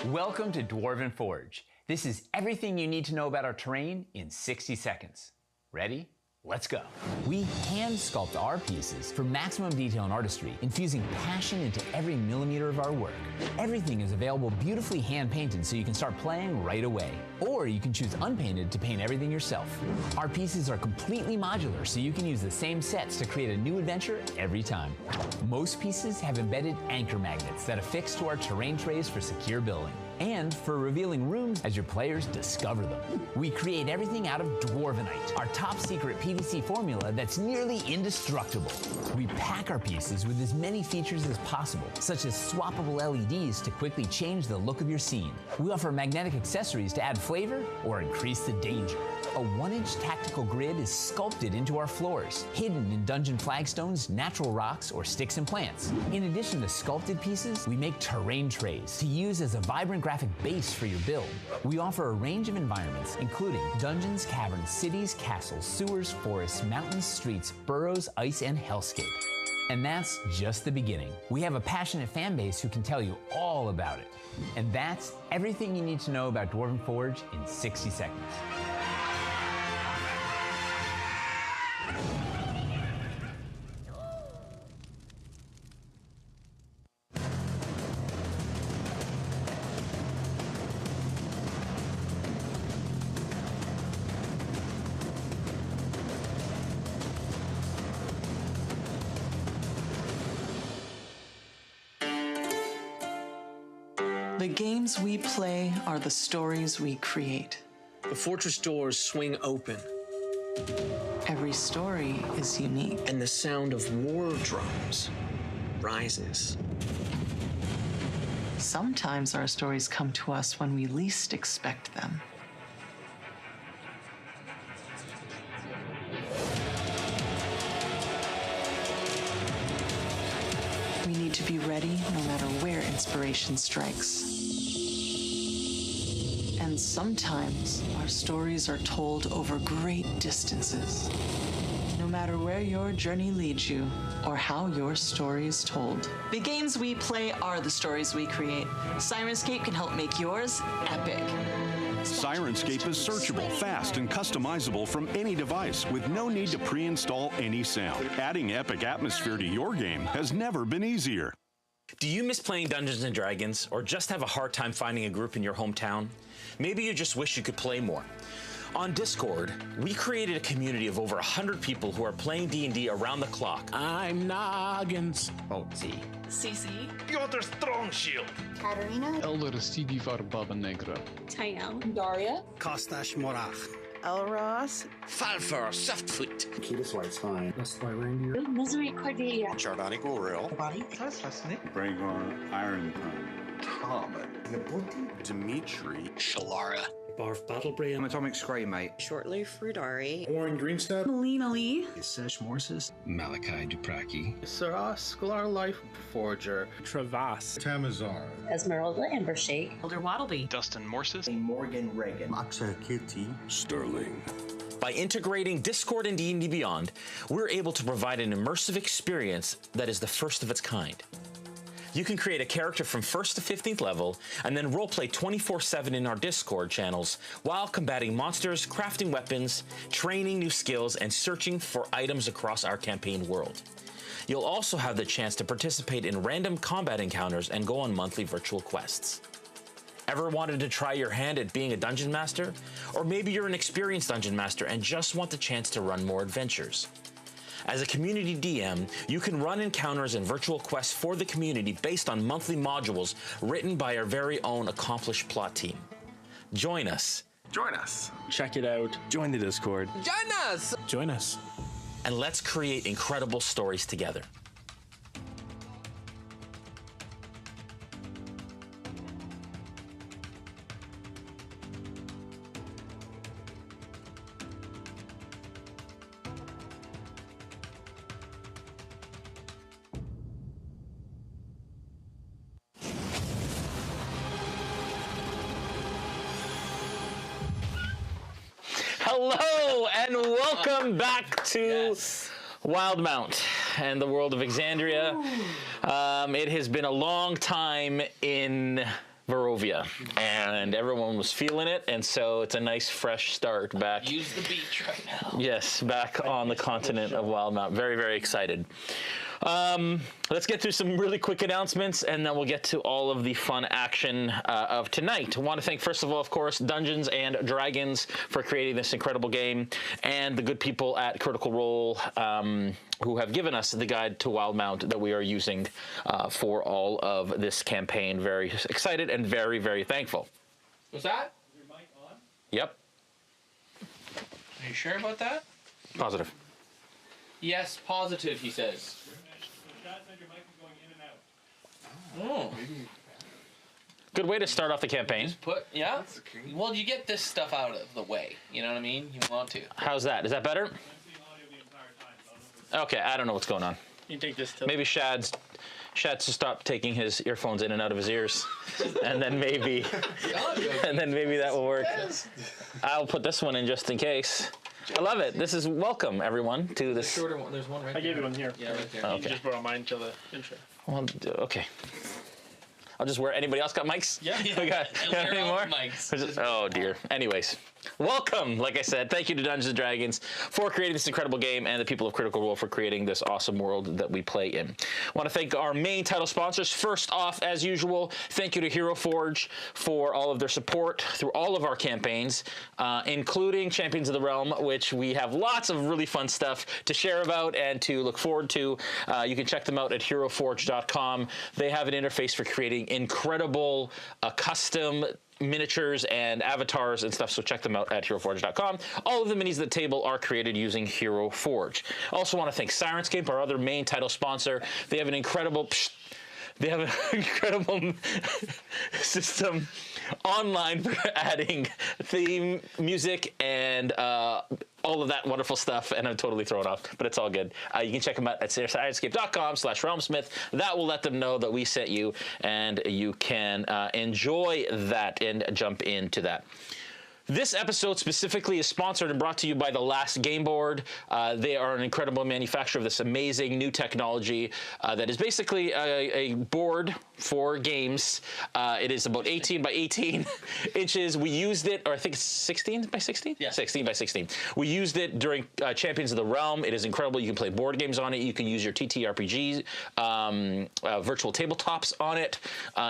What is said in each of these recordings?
Welcome to Dwarven Forge. This is everything you need to know about our terrain in 60 seconds. Ready? Let's go. We hand sculpt our pieces for maximum detail and artistry, infusing passion into every millimeter of our work. Everything is available beautifully hand painted so you can start playing right away. Or you can choose unpainted to paint everything yourself. Our pieces are completely modular so you can use the same sets to create a new adventure every time. Most pieces have embedded anchor magnets that affix to our terrain trays for secure building, and for revealing rooms as your players discover them. We create everything out of Dwarvenite, our top secret PVC formula that's nearly indestructible. We pack our pieces with as many features as possible, such as swappable LEDs to quickly change the look of your scene. We offer magnetic accessories to add flavor or increase the danger. A 1-inch tactical grid is sculpted into our floors, hidden in dungeon flagstones, natural rocks, or sticks and plants. In addition to sculpted pieces, we make terrain trays to use as a vibrant graphic base for your build. We offer a range of environments, including dungeons, caverns, cities, castles, sewers, forests, mountains, streets, burrows, ice, and hellscape. And that's just the beginning. We have a passionate fan base who can tell you all about it. And that's everything you need to know about Dwarven Forge in 60 seconds. The games we play are the stories we create. The fortress doors swing open. Every story is unique. And the sound of war drums rises. Sometimes our stories come to us when we least expect them. We need to be ready no matter where inspiration strikes. And sometimes our stories are told over great distances. No matter where your journey leads you or how your story is told. The games we play are the stories we create. Sirenscape can help make yours epic. Sirenscape is searchable, fast, and customizable from any device with no need to pre-install any sound. Adding epic atmosphere to your game has never been easier. Do you miss playing Dungeons & Dragons or just have a hard time finding a group in your hometown? Maybe you just wish you could play more. On Discord, we created a community of over 100 people who are playing D&D around the clock. I'm Noggins. Otzi. Cece. Piotr Strongshield. Katarina. Elder Stigivar Baba Negra. Tayel. Daria. Kostash Morach. Elros. Falfur Softfoot. Ketis Whitespine. Nestle Reindeer. Misery Cordelia. Chardonic Oriel. Body. Bragar Iron Tom. Dimitri. Shalara. Barf Battlebrain. Atomic Scray, mate. Shortleaf Rudari. Warren Greenstep. Melina Lee. Sesh Morses. Malachi Dupraki. Sarah Sklar Life Forger. Travas. Tamazar. Esmeralda Embershake. Elder Waddleby. Dustin Morses. Morgan Reagan. Maxa Kitty. Sterling. By integrating Discord and D&D Beyond, we're able to provide an immersive experience that is the first of its kind. You can create a character from 1st to 15th level and then roleplay 24/7 in our Discord channels while combating monsters, crafting weapons, training new skills, and searching for items across our campaign world. You'll also have the chance to participate in random combat encounters and go on monthly virtual quests. Ever wanted to try your hand at being a dungeon master? Or maybe you're an experienced dungeon master and just want the chance to run more adventures. As a community DM, you can run encounters and virtual quests for the community based on monthly modules written by our very own accomplished plot team. Join us. Join us. Check it out. Join the Discord. Join us! Join us. And let's create incredible stories together. Hello and welcome back to Wildemount and the world of Exandria. It has been a long time in Barovia, and everyone was feeling it, and so it's a nice fresh start back. Use the beach right now. Yes, back on the continent of Wildemount. Very, very excited. Let's get through some really quick announcements, and then we'll get to all of the fun action of tonight. I want to thank, first of all, of course, Dungeons and Dragons for creating this incredible game, and the good people at Critical Role who have given us the guide to Wildemount that we are using for all of this campaign. Very excited and very, very thankful. Was that? Is your mic on? Yep. Are you sure about that? Positive. Yes, positive, he says. Chad said your mic is going in and out. Oh. Good way to start off the campaign. Yeah? Well, you get this stuff out of the way. You know what I mean? You want to. How's that? Is that better? Okay, I don't know what's going on. You take this to maybe Shad's to stop taking his earphones in and out of his ears, and then maybe that will work. I'll put this one in just in case. I love it. This is welcome, everyone, to this. Shorter one. There's one right there. I gave you one here. Yeah, right there. You just brought mine to the intro. Well, okay. I'll just wear. Anybody else got mics? Yeah. We got any more? Mics. Oh dear. Anyways, welcome. Like I said, thank you to Dungeons and Dragons for creating this incredible game, and the people of Critical Role for creating this awesome world that we play in. I want to thank our main title sponsors. First off, as usual, thank you to Hero Forge for all of their support through all of our campaigns, including Champions of the Realm, which we have lots of really fun stuff to share about and to look forward to. You can check them out at heroforge.com. They have an interface for creating incredible custom miniatures and avatars and stuff, so check them out at heroforge.com. All of the minis at the table are created using Hero Forge. I also want to thank Sirenscape, our other main title sponsor. They have an incredible system online for adding theme music and all of that wonderful stuff, and I'm totally thrown off, but it's all good. You can check them out at sirenscape.com/RealmSmith. That will let them know that we sent you, and you can enjoy that and jump into that. This episode specifically is sponsored and brought to you by The Last Game Board. They are an incredible manufacturer of this amazing new technology that is basically a board for games. It is about 18 by 18 inches. We used it, or I think it's 16 by 16? Yeah. 16 by 16. We used it during Champions of the Realm. It is incredible. You can play board games on it. You can use your TTRPG virtual tabletops on it.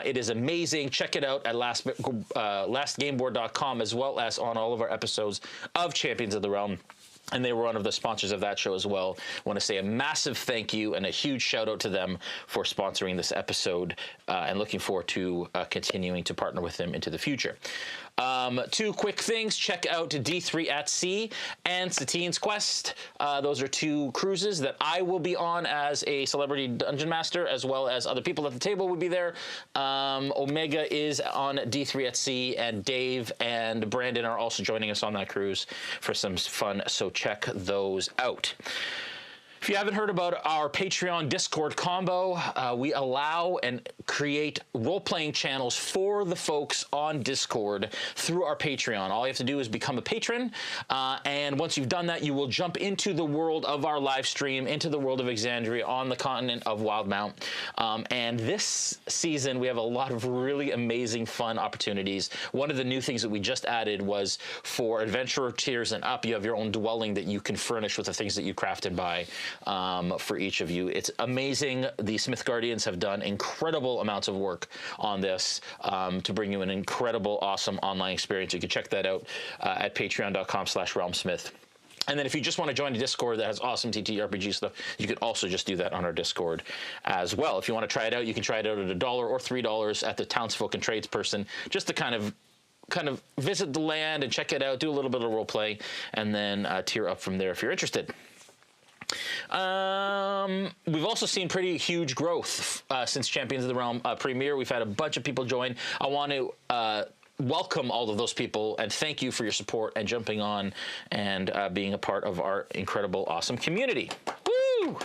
It is amazing. Check it out at lastgameboard.com, as well as on all of our episodes of Champions of the Realm. And they were one of the sponsors of that show as well. I want to say a massive thank you and a huge shout out to them for sponsoring this episode, and looking forward to continuing to partner with them into the future. Two quick things. Check out D3 at Sea and Satine's Quest. Those are two cruises that I will be on as a celebrity dungeon master, as well as other people at the table will be there. Omega is on D3 at Sea, and Dave and Brandon are also joining us on that cruise for some fun, so check those out. If you haven't heard about our Patreon Discord combo, we allow and create role-playing channels for the folks on Discord through our Patreon. All you have to do is become a patron, and once you've done that, you will jump into the world of our live stream, into the world of Exandria on the continent of Wildemount. And this season, we have a lot of really amazing, fun opportunities. One of the new things that we just added was for adventurer tiers and up, you have your own dwelling that you can furnish with the things that you crafted by. For each of you. It's amazing. The Smithgardians have done incredible amounts of work on this to bring you an incredible, awesome online experience. You can check that out at patreon.com/RealmSmith. And then if you just want to join a Discord that has awesome TTRPG stuff, you could also just do that on our Discord as well. If you want to try it out, you can try it out at $1 or $3 at the Townsfolk and Tradesperson, just to kind of visit the land and check it out, do a little bit of role play, and then tier up from there if you're interested. We've also seen pretty huge growth since Champions of the Realm premiere. We've had a bunch of people join. I want to welcome all of those people and thank you for your support and jumping on and being a part of our incredible, awesome community. Woo!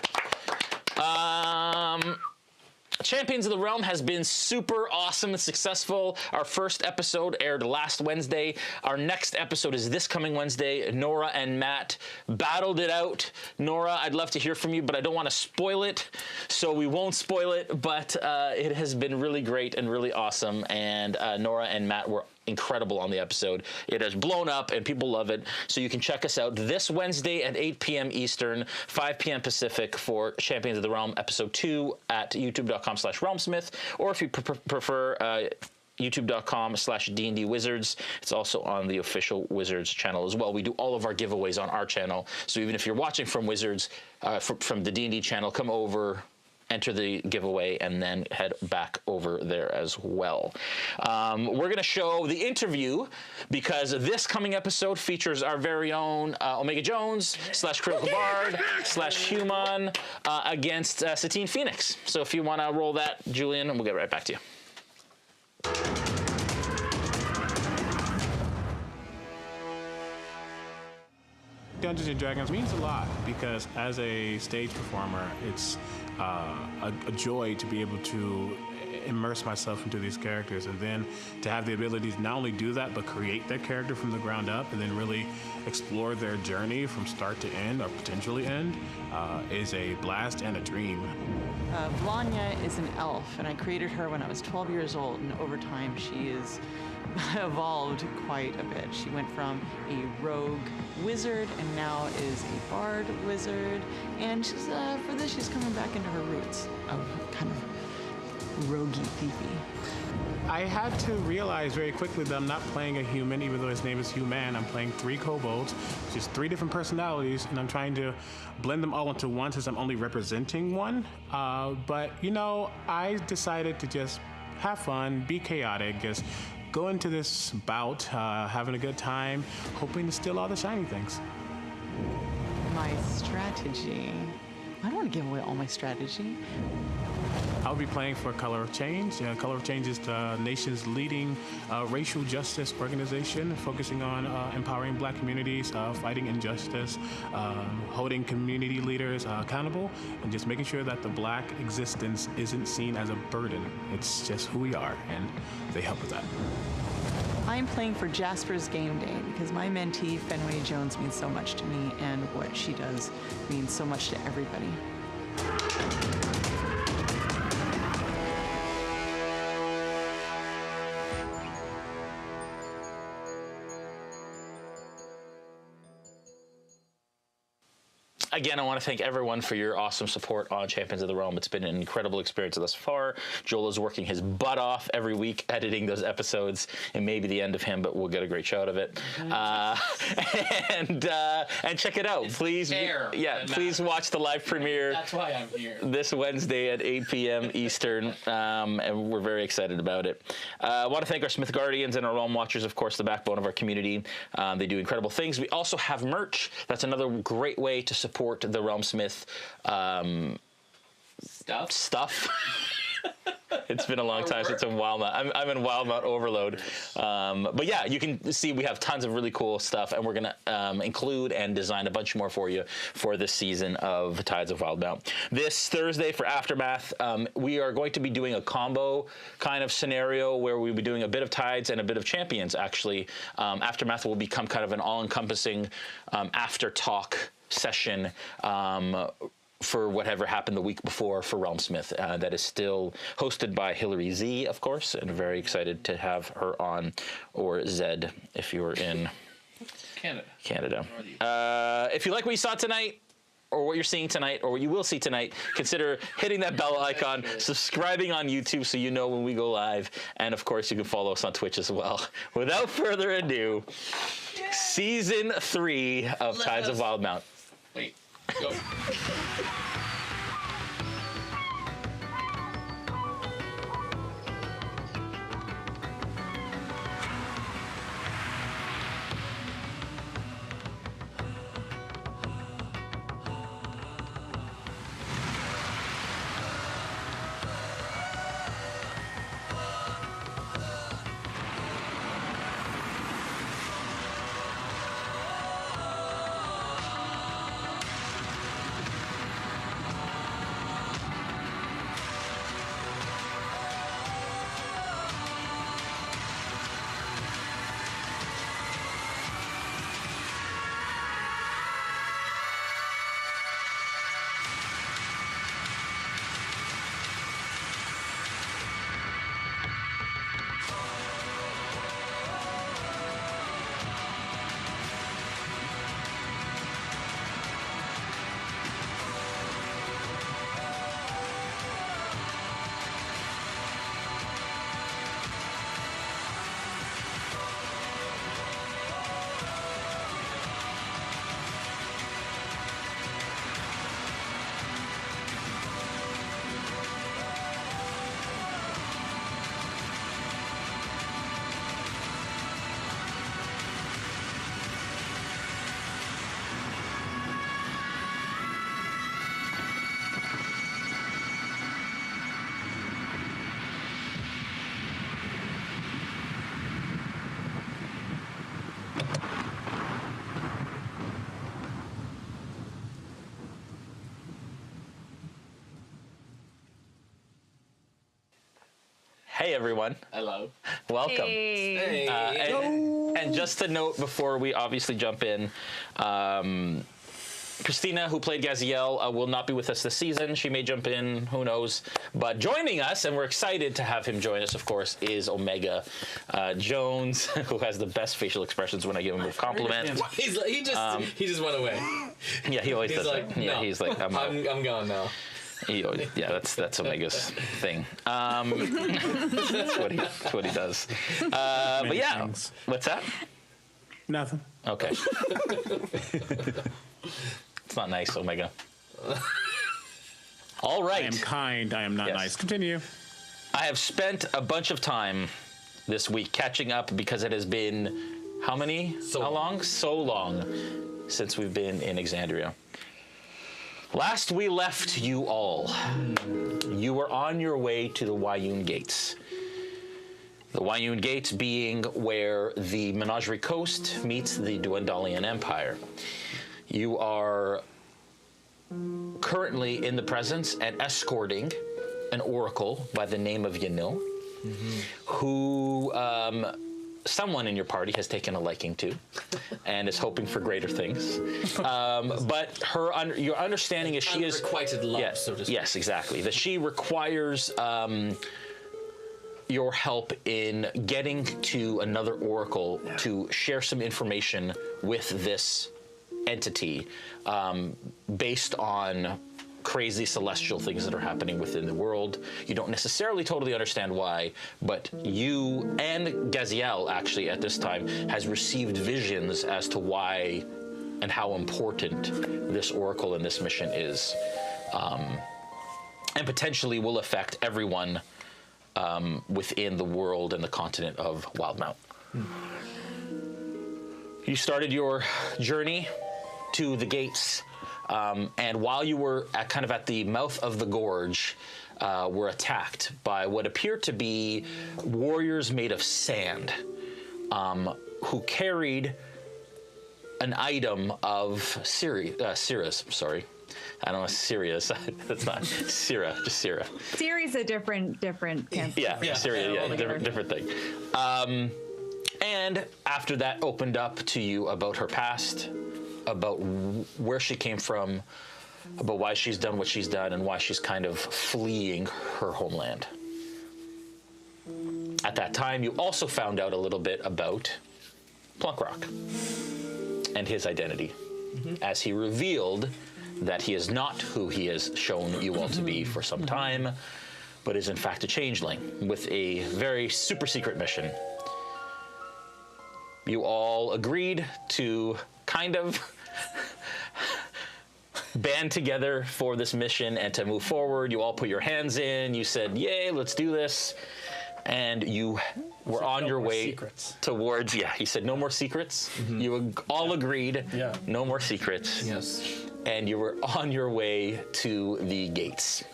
Champions of the Realm has been super awesome and successful. Our first episode aired last Wednesday. Our next episode is this coming Wednesday. Nora and Matt battled it out. Nora, I'd love to hear from you, but I don't want to spoil it, so we won't spoil it, but it has been really great and really awesome, and Nora and Matt were incredible on the episode. It has blown up and people love it. So you can check us out this Wednesday at 8 p.m. Eastern, 5 p.m. Pacific for Champions of the Realm episode 2 at youtube.com/RealmSmith, or if you prefer youtube.com/D&D Wizards. It's also on the official Wizards channel as well. We do all of our giveaways on our channel. So even if you're watching from Wizards, from the D&D channel, come over, enter the giveaway, and then head back over there as well. We're going to show the interview because this coming episode features our very own Omega Jones /Critical Bard /Human against Satine Phoenix. So if you want to roll that, Julian, and we'll get right back to you. Dungeons & Dragons means a lot because as a stage performer, it's a joy to be able to immerse myself into these characters, and then to have the ability to not only do that but create that character from the ground up and then really explore their journey from start to end, or potentially end, is a blast and a dream. Vlanya is an elf, and I created her when I was 12 years old, and over time she is evolved quite a bit. She went from a rogue wizard and now is a bard wizard, and she's, for this she's coming back into her roots of kind of roguey thiefy. I had to realize very quickly that I'm not playing a human, even though his name is Human. I'm playing 3 kobolds, which is 3 different personalities, and I'm trying to blend them all into one since I'm only representing one. But, you know, I decided to just have fun, be chaotic, just go into this bout having a good time, hoping to steal all the shiny things. My strategy. I don't want to give away all my strategy. I'll be playing for Color of Change. Color of Change is the nation's leading racial justice organization, focusing on empowering Black communities, fighting injustice, holding community leaders accountable, and just making sure that the Black existence isn't seen as a burden. It's just who we are, and they help with that. I'm playing for Jasper's Game Day because my mentee, Fenway Jones, means so much to me, and what she does means so much to everybody. Again, I want to thank everyone for your awesome support on Champions of the Realm. It's been an incredible experience thus far. Joel is working his butt off every week editing those episodes. It may be the end of him, but we'll get a great show out of it. And check it out, please. Please watch the live premiere. That's why I'm here. This Wednesday at 8 p.m. Eastern, and we're very excited about it. I want to thank our Smithgardians and our Realm Watchers, of course, the backbone of our community. They do incredible things. We also have merch. That's another great way to support the RealmSmith stuff. It's been a long time since I'm Wildemount. I'm in Wildemount Overload. But yeah, you can see we have tons of really cool stuff, and we're going to include and design a bunch more for you for this season of Tides of Wildemount. This Thursday for Aftermath, we are going to be doing a combo kind of scenario where we'll be doing a bit of Tides and a bit of Champions, actually. Aftermath will become kind of an all-encompassing after-talk session for whatever happened the week before for RealmSmith. That is still hosted by Hillary Z, of course, and very excited to have her on, or Zed if you're in Canada. If you like what you saw tonight, or what you're seeing tonight, or what you will see tonight, consider hitting that bell icon, subscribing on YouTube so you know when we go live, and of course you can follow us on Twitch as well. Without further ado, Season 3 of Tides of Wildemount. Wait, go. Hey, everyone. Hello. Welcome. Hey. And just to note before we obviously jump in, Christina, who played Gaziel, will not be with us this season. She may jump in, who knows. But joining us, and we're excited to have him join us, of course, is Omega Jones, who has the best facial expressions when I give him a compliment. He just went away. Yeah, he always does like, that. Yeah, no. he's like, I'm gone now. Yeah, that's Omega's thing. That's what he does. But yeah, what's that? Nothing. Okay. It's not nice, Omega. All right. I am kind. I am not nice. Continue. I have spent a bunch of time this week catching up because it has been how long? So long since we've been in Exandria. Last we left you all, you were on your way to the Wayun Gates. The Wayun Gates being where the Menagerie Coast meets the Dwendalian Empire. You are currently in the presence and escorting an oracle by the name of Yanil, who someone in your party has taken a liking to and is hoping for greater things. But your understanding is she is... Unrequited love, so to speak. Yes, exactly. That she requires your help in getting to another oracle to share some information with this entity based on crazy celestial things that are happening within the world. You don't necessarily totally understand why, but you and Gaziel actually at this time has received visions as to why and how important this oracle and this mission is, and potentially will affect everyone within the world and the continent of Wildemount. You started your journey to the gates, and while you were at the mouth of the gorge, were attacked by what appeared to be warriors made of sand, who carried an item of Syrah's. Sorry, I don't know, Syria's. That's not Syrah, just Syrah. Syria's a different Yeah, Syria, different thing. And after that opened up to you about her past, about where she came from, about why she's done what she's done, and why she's kind of fleeing her homeland. At that time, you also found out a little bit about Plunkrock and his identity, as he revealed that he is not who he has shown you all to be for some time, but is in fact a changeling with a very super secret mission. You all agreed to kind of band together for this mission and to move forward. You all put your hands in. You said, yay, let's do this. And you were on your way towards, he said no more secrets. You all agreed, no more secrets. Yes. And you were on your way to the gates.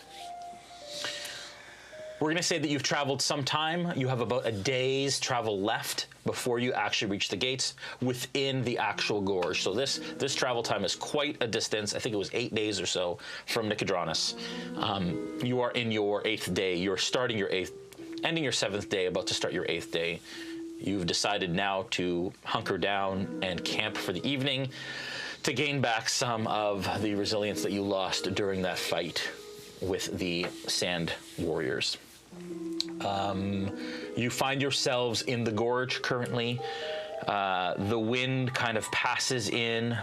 We're going to say that you've traveled some time. You have about a day's travel left before you actually reach the gates within the actual gorge. So this travel time is quite a distance. I think it was 8 days or so from Nicodranus. You are in your 8th day. You're starting your 8th, ending your 7th day, about to start your 8th day. You've decided now to hunker down and camp for the evening to gain back some of the resilience that you lost during that fight with the Sand Warriors. You find yourselves in the gorge currently. The wind kind of passes in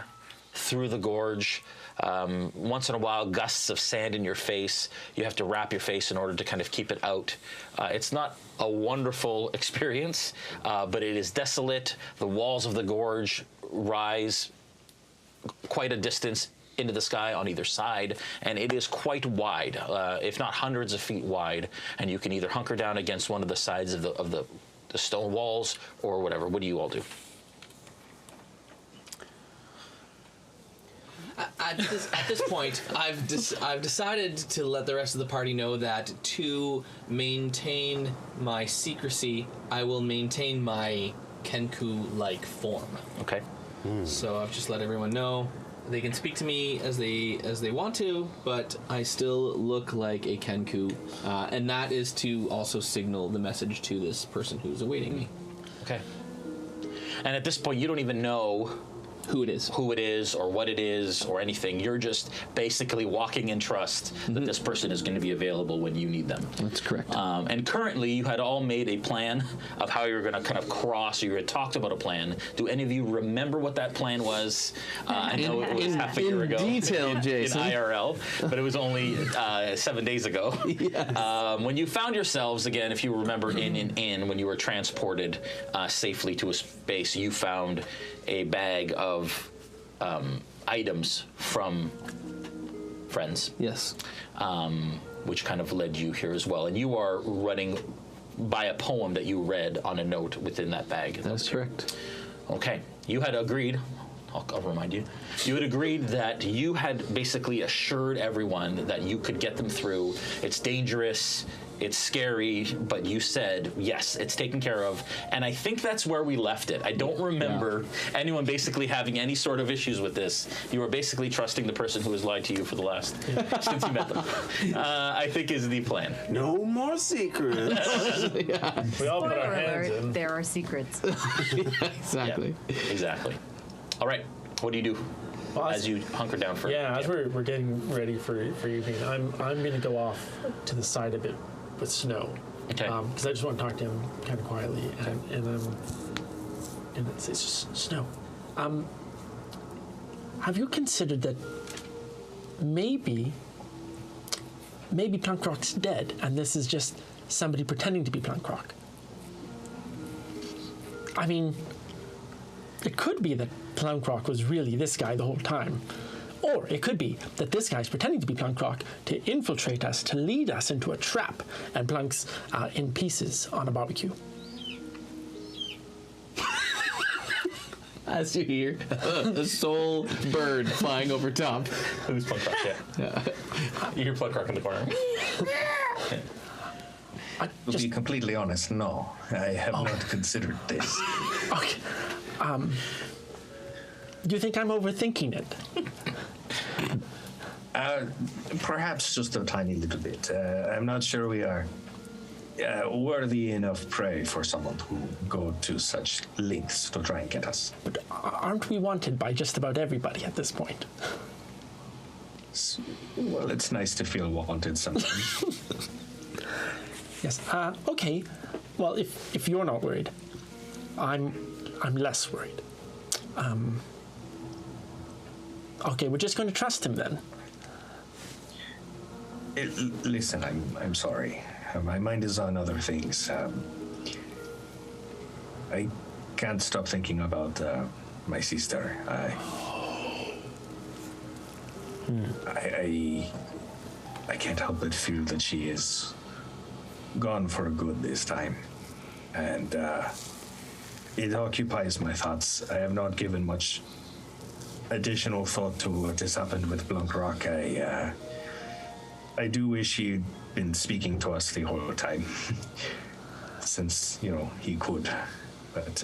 through the gorge. Once in a while, gusts of sand in your face. You have to wrap your face in order to kind of keep it out. It's not a wonderful experience, but it is desolate. The walls of the gorge rise quite a distance into the sky on either side, and it is quite wide, if not hundreds of feet wide, and you can either hunker down against one of the sides of the stone walls or whatever. What do you all do? At this point, I've decided to let the rest of the party know that to maintain my secrecy, I will maintain my Kenku-like form. Okay. So I've just let everyone know They can speak to me as they want to, but I still look like a Kenku, and that is to also signal the message to this person who's awaiting me. Okay. And at this point, you don't even know who it is, or what it is, or anything. You're just basically walking in trust that this person is going to be available when you need them. That's correct. And currently, you had all made a plan of how you were going to kind of cross, or you had talked about a plan. Do any of you remember what that plan was? I know it was half a year ago. In detail, Jason. In IRL, but it was only 7 days ago. Yes. When you found yourselves, again, if you remember in an inn, when you were transported safely to a space, you found a bag of items from friends. Yes. Which kind of led you here as well. And you are running by a poem that you read on a note within that bag. That's correct. Okay. You had agreed, I'll remind you, you had agreed that you had basically assured everyone that you could get them through. It's dangerous. It's scary, but you said, yes, it's taken care of. And I think that's where we left it. I don't remember anyone basically having any sort of issues with this. You were basically trusting the person who has lied to you for the last, since you met them. I think is the plan. No more secrets. We all put our Spoiler hands alert, in. there are secrets. Exactly. Yeah, exactly. All right, what do you do as you hunker down for? Yeah, as we're getting ready for evening, I'm going to go off to the side a bit with Snow. Okay. Because I just want to talk to him kind of quietly, and it's just Snow. Have you considered that maybe Plankrock's dead, and this is just somebody pretending to be Plankrock? I mean, it could be that Plankrock was really this guy the whole time. Or it could be that this guy's pretending to be Plankrock to infiltrate us, to lead us into a trap, and Plank's in pieces on a barbecue. As you hear a soul bird flying over top. Who's Plankrock? Yeah. You hear Plankrock in the corner. To be completely honest, no. I have not considered this. Okay. Do you think I'm overthinking it? Perhaps just a tiny little bit. I'm not sure we are worthy enough prey for someone who go to such lengths to try and get us. But aren't we wanted by just about everybody at this point? Well, it's nice to feel wanted sometimes. Yes. Okay. Well, if you're not worried, I'm less worried. Okay, we're just going to trust him then. Listen, I'm sorry. My mind is on other things. I can't stop thinking about my sister. I can't help but feel that she is gone for good this time, and it occupies my thoughts. I have not given much additional thought to what has happened with Plankrock. I do wish he'd been speaking to us the whole time, since he could. But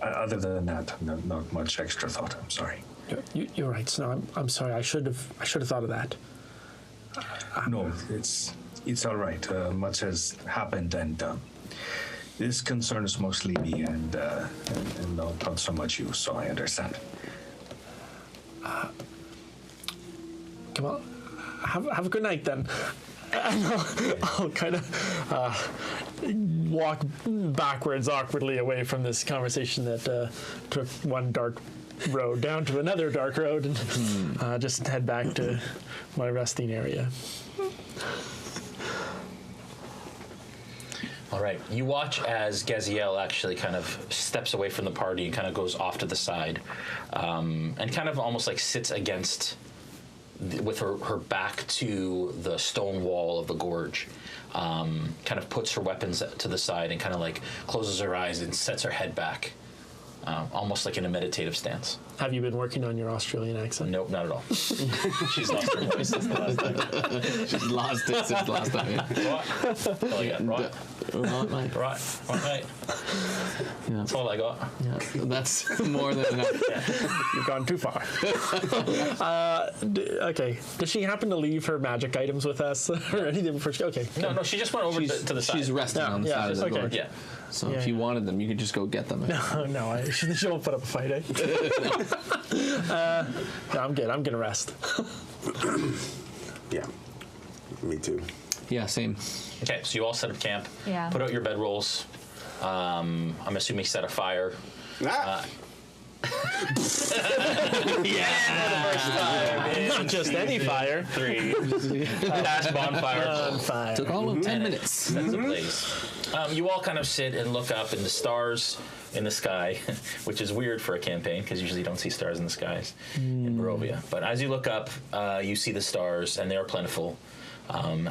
other than that, not much extra thought. I'm sorry. You're right, Snow. I'm sorry. I should have thought of that. No, it's all right. Much has happened, and this concerns mostly me, and not so much you. So I understand. Come on. Have a good night then. I'll kind of walk backwards awkwardly away from this conversation that took one dark road down to another dark road, and just head back to my resting area. All right. You watch as Gaziel actually kind of steps away from the party and kind of goes off to the side, and kind of almost like sits against, with her back to the stone wall of the gorge, kind of puts her weapons to the side and kind of like closes her eyes and sets her head back almost like in a meditative stance. Have you been working on your Australian accent? Nope, not at all. She's lost her voice since the last time. She's lost it since last time. Right. Yeah. That's all I got. Yeah, that's more than enough. You've gone too far. Okay. Does she happen to leave her magic items with us or anything before she? Okay. No, she just went over to the side. She's resting on the side of the door. Yeah. So if you wanted them, you could just go get them. No, she won't put up a fight. Eh? No, I'm good. I'm gonna rest. Yeah. Me too. Yeah, same. Okay, so you all set up camp. Yeah. Put out your bedrolls. I'm assuming set a fire. Not just any fire. 3. Cast bonfire. Took all of 10 minutes. Sets ablaze. You all kind of sit and look up in the stars in the sky, which is weird for a campaign because usually you don't see stars in the skies in Barovia. But as you look up, you see the stars, and they are plentiful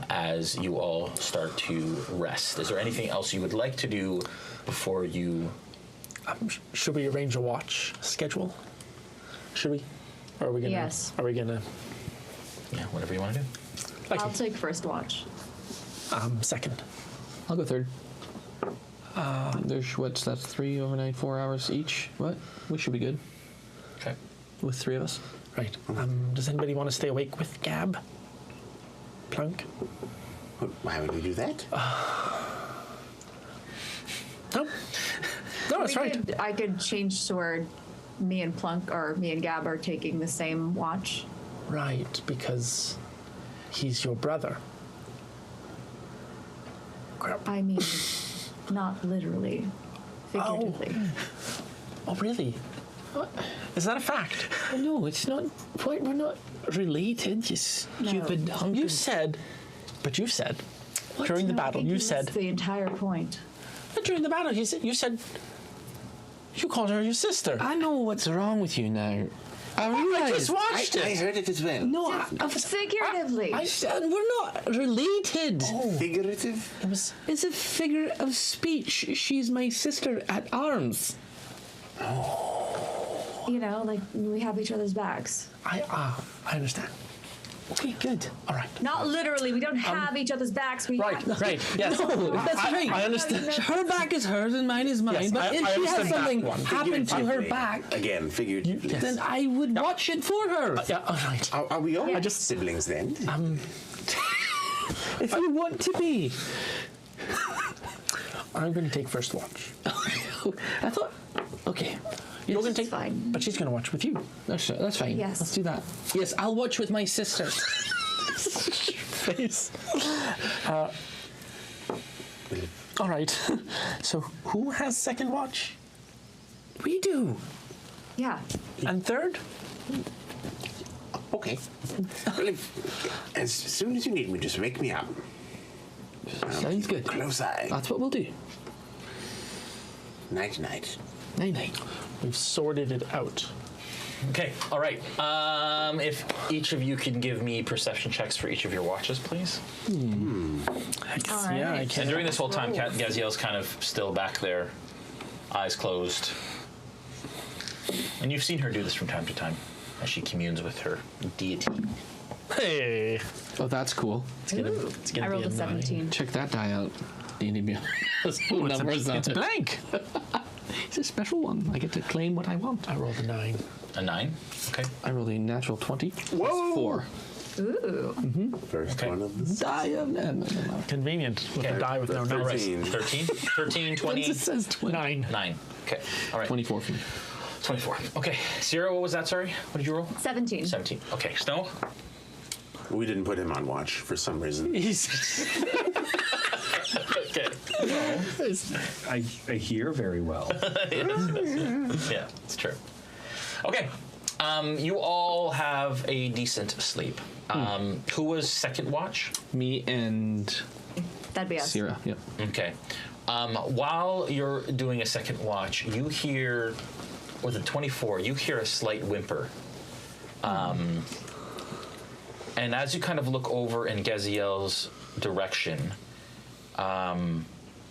as you all start to rest. Is there anything else you would like to do before you... Should we arrange a watch schedule? Should we? Or are we gonna? Yes. Are we gonna? Yeah, whatever you want to do. I'll take first watch. Second. I'll go third. There's that's 3 overnight, 4 hours each. What? We should be good. Okay. With 3 of us. Right. Does anybody want to stay awake with Gab? Plunk? Why would we do that? No. No, that's right. I could change to where me and Plunk or me and Gab are taking the same watch. Right, because he's your brother. I mean, not literally, figuratively. Oh, really? What? Is that a fact? No, it's not. We're not related. You stupid. You said, during the battle, you said. That's the entire point. During the battle, you said. You called her your sister. I know what's wrong with you now. I just watched it. I heard it as well. No, figuratively. I said we're not related. Oh. Figurative? It's a figure of speech. She's my sister at arms. You know, like we have each other's backs. I understand. Okay, good. All right. Not literally. We don't have each other's backs. We Right. Yes. No, that's right. I understand. Her back is hers and mine is mine. Yes, but if she has something happen to her back, again, figuratively. then I would watch it for her. Yeah. All right. Are we all just siblings then? If you want to be. I'm going to take first watch. I thought. Okay. You're going to take, fine. but she's going to watch with you. That's fine. Yes. Let's do that. Yes, I'll watch with my sister. Face. All right. So who has second watch? We do. Yeah. And third? Okay. Well, as soon as you need me, just wake me up. Sounds good. Close eye. That's what we'll do. Night, night. Night, night. We've sorted it out. Okay, all right. If each of you can give me perception checks for each of your watches, please. All right. Yeah, I can. And during this whole time, Gaziel's kind of still back there, eyes closed. And you've seen her do this from time to time as she communes with her deity. Hey. Oh, that's cool. It's gonna I rolled be a 17. Check that die out. D&D. It's blank. It's a special one. I get to claim what I want. I rolled a 9. A 9? Okay. I rolled a natural 20. Whoa! 4. Ooh. First one of the Die of Convenient with a die with no numbers. 13, 20. It says 9. 9. Okay. All right. 24 for me. 24. Okay. Sierra, what was that? Sorry. What did you roll? 17. 17. Okay. Snow? We didn't put him on watch for some reason. Okay. I hear very well. Yeah, it's true. Okay. You all have a decent sleep. Who was second watch? Me and That'd be us. Sierra. Yep. Okay. While you're doing a second watch, you hear, with a 24, you hear a slight whimper. And as you kind of look over in Gaziel's direction,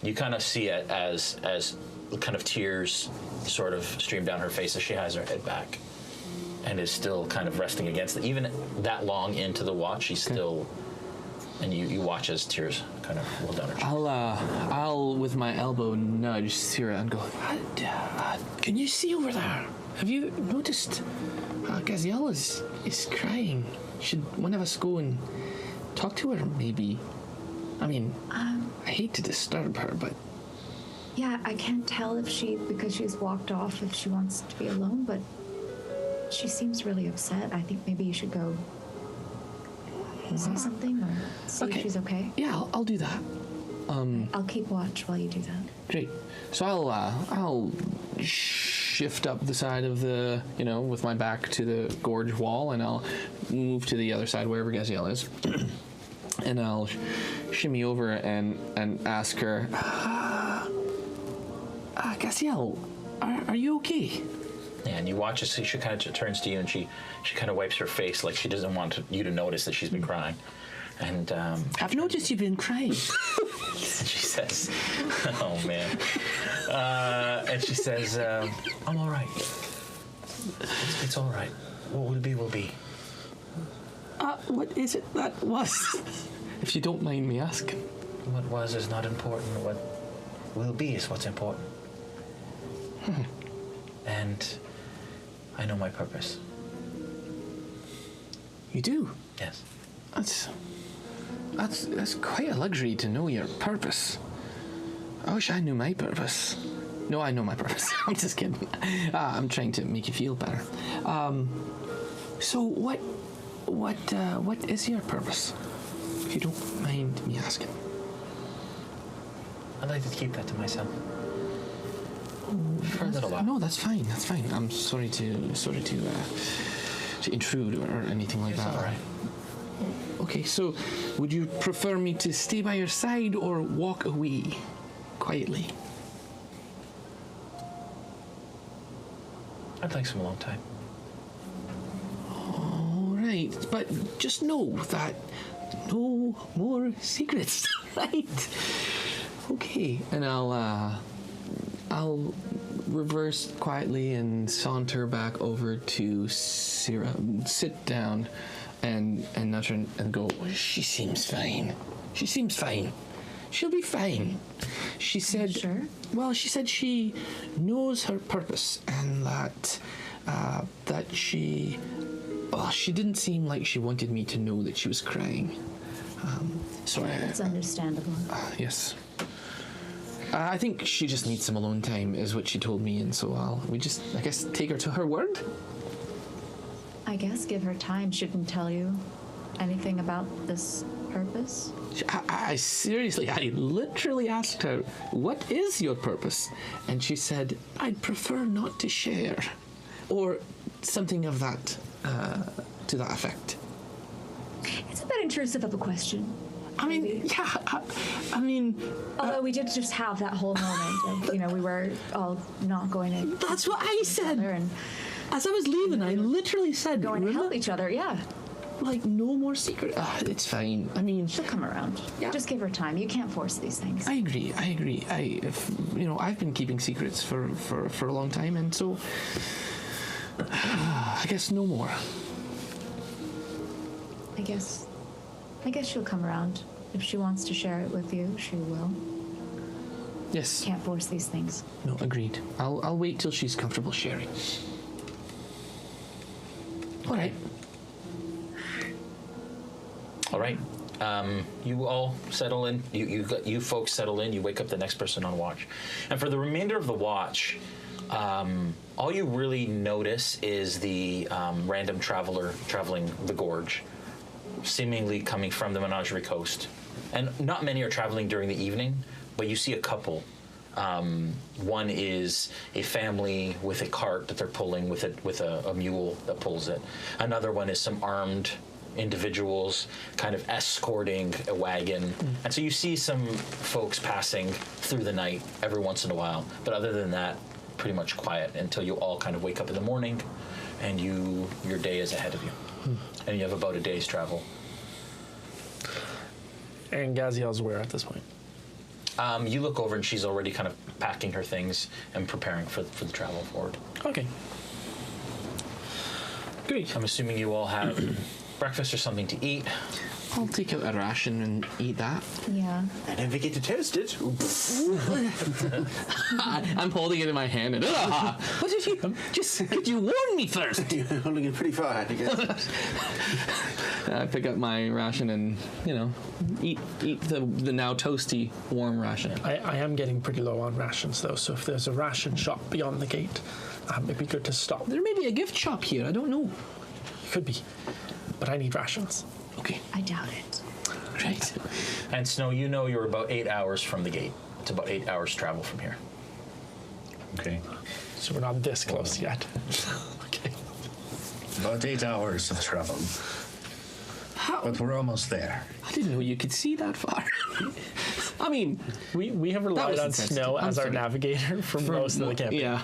You kind of see it as kind of tears sort of stream down her face as she has her head back, and is still kind of resting against it. Even that long into the watch, she's still. And you watch as tears kind of roll down her cheek. I'll with my elbow nudge Syrah and go, can you see over there? Have you noticed Gaziel is crying? Should one of us go and talk to her, maybe? I mean, I hate to disturb her, but... Yeah, I can't tell if because she's walked off, if she wants to be alone, but she seems really upset. I think maybe you should go say something or see if she's okay. Yeah, I'll do that. I'll keep watch while you do that. Great. So I'll shift up the side of the, with my back to the gorge wall, and I'll move to the other side wherever Gaziel is, and I'll shimmy over and ask her, Gaziel, are you okay? Yeah, and you watch as she kind of turns to you, and she kind of wipes her face like she doesn't want you to notice that she's been crying. And I've noticed you've been crying. She says, "Oh man," and she says, "I'm all right. It's all right. What will be will be." What is it that was? If you don't mind me asking. What was is not important. What will be is what's important. And I know my purpose. You do? Yes. That's quite a luxury to know your purpose. I wish I knew my purpose. No, I know my purpose. I'm just kidding. I'm trying to make you feel better. So what is your purpose? If you don't mind me asking. I'd like to keep that to myself. For a little while. No, that's fine. That's fine. I'm sorry to intrude or anything like that. All right. Okay, so would you prefer me to stay by your side or walk away quietly? I'd like some alone time. All right, but just know that no more secrets, right? Okay, and I'll reverse quietly and saunter back over to Syrah, sit down, and nudge her and go, she seems fine. She seems fine. She'll be fine. She said, sure? Well, she said she knows her purpose and that she didn't seem like she wanted me to know that she was crying. That's understandable. Yes. I think she just needs some alone time, is what she told me, and so I guess, take her to her word? I guess give her time. Shouldn't tell you anything about this purpose. I seriously, I literally asked her, what is your purpose? And she said, I'd prefer not to share. Or something of that, to that effect. It's a bit intrusive of a question. I mean, maybe. Yeah, Although we did just have that whole moment of, we were all not going to... That's what I said. And as I was leaving, I literally said... Going to help each other, yeah. Like, no more secret. It's fine. I mean... She'll come around. Yeah. Just give her time. You can't force these things. I agree. I've been keeping secrets for a long time, and so... I guess no more. I guess she'll come around. If she wants to share it with you, she will. Yes. Can't force these things. No, agreed. I'll wait till she's comfortable sharing. All right. All right. You all settle in. You folks settle in. You wake up the next person on watch, and for the remainder of the watch, all you really notice is the random traveler traveling the gorge, seemingly coming from the Menagerie Coast, and not many are traveling during the evening, but you see a couple. One is a family with a cart that they're pulling with a mule that pulls it. Another one is some armed individuals kind of escorting a wagon. And so you see some folks passing through the night every once in a while. But other than that, pretty much quiet until you all kind of wake up in the morning and your day is ahead of you. And you have about a day's travel. And Gaziel's where at this point? You look over and she's already kind of packing her things and preparing for the travel forward. Okay. Great. I'm assuming you all have breakfast or something to eat. I'll take out a ration and eat that. Yeah. And don't forget to toast it. I'm holding it in my hand and what did you could you warn me first? You're holding it pretty far, I guess. I pick up my ration and eat the now toasty warm ration. I am getting pretty low on rations though, so if there's a ration shop beyond the gate, it'd be good to stop. There may be a gift shop here. I don't know. Could be, but I need rations. Okay. I doubt it. Right. And Snow, you're about 8 hours from the gate. It's about 8 hours travel from here. Okay. So we're not this close yet. Okay. About 8 hours of travel. But we're almost there. I didn't know you could see that far. I mean, we have relied on Snow as our navigator for most of the campaign. Yeah,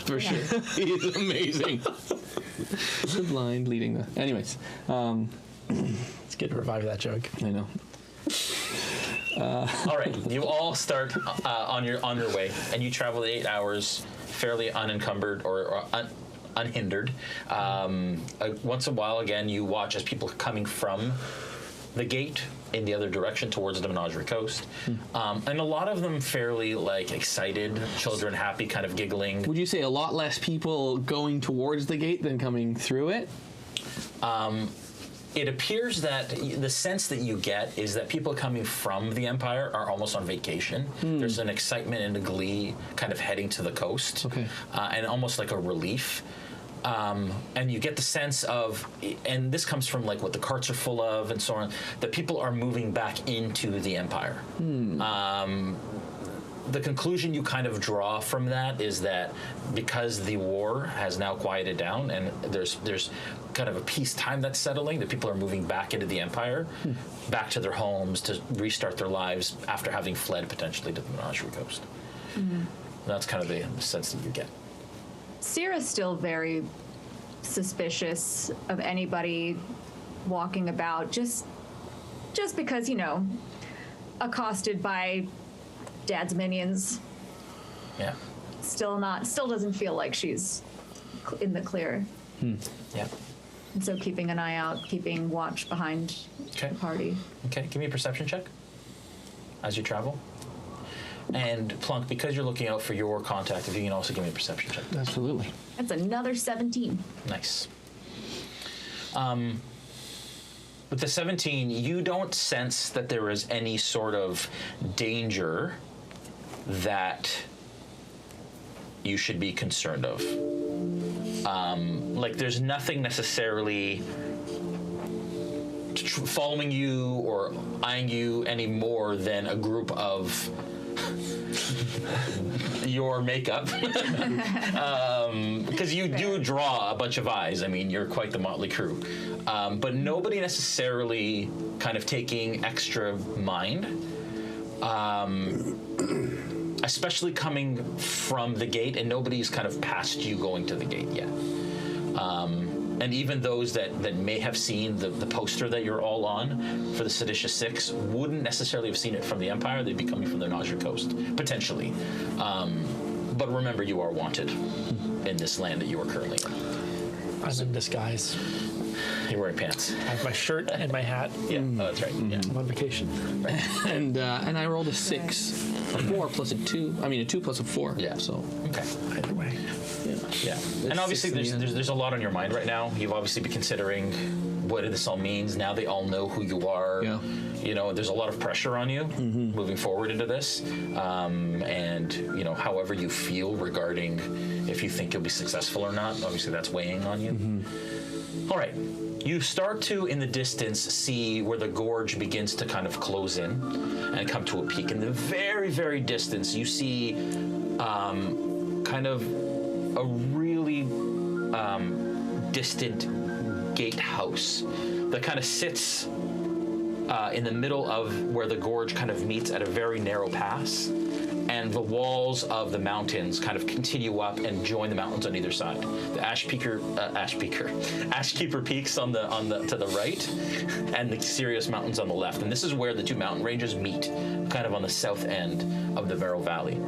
for sure. He is amazing. The blind leading the. Anyways, it's good to revive that joke. I know. All right, you all start on your way, and you travel 8 hours fairly unencumbered or unhindered. Once in a while, again, you watch as people are coming from the gate in the other direction towards the Menagerie Coast, and a lot of them fairly excited, children happy, kind of giggling. Would you say a lot less people going towards the gate than coming through it? It appears that the sense that you get is that people coming from the Empire are almost on vacation. There's an excitement and a glee kind of heading to the coast, and almost like a relief. And you get the sense of, and this comes from what the carts are full of and so on, that people are moving back into the Empire. The conclusion you kind of draw from that is that because the war has now quieted down and there's kind of a peacetime that's settling, that people are moving back into the Empire, back to their homes to restart their lives after having fled potentially to the Menagerie Coast. That's kind of the sense that you get. Sierra's still very suspicious of anybody walking about just because, accosted by Dad's minions. Yeah. Still doesn't feel like she's in the clear. Yeah. And so keeping an eye out, keeping watch behind the party. Okay, give me a perception check as you travel. And Plunk, because you're looking out for your contact, if you can also give me a perception check. Absolutely. That's another 17. Nice. With the 17, you don't sense that there is any sort of danger that you should be concerned of. There's nothing necessarily following you or eyeing you any more than a group of your makeup, because you do draw a bunch of eyes. I mean, you're quite the motley crew, but nobody necessarily kind of taking extra mind, especially coming from the gate, and nobody's kind of past you going to the gate yet. And even those that may have seen the poster that you're all on for the Seditious Six wouldn't necessarily have seen it from the Empire. They'd be coming from the Menagerie Coast, potentially. But remember, you are wanted in this land that you are currently in. I'm in disguise. You're wearing pants. I have my shirt and my hat. Yeah, that's right. Yeah. I'm on vacation. Right. And I rolled a 6, a 4 plus a 2. I mean, a 2 plus a 4. Yeah. So okay. Either way. Yeah. And obviously, there's a lot on your mind right now. You've obviously been considering what this all means. Now they all know who you are. Yeah. There's a lot of pressure on you moving forward into this. And however you feel regarding if you think you'll be successful or not, obviously that's weighing on you. All right. You start to, in the distance, see where the gorge begins to kind of close in and come to a peak. In the very, very distance, you see kind of a really distant gatehouse that kind of sits in the middle of where the gorge kind of meets at a very narrow pass, and the walls of the mountains kind of continue up and join the mountains on either side. The Ashkeeper Peaks on the to the right, and the Sirius Mountains on the left. And this is where the two mountain ranges meet, kind of on the south end of the Varrow Valley.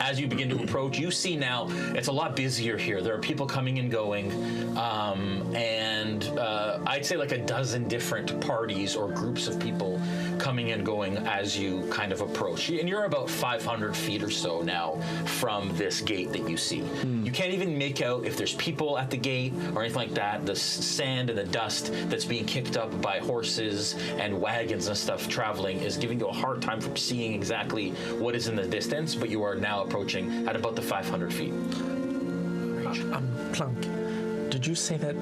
As you begin to approach, you see now it's a lot busier here. There are people coming and going, and I'd say like a dozen different parties or groups of people coming and going as you kind of approach. And you're about 500 feet or so now from this gate that you see. You can't even make out if there's people at the gate or anything like that. The sand and the dust that's being kicked up by horses and wagons and stuff traveling is giving you a hard time from seeing exactly what is in the distance, but you are now approaching at about the 500 feet. Plunk, did you say that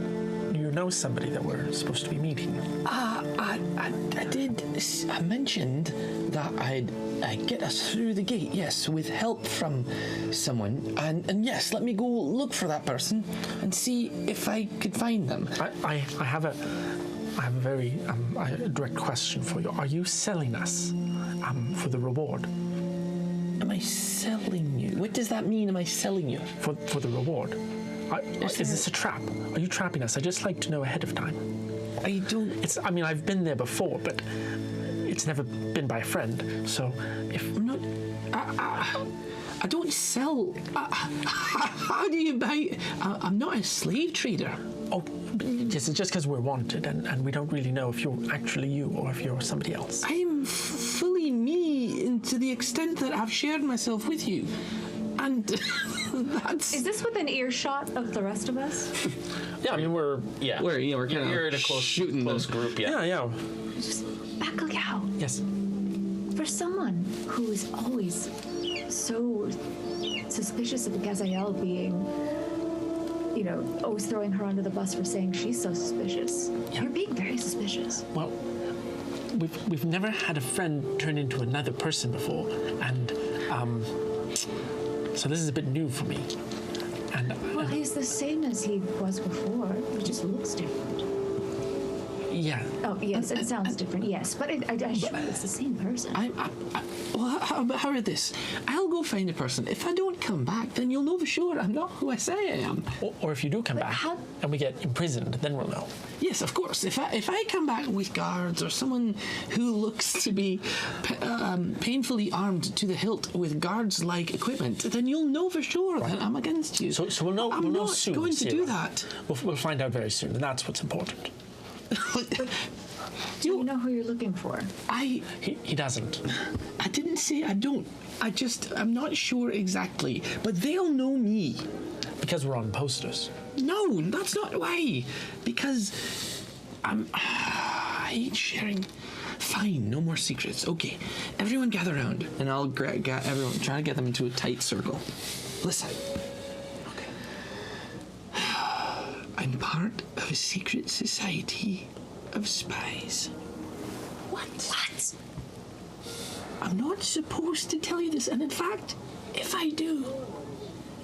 you know somebody that we're supposed to be meeting? I did. I mentioned that I'd get us through the gate, yes, with help from someone. And yes, let me go look for that person and see if I could find them. I have a very direct question for you. Are you selling us for the reward? Am I selling you? What does that mean, am I selling you? For the reward. Is this a trap? Are you trapping us? I'd just like to know ahead of time. I don't... I've been there before, but it's never been by a friend, so if... I'm not... I don't sell... how do you buy... I'm not a slave trader. Oh, yes, it's just because we're wanted, and we don't really know if you're actually you or if you're somebody else. I'm fully me, and to the extent that I've shared myself with you. And that's... Is this within earshot of the rest of us? Yeah, I mean, we're kind of you're in a close group, Yeah. Just Bacalhau. Yes. For someone who is always so suspicious of Gazael being, always throwing her under the bus for saying she's so suspicious. Yeah. You're being very suspicious. Well, we've never had a friend turn into another person before, and so this is a bit new for me. Well, he's the same as he was before. He just looks different. Yeah. Oh, yes, it sounds different, yes. But I'm sure it's the same person. Well, how about this? I'll go find a person. If I don't come back, then you'll know for sure I'm not who I say I am. Or if you do come back and we get imprisoned, then we'll know. Yes, of course. If I come back with guards or someone who looks to be painfully armed to the hilt with guards-like equipment, then you'll know for sure that I'm against you. So we'll know. I'm not soon, going to do that. We'll find out very soon, and that's what's important. Do you know who you're looking for? He doesn't. I didn't say I don't. I'm not sure exactly, but they'll know me. Because we're on posters. No, that's not why. Because I hate sharing. Fine, no more secrets. Okay, everyone gather around, and I'll get everyone, try to get them into a tight circle. Listen. Okay. I'm part of a secret society of spies. What? I'm not supposed to tell you this, and in fact, if I do,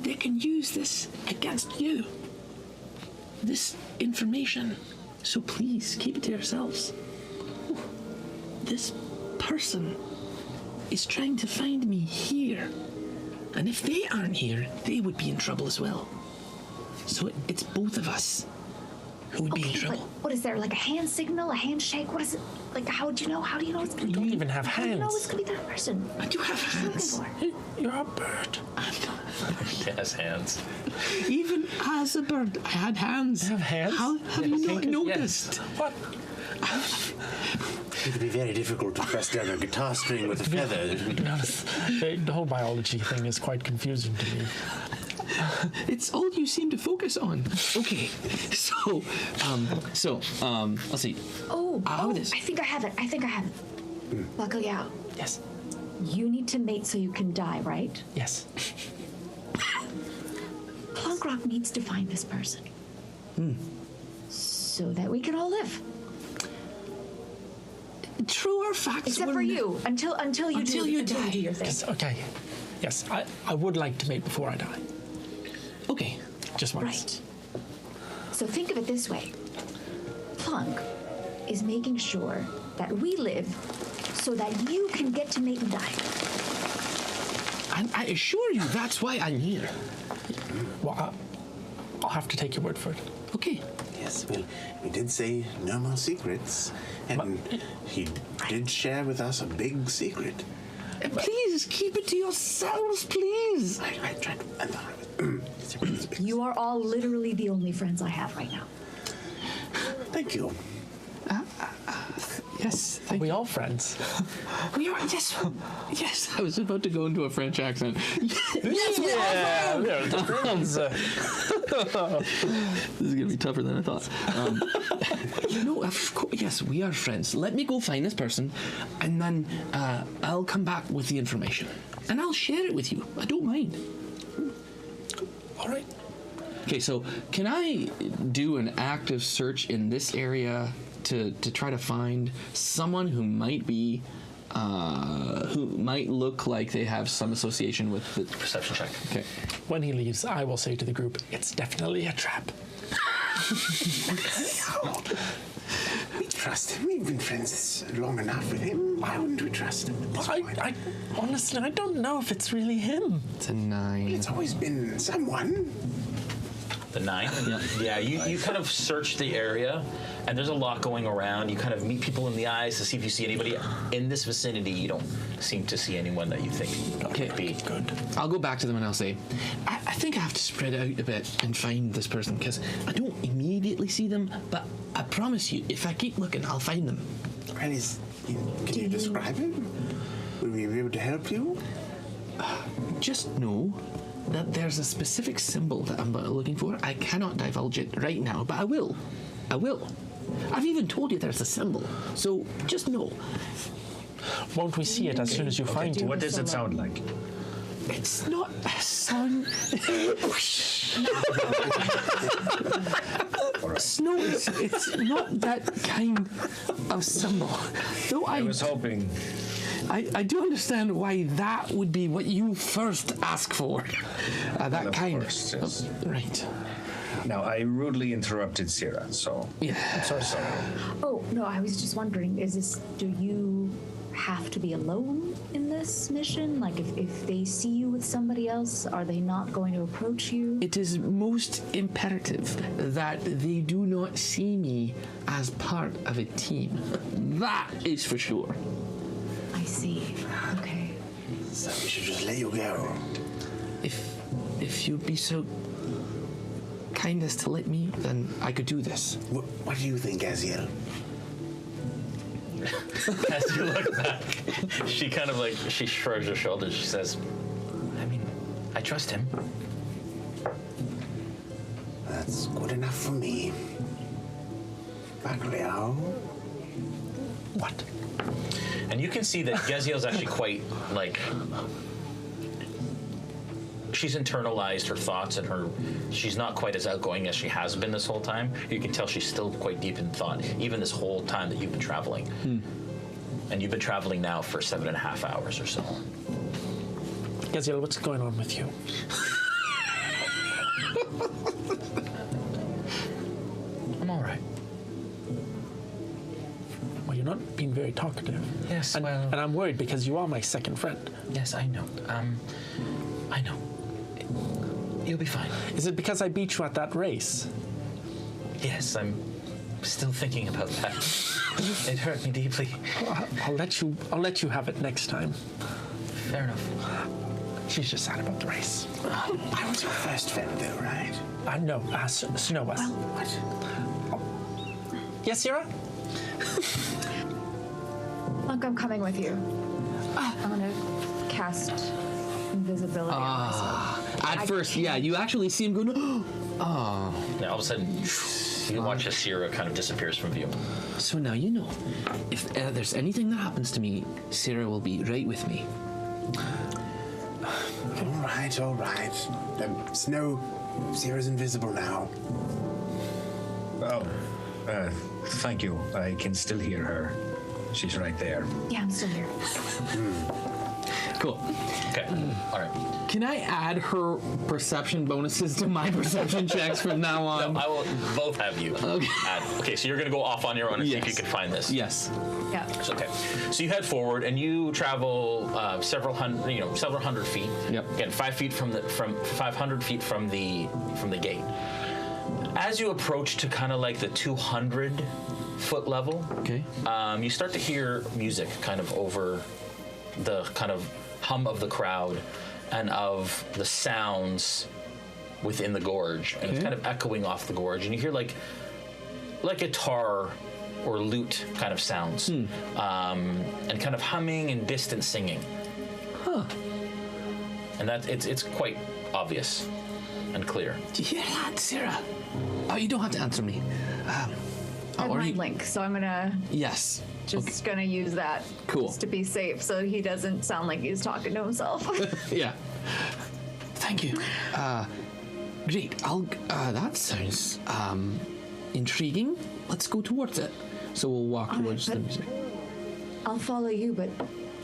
they can use this against you. This information. So please, keep it to yourselves. This person is trying to find me here. And if they aren't here, they would be in trouble as well. So it's both of us who would be in trouble. But what is there, like a hand signal, a handshake? What is it? Like, how would you know? How do you know it's going to be? You don't even have hands. How do you know it's going to be that person? I do have hands. You're a bird. I'm not a bird. He has hands. Even as a bird, I had hands. You have hands? How have you not noticed? Yes. What? It would be very difficult to press down a guitar string with a feather. To be honest, the whole biology thing is quite confusing to me. It's all you seem to focus on. Okay, so, let's see. I think I have it. Bacalhau. Yes. You need to mate so you can die, right? Yes. Plunkrock needs to find this person. So that we can all live. True or facts? Except for you, until you do your thing. Yes, okay. Yes, I would like to mate before I die. Okay. Just once. Right. So think of it this way. Plunk is making sure that we live so that you can get to Maiden Die. And I assure you, that's why I'm here. Well, I'll have to take your word for it. Okay. Yes, well, we did say no more secrets, and he did share with us a big secret. Please, keep it to yourselves, please. I tried. You are all literally the only friends I have right now. Thank you. Yes, are we all friends? We are, yes. Yes, I was about to go into a French accent. Yes, we are friends. This is going to be tougher than I thought. Of course, yes, we are friends. Let me go find this person, and then I'll come back with the information. And I'll share it with you. I don't mind. All right. Okay, so can I do an active search in this area to try to find someone who might be, who might look like they have some association with the perception check? Okay. When he leaves, I will say to the group, it's definitely a trap. We trust him. We've been friends long enough with him. Why wouldn't we trust him at this point? I honestly, I don't know if it's really him. It's a 9. Well, it's always been someone. The 9? Yeah, you kind of search the area, and there's a lot going around. You kind of meet people in the eyes to see if you see anybody in this vicinity. You don't seem to see anyone that you think could be. Good. I'll go back to them and I'll say, I think I have to spread out a bit and find this person, because I don't immediately see them, but I promise you, if I keep looking, I'll find them. And can you describe him? Will we be able to help you? Just know that there's a specific symbol that I'm looking for. I cannot divulge it right now, but I will. I will. I've even told you there's a symbol, so just know. Won't we see it as soon as you find it? What does it sound like? It's not a sun. Snow, it's not that kind of symbol. Though I was hoping. I do understand why that would be what you first ask for. That kind course, yes. Right. Now, I rudely interrupted Sierra, so... Yeah. I'm sorry. Oh, no, I was just wondering, do you have to be alone in this mission? Like, if they see you with somebody else, are they not going to approach you? It is most imperative that they do not see me as part of a team. That is for sure. I see. Okay. So we should just let you go. If you'd be so kind as to let me, then I could do this. What do you think, Aziel? As you look back, she kind of she shrugs her shoulders. She says, I mean, I trust him. That's good enough for me. Bacalhau. What? And you can see that Geziel's actually quite, she's internalized her thoughts, and she's not quite as outgoing as she has been this whole time. You can tell she's still quite deep in thought, even this whole time that you've been traveling. And you've been traveling now for 7.5 hours or so. Geziel, what's going on with you? I'm all right. Well, you're not being very talkative. Yes, and I'm worried because you are my second friend. Yes, I know. I know. You'll be fine. Is it because I beat you at that race? Yes, I'm still thinking about that. It hurt me deeply. I'll let you have it next time. Fair enough. She's just sad about the race. I was your first friend, though, right? No, Snow was. Well, what? Yes, Sierra? Look, I'm coming with you. I'm gonna cast invisibility on myself. At first, yeah, you actually see him go, oh. Now, all of a sudden, you watch as Sierra kind of disappears from view. So now you know. If there's anything that happens to me, Sierra will be right with me. All right. Snow, Sierra's invisible now. Oh, thank you. I can still hear her. She's right there. Yeah, I'm still here. Cool. Okay. All right. Can I add her perception bonuses to my perception checks from now on? No, I will both have you. Okay, so you're going to go off on your own and see if you can find this. Yes. Yeah. Okay. So you head forward and you travel several hundred feet. Yep. Again, 500 feet from the gate. As you approach to kind of like the 200-foot level, okay, you start to hear music kind of over the kind of hum of the crowd and of the sounds within the gorge, and it's kind of echoing off the gorge, and you hear like guitar or lute kind of sounds, and kind of humming and distant singing. Huh. And that it's quite obvious and clear. Do you hear that, Sarah? Oh, you don't have to answer me. I have mind link, so I'm gonna Yes. gonna use that. Cool. Just to be safe, so he doesn't sound like he's talking to himself. Yeah. Thank you. Great. That sounds intriguing. Let's go towards it. So we'll walk towards the music. I'll follow you, but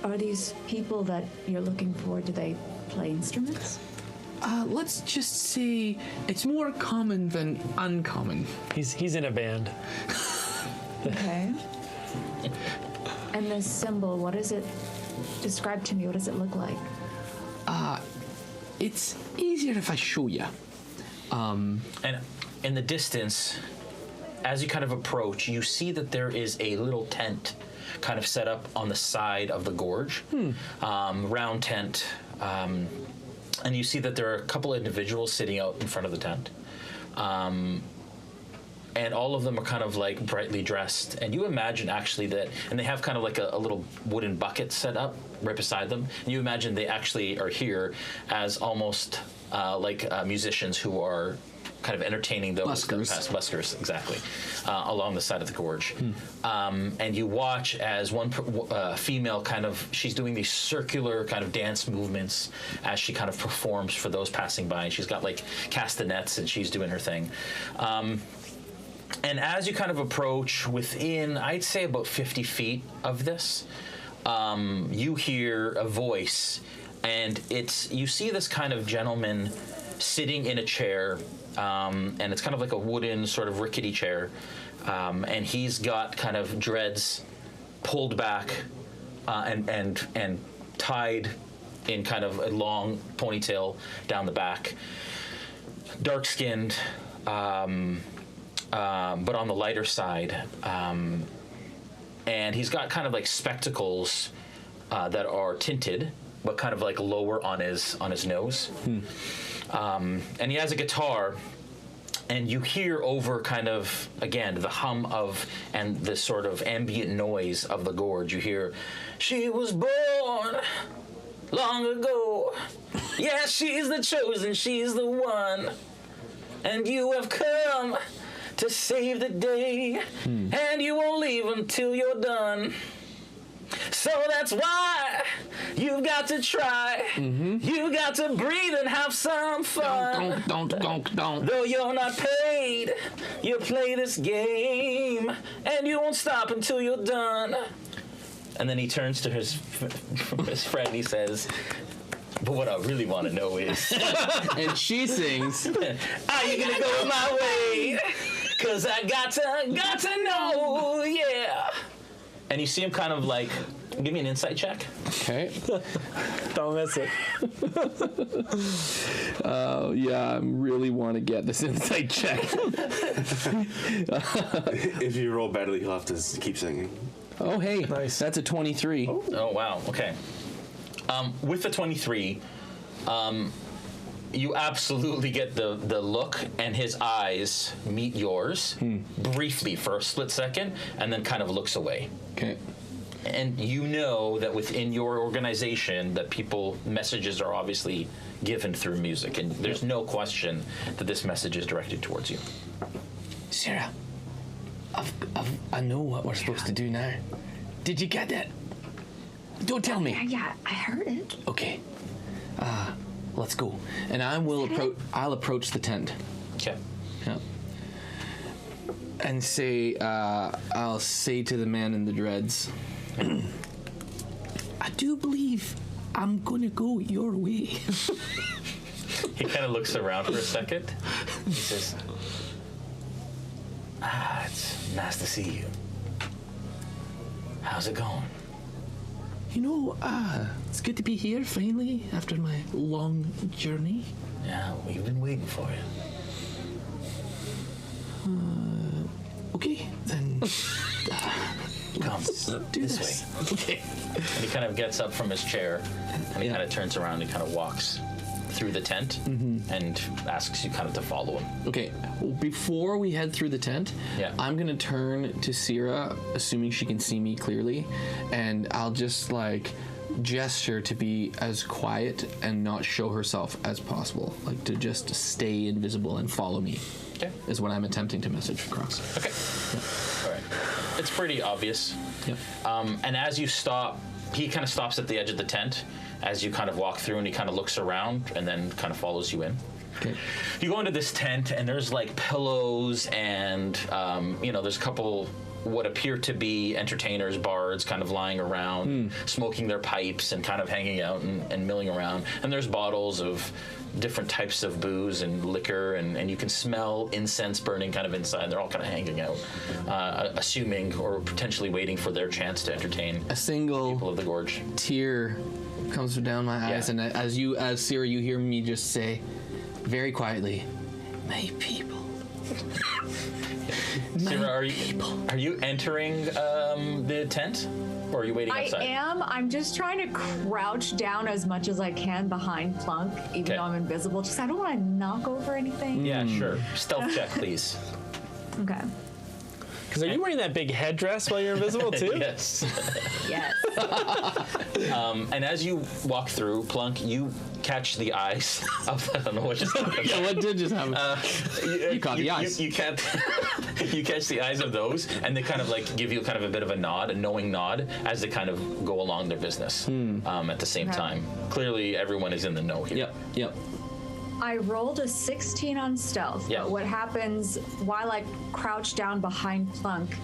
are these people that you're looking for? Do they play instruments? Let's just say it's more common than uncommon. He's in a band. Okay. And this symbol, what is it? Describe to me, what does it look like? It's easier if I show you. And in the distance, as you kind of approach, you see that there is a little tent kind of set up on the side of the gorge. Round tent. And you see that there are a couple individuals sitting out in front of the tent. And all of them are kind of like brightly dressed. And you imagine actually that, and they have kind of like a little wooden bucket set up right beside them. And you imagine they actually are here as almost like musicians who are kind of entertaining those buskers, exactly, along the side of the gorge. And you watch as one female kind of, she's doing these circular kind of dance movements as she kind of performs for those passing by. And she's got like castanets and she's doing her thing. And as you kind of approach within, I'd say about 50 feet of this, you hear a voice, and you see this kind of gentleman sitting in a chair, and it's kind of like a wooden sort of rickety chair, and he's got kind of dreads pulled back and tied in kind of a long ponytail down the back, dark-skinned, but on the lighter side, and he's got kind of like spectacles that are tinted, but kind of like lower on his nose. And he has a guitar, and you hear over kind of, again, the hum of and the sort of ambient noise of the gorge. You hear, "She was born long ago. Yeah, she's the chosen, she's the one. And you have come to save the day, and you won't leave until you're done. So that's why you've got to try. You got to breathe and have some fun. Don't. Though you're not paid, you play this game, and you won't stop until you're done." And then he turns to his friend and he says, "But what I really want to know is..." And she sings, "Are you gonna go my way? 'Cause I got to know, yeah." And you see him kind of like, give me an insight check. Okay. Don't miss it. Yeah, I really want to get this insight check. If you roll badly, you'll have to keep singing. Oh, hey, nice. That's a 23. Oh, wow. Okay. With the 23, you absolutely get the look, and his eyes meet yours briefly for a split second, and then kind of looks away. Okay. And you know that within your organization that messages are obviously given through music, and there's no question that this message is directed towards you. Sarah, I know what we're supposed to do now. Did you get that? Don't tell me. Yeah, I heard it. Okay. Let's go. And I'll approach the tent. Okay. Yeah. And say, I'll say to the man in the dreads, I do believe I'm gonna go your way. He kind of looks around for a second. He says, it's nice to see you. How's it going? You know, it's good to be here finally after my long journey. Yeah, we've been waiting for you. Okay, then. Come, this way. Okay. And he kind of gets up from his chair, and he kind of turns around and kind of walks through the tent and asks you kind of to follow him. Okay, well, before we head through the tent, I'm gonna turn to Sierra, assuming she can see me clearly, and I'll just like gesture to be as quiet and not show herself as possible, like to just stay invisible and follow me. Okay. Is what I'm attempting to message across. Okay. All right. It's pretty obvious. Yep. And as you stop, he kind of stops at the edge of the tent as you kind of walk through, and he kind of looks around and then kind of follows you in. Okay. You go into this tent, and there's like pillows and, there's a couple what appear to be entertainers, bards, kind of lying around, smoking their pipes and kind of hanging out and milling around. And there's bottles of different types of booze and liquor, and you can smell incense burning kind of inside. They're all kind of hanging out, assuming or potentially waiting for their chance to entertain a single people of the gorge. Tear comes down my eyes, and as Sierra, you hear me just say, very quietly, "My people." Sierra, are you entering the tent, or are you waiting outside? I am. I'm just trying to crouch down as much as I can behind Plunk, even though I'm invisible. Just I don't want to knock over anything. Yeah, sure. Stealth check, please. Okay. Because are you wearing that big headdress while you're invisible too? Yes. Yes. And as you walk through, Plunk, you catch the eyes of, I don't know what just happened. Yeah, what did just happen? You caught the eyes. You catch the eyes of those, and they kind of like give you kind of a bit of a nod, a knowing nod, as they kind of go along their business at the same time. Clearly, everyone is in the know here. Yep. I rolled a 16 on stealth, but what happens while I crouch down behind Plunk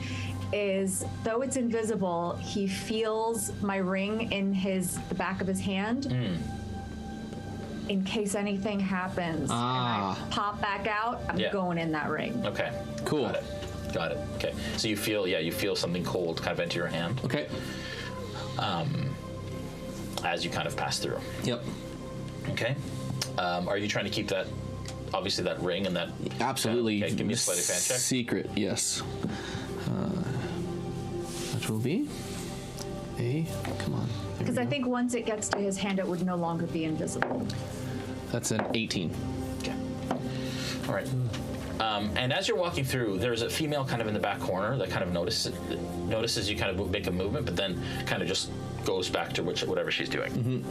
is, though it's invisible, he feels my ring in the back of his hand. In case anything happens and I pop back out, I'm going in that ring. Okay. Cool. Got it. Okay. So you feel something cold kind of enter your hand. Okay. As you kind of pass through. Yep. Okay. Are you trying to keep that, obviously, that ring and that? Absolutely. Okay, give me a sleight of hand check. Secret, yes. That will be come on. Because I think once it gets to his hand, it would no longer be invisible. That's an 18. Okay. All right. And as you're walking through, there's a female kind of in the back corner that kind of notices you kind of make a movement, but then kind of just goes back to whatever she's doing.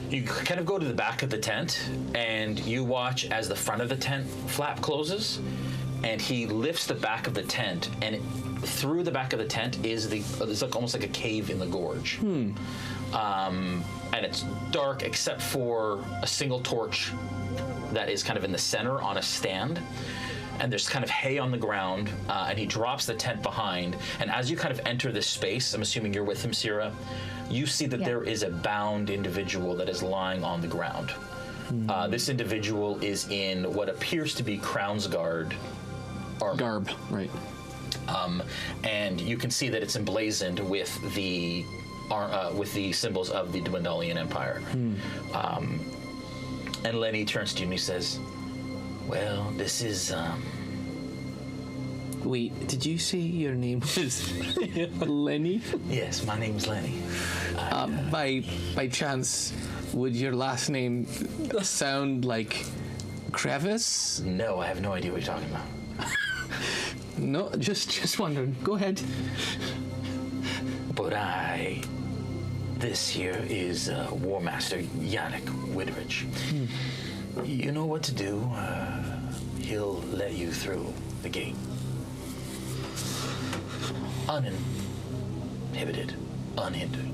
You kind of go to the back of the tent, and you watch as the front of the tent flap closes, and he lifts the back of the tent, and through the back of the tent is it's like almost like a cave in the gorge. And it's dark except for a single torch that is kind of in the center on a stand. And there's kind of hay on the ground, and he drops the tent behind. And as you kind of enter this space, I'm assuming you're with him, Sierra, you see that there is a bound individual that is lying on the ground. This individual is in what appears to be Crown's Guard armor. Garb, right. And you can see that it's emblazoned with the symbols of the Dwendalian Empire. And Lenny turns to you and he says, "Well, this is, Wait, did you say your name was Lenny? Yes, my name's Lenny. By chance, would your last name sound like Crevice? No, I have no idea what you're talking about. No, just wondering. Go ahead. But this here is War Master Yannick Whitteridge. You know what to do. He'll let you through the gate. Uninhibited, unhindered.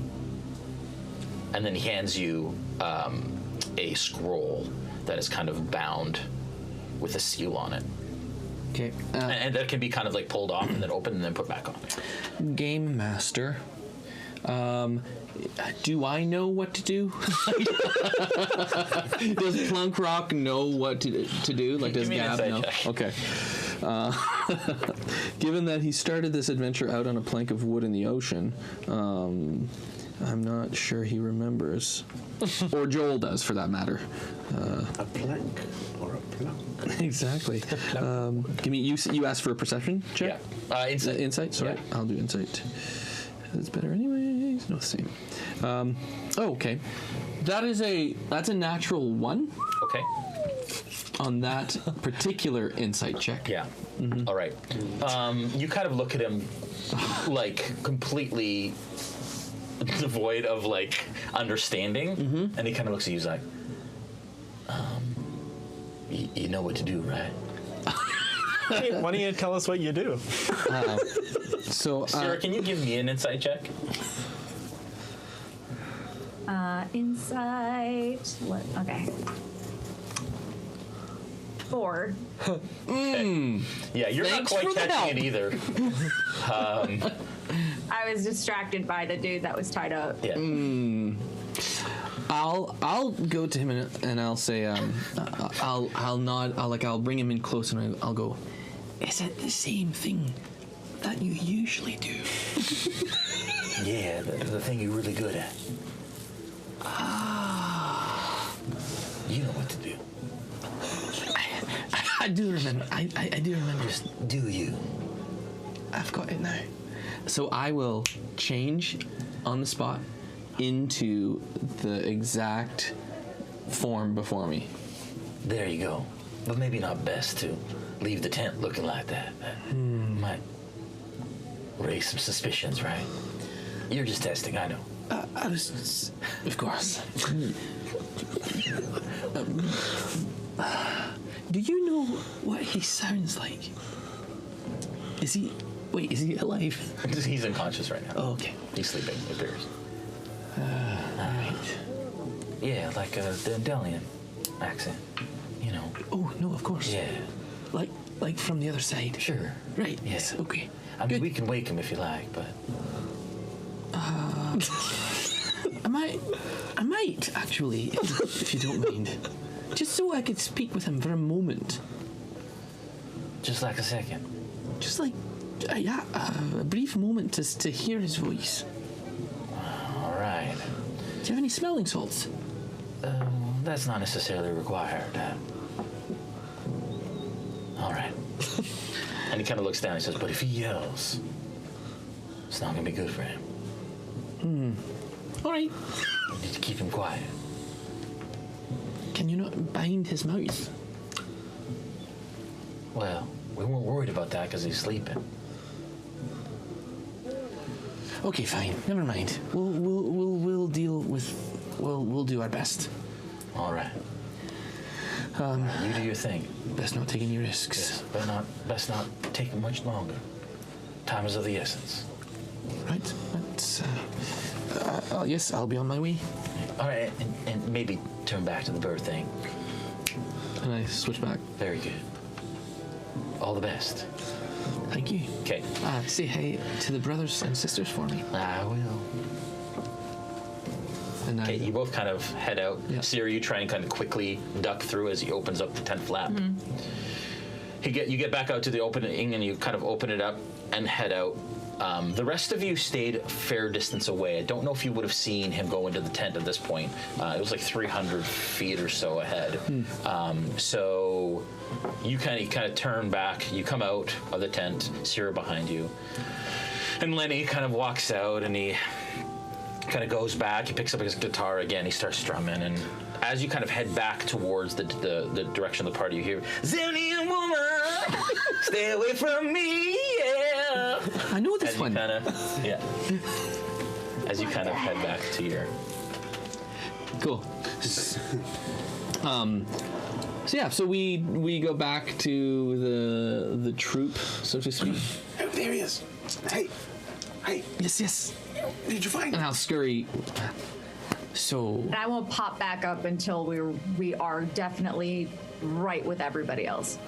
And then he hands you a scroll that is kind of bound with a seal on it. Okay. And that can be kind of like pulled off and then opened and then put back on. Game Master, Do I know what to do? Does Plunk Rock know what to do? Like, does Gab know? Check. Okay. Given that he started this adventure out on a plank of wood in the ocean, I'm not sure he remembers. Or Joel does, for that matter. A plank or a plunk. Exactly. Give me. You asked for a perception check. Yeah. Insight. Insight. Sorry, yeah. I'll do insight. That's better, anyways. No, same. Okay. That's a natural 1. Okay. On that particular insight check. Yeah. Mm-hmm. All right. You kind of look at him like completely devoid of like understanding, and he kind of looks at you like, you know what to do, right? Hey, why don't you tell us what you do? Sarah, can you give me an insight check? Insight. What? Okay. 4. Okay. Yeah, you're not quite catching it either. I was distracted by the dude that was tied up. Yeah. I'll go to him and I'll say I'll nod. I'll bring him in close and I'll go. Is it the same thing that you usually do? Yeah, the thing you're really good at. You know what to do. I do remember. I do remember. Just do you. I've got it now. So I will change on the spot into the exact form before me. There you go. But maybe not best to leave the tent looking like that. Might raise some suspicions, right? You're just testing, I know. I was, of course. Do you know what he sounds like? Is he alive? He's unconscious right now. Oh, okay. He's sleeping, it appears. Right. Yeah, like a Dandelion accent, you know. Oh, no, of course. Yeah. Like from the other side? Sure. Right, Yeah. yes, okay. I mean, we can wake him if you like, but... I might, actually, if you don't mind. Just so I could speak with him for a moment. Just like a second? Just like, a brief moment to hear his voice. All right. Do you have any smelling salts? That's not necessarily required. All right. And he kind of looks down and says, but if he yells, it's not going to be good for him. All right. You need to keep him quiet. Can you not bind his mouth? Well, we weren't worried about that because he's sleeping. Okay, fine. Never mind. We'll deal with. We'll do our best. All right. You do your thing. Best not take any risks. Yes, best not take much longer. Time is of the essence. Right. That's. Yes, I'll be on my way. All right, and maybe turn back to the bird thing. And I switch back. Very good. All the best. Thank you. Okay. Say hey to the brothers and sisters for me. I will. Okay, you both kind of head out. Yeah. Siri, you try and kind of quickly duck through as he opens up the tent flap. You get back out to the opening and you kind of open it up and head out. The rest of you stayed a fair distance away. I don't know if you would have seen him go into the tent at this point. It was like 300 feet or so ahead. So you kind of turn back. You come out of the tent, Sierra behind you. And Lenny kind of walks out and he kind of goes back. He picks up his guitar again. He starts strumming. And as you kind of head back towards the direction of the party, you hear, Zillion woman, stay away from me, yeah. I know this one. Yeah. As you kind of head back to your... Cool. So we go back to the troop, so to speak. Oh, there he is. Hey. Yes. What did you find? And I'll scurry. So. And I won't pop back up until we are definitely right with everybody else.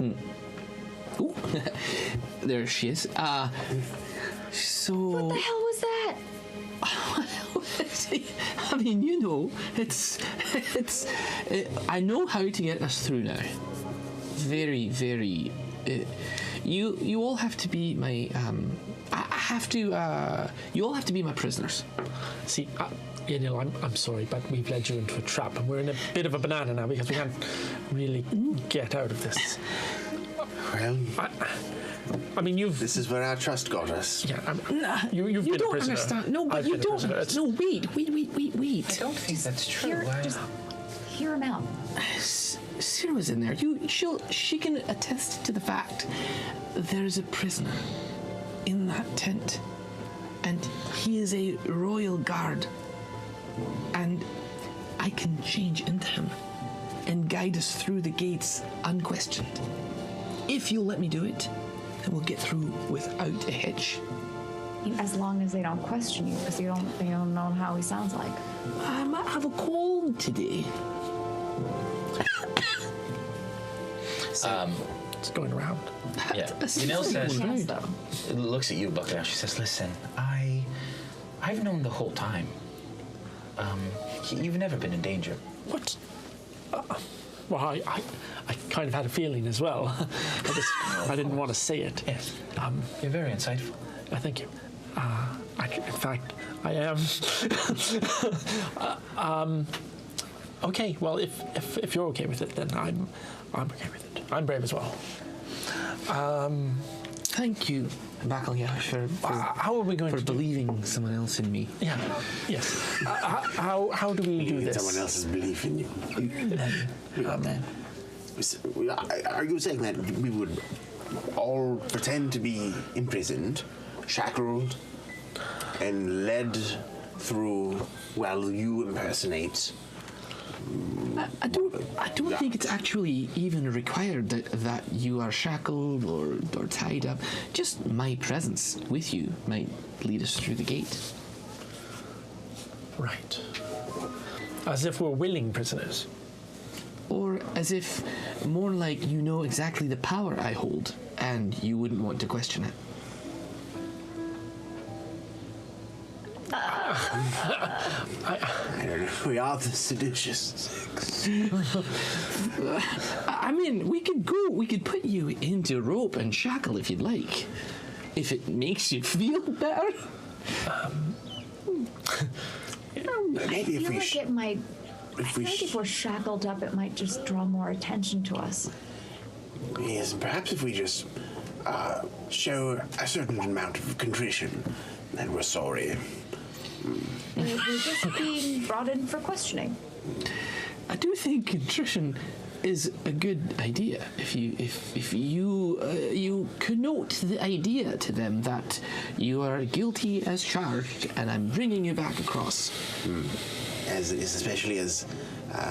Ooh. There she is. So. What the hell was that? I mean, you know, I know how to get us through now. Very, very. You all have to be my. You all have to be my prisoners. See, I'm sorry, but we've led you into a trap, and we're in a bit of a banana now because we can't really get out of this. Well, I mean, This is where our trust got us. Yeah, you've been don't a prisoner. understand. No, but I've you been a don't. prisoner. No, wait. I don't think that's true. Just hear him out. Sarah's in there. She can attest to the fact there's a prisoner in that tent, and he is a royal guard, and I can change into him and guide us through the gates unquestioned. If you'll let me do it, then we'll get through without a hitch. As long as they don't question you, because they don't know how he sounds like. I might have a cold today. It's going around. Yeah. Janelle says, looks at you, Bacalhau. She says, listen, I've known the whole time. You've never been in danger. What? Well, I kind of had a feeling as well. I didn't want to say it. Yes. You're very insightful. Thank you. In fact, I am. Okay. Well, if you're okay with it, then I'm okay with it. I'm brave as well. Thank you, Bacalhau, for how are we going to believing someone else in me? Yeah. Yes. How do we do this? Someone else's belief in you. Amen. Are you saying that we would all pretend to be imprisoned, shackled, and led through while you impersonate? I don't think it's actually even required that you are shackled or tied up. Just my presence with you might lead us through the gate. Right. As if we're willing prisoners. Or as if more like you know exactly the power I hold and you wouldn't want to question it. I don't know. We are the seditious. I mean, we could put you into rope and shackle if you'd like. If it makes you feel better. Maybe if we it might. I feel like if we're shackled up, it might just draw more attention to us. Yes, perhaps if we just show a certain amount of contrition, then we're sorry. We're just being brought in for questioning. I do think contrition is a good idea. If you connote the idea to them that you are guilty as charged, and I'm bringing you back across. Especially as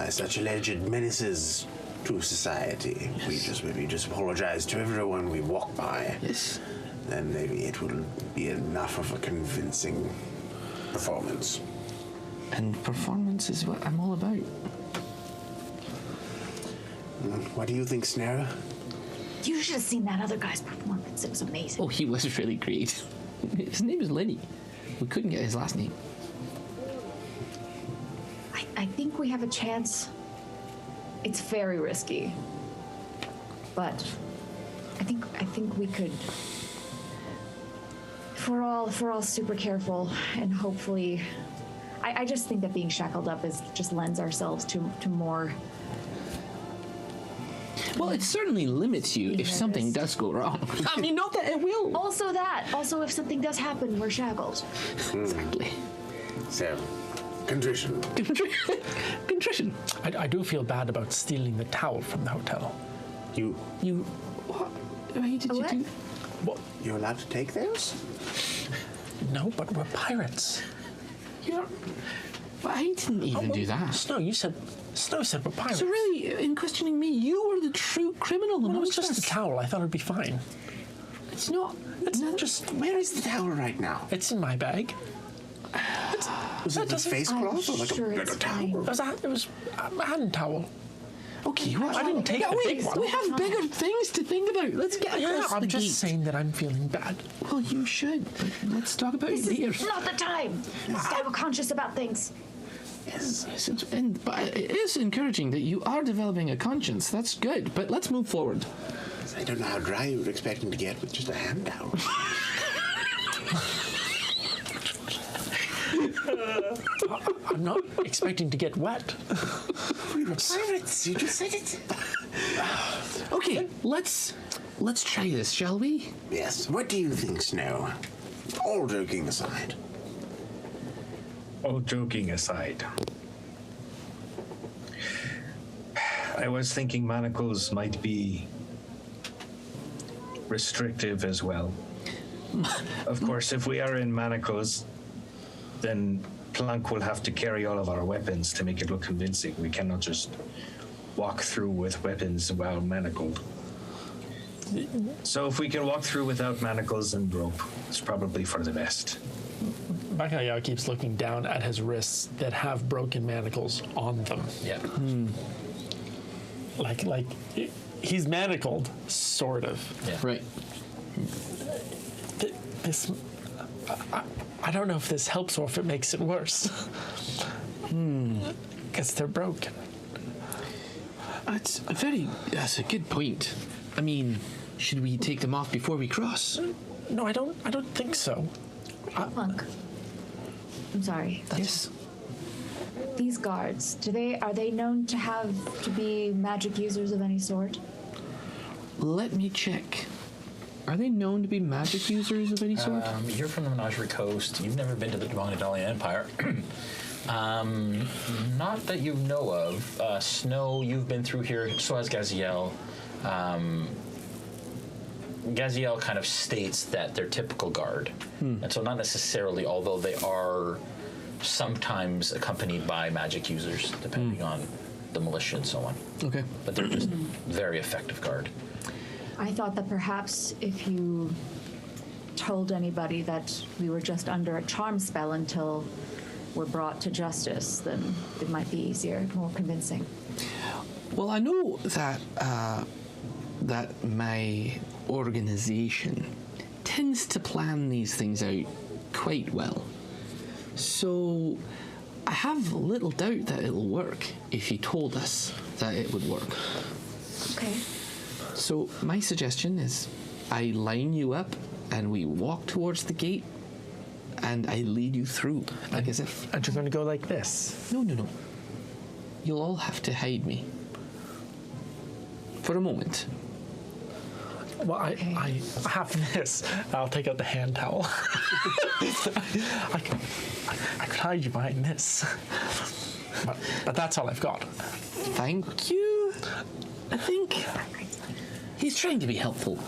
such alleged menaces to society. Yes. We just apologize to everyone we walk by. Yes. Then maybe it will be enough of a convincing performance. And performance is what I'm all about. What do you think, Snara? You should have seen that other guy's performance. It was amazing. Oh, he was really great. His name is Lenny. We couldn't get his last name. I think we have a chance. It's very risky, but I think we could. If we're all super careful and hopefully, I just think that being shackled up just lends ourselves to more. Well, it certainly limits you if something does go wrong. I mean, not that it will. Also, if something does happen, we're shackled. Exactly. So, contrition. Contrition. I do feel bad about stealing the towel from the hotel. You. What? Why did you do? What? You're allowed to take those? No, but we're pirates. Well, I didn't even do that. Snow said we're pirates. So really, in questioning me, you were the true criminal. Well, it was just a towel. I thought it'd be fine. It's not. It's not just. Where is the towel right now? It's in my bag. Was it a face cloth or like a towel? It was a hand towel. Okay, what? I didn't take the big one. We have bigger things to think about. Let's get across I'm the just gate. saying that I'm feeling bad. Well, you should, but let's talk about it later. This is not the time. Stay conscious about things. Yes, but it is encouraging that you are developing a conscience. That's good, but let's move forward. I don't know how dry you were expecting to get with just a handout. I'm not expecting to get wet. We're pirates. You just said it. Okay, let's try this, shall we? Yes. What do you think, Snow? All joking aside. All joking aside, I was thinking manacles might be restrictive as well. Of course, if we are in manacles, then Plunk will have to carry all of our weapons to make it look convincing. We cannot just walk through with weapons while manacled. So if we can walk through without manacles and rope, it's probably for the best. Bacalhau keeps looking down at his wrists that have broken manacles on them. Yeah. Like he's manacled, sort of. Yeah. Right. This, I don't know if this helps or if it makes it worse. Because they're broken. That's a good point. I mean, should we take them off before we cross? No, I don't think so. Plunk. I'm sorry. Yes. These guards, are they known to be magic users of any sort? Let me check. Are they known to be magic users of any sort? You're from the Menagerie Coast. You've never been to the Dwangadalian Empire. Not that you know of. Snow, you've been through here. So has Gaziel. Gaziel kind of states that they're typical guard. And so not necessarily, although they are sometimes accompanied by magic users, depending on the militia and so on. Okay. But they're just very effective guard. I thought that perhaps if you told anybody that we were just under a charm spell until we're brought to justice, then it might be easier, more convincing. Well, I know that that my organization tends to plan these things out quite well. So I have little doubt that it'll work if you told us that it would work. Okay. So my suggestion is I line you up and we walk towards the gate and I lead you through, like as if... And you're going to go like this? No. You'll all have to hide me. For a moment. Well, I have this. I'll take out the hand towel. I could hide you behind this. But that's all I've got. Thank you. I think he's trying to be helpful.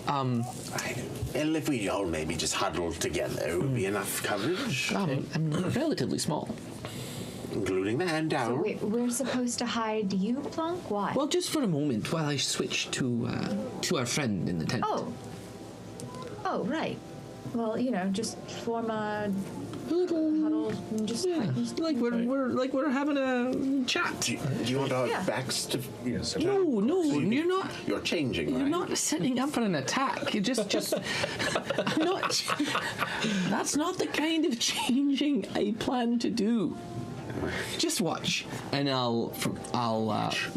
Well, if we all maybe just huddled together, it would be enough coverage. I'm relatively small. Including the hand down. So we're supposed to hide you, Plunk? Why? Well, just for a moment while I switch to our friend in the tent. Oh, right. Well, just form a huddle and just like we're having a chat. Do you want our backs to? Yes. No, you're not. You're changing. You're not setting up for an attack. You just. I'm not. That's not the kind of changing I plan to do. Just watch, and I'll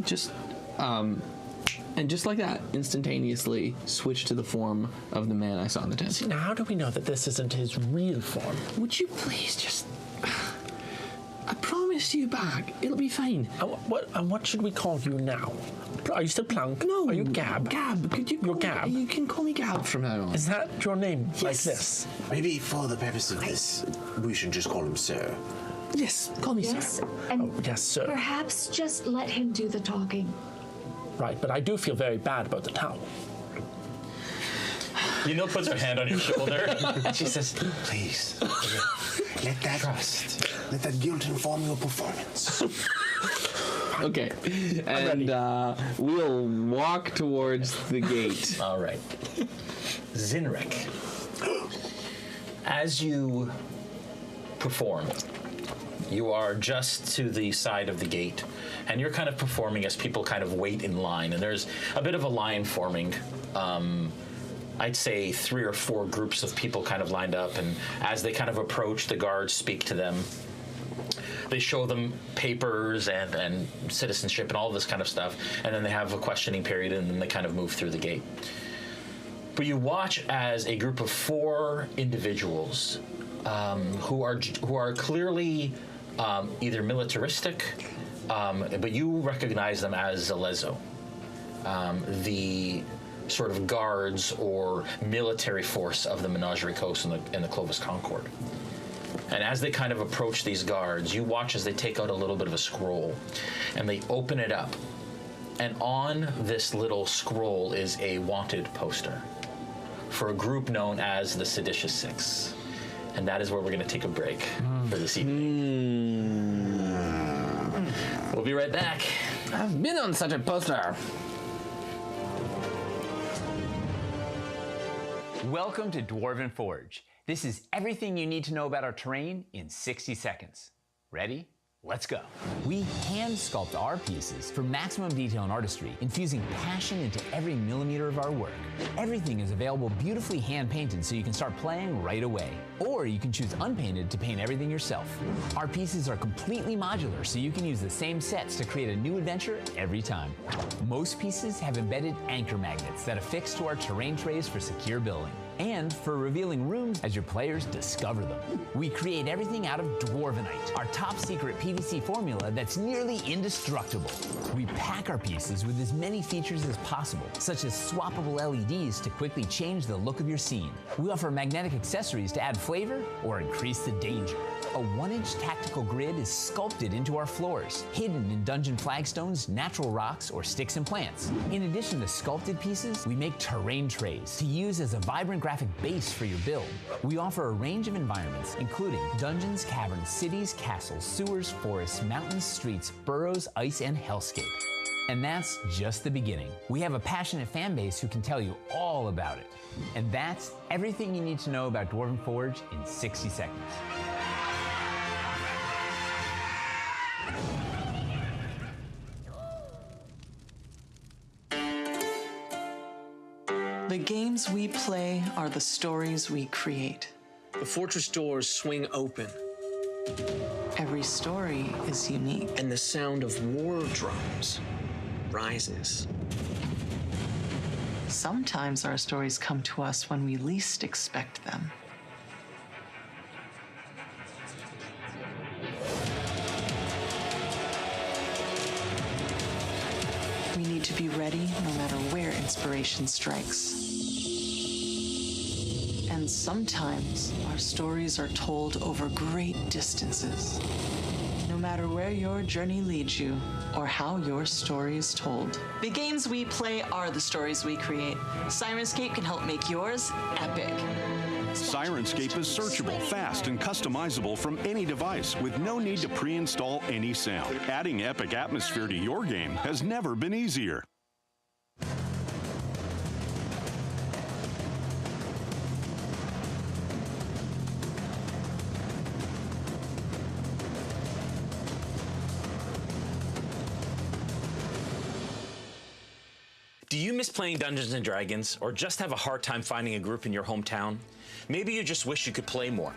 just and just like that, instantaneously switch to the form of the man I saw in the tent. See, now how do we know that this isn't his real form? Would you please just... I promise you back. It'll be fine. What should we call you now? Are you still Plunk? No. Are you Gab? Gab. You're Gab. You can call me Gab from now on. Is that your name? Yes. Like this? Maybe for the purpose of this, we should just call him Sir. Yes, call me Sir. And yes, sir. Perhaps just let him do the talking. Right, but I do feel very bad about the towel. Puts her hand on your shoulder. She says, please, let that guilt inform your performance. Okay, and we'll walk towards the gate. All right. Zinric, as you perform, You are just to the side of the gate, and you're kind of performing as people kind of wait in line, and there's a bit of a line forming. I'd say 3 or 4 groups of people kind of lined up, and as they kind of approach, the guards speak to them. They show them papers and citizenship and all this kind of stuff, and then they have a questioning period, and then they kind of move through the gate. But you watch as a group of 4 individuals who are clearly either militaristic, but you recognize them as Zalezo, the sort of guards or military force of the Menagerie Coast and the Clovis Concord. And as they kind of approach these guards, you watch as they take out a little bit of a scroll, and they open it up. And on this little scroll is a wanted poster for a group known as the Seditious Six. And that is where we're going to take a break for this evening. We'll be right back. I've been on such a poster. Welcome to Dwarven Forge. This is everything you need to know about our terrain in 60 seconds. Ready? Let's go. We hand sculpt our pieces for maximum detail and artistry, infusing passion into every millimeter of our work. Everything is available beautifully hand painted so you can start playing right away. Or you can choose unpainted to paint everything yourself. Our pieces are completely modular so you can use the same sets to create a new adventure every time. Most pieces have embedded anchor magnets that affix to our terrain trays for secure building, and for revealing rooms as your players discover them. We create everything out of Dwarvenite, our top secret PVC formula that's nearly indestructible. We pack our pieces with as many features as possible, such as swappable LEDs to quickly change the look of your scene. We offer magnetic accessories to add flavor or increase the danger. A 1-inch tactical grid is sculpted into our floors, hidden in dungeon flagstones, natural rocks, or sticks and plants. In addition to sculpted pieces, we make terrain trays to use as a vibrant graphic base for your build. We offer a range of environments, including dungeons, caverns, cities, castles, sewers, forests, mountains, streets, burrows, ice, and hellscape. And that's just the beginning. We have a passionate fan base who can tell you all about it. And that's everything you need to know about Dwarven Forge in 60 seconds. The games we play are the stories we create. The fortress doors swing open. Every story is unique. And the sound of war drums rises. Sometimes our stories come to us when we least expect them. We need to be ready no matter where inspiration strikes. And sometimes our stories are told over great distances. No matter where your journey leads you or how your story is told. The games we play are the stories we create. Sirenscape can help make yours epic. Sirenscape is searchable, fast, and customizable from any device with no need to pre-install any sound. Adding epic atmosphere to your game has never been easier. Do you miss playing Dungeons & Dragons, or just have a hard time finding a group in your hometown? Maybe you just wish you could play more.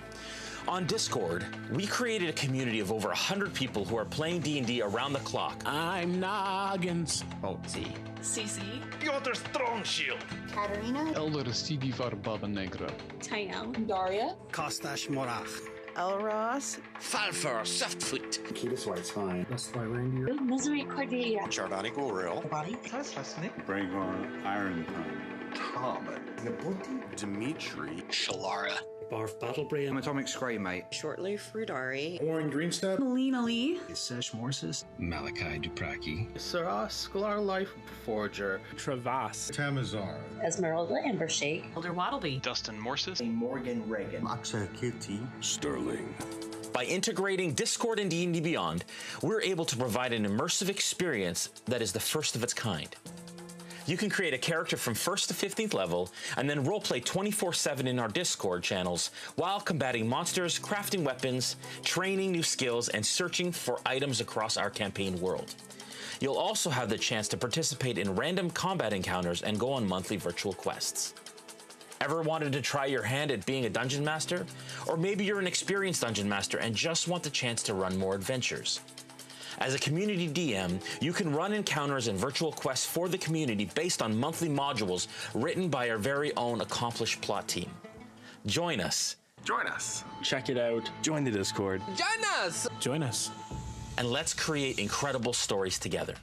On Discord, we created a community of over 100 people who are playing D&D around the clock. I'm Noggins. Motzi. Cece. Piotr Strongshield. Katarina. Elder Stevie Baba Negra. Tayel. Daria. Kostash Morach. Elros. Falfur Softfoot. Ketis Whitespine. That's my reindeer. Misery Cordelia. Chardani Goril. Body. Braegon Ironton. Tommen. Dimitri. Shalara. Barf Battlebrain. Atomic Scry, mate. Shortly Frudari. Warren Greenstep. Melina Lee. Sesh Morsis. Malachi Dupraki. Sarah Sklar Life Forger. Travas. Tamazar. Esmeralda Ambershake. Elder Waddleby. Dustin Morsis. Morgan Reagan. Akshay Kitty. Sterling. By integrating Discord and D&D Beyond, we're able to provide an immersive experience that is the first of its kind. You can create a character from 1st to 15th level and then roleplay 24/7 in our Discord channels while combating monsters, crafting weapons, training new skills, and searching for items across our campaign world. You'll also have the chance to participate in random combat encounters and go on monthly virtual quests. Ever wanted to try your hand at being a dungeon master? Or maybe you're an experienced dungeon master and just want the chance to run more adventures. As a community DM, you can run encounters and virtual quests for the community based on monthly modules written by our very own accomplished plot team. Join us. Join us. Check it out. Join the Discord. Join us! Join us. And let's create incredible stories together.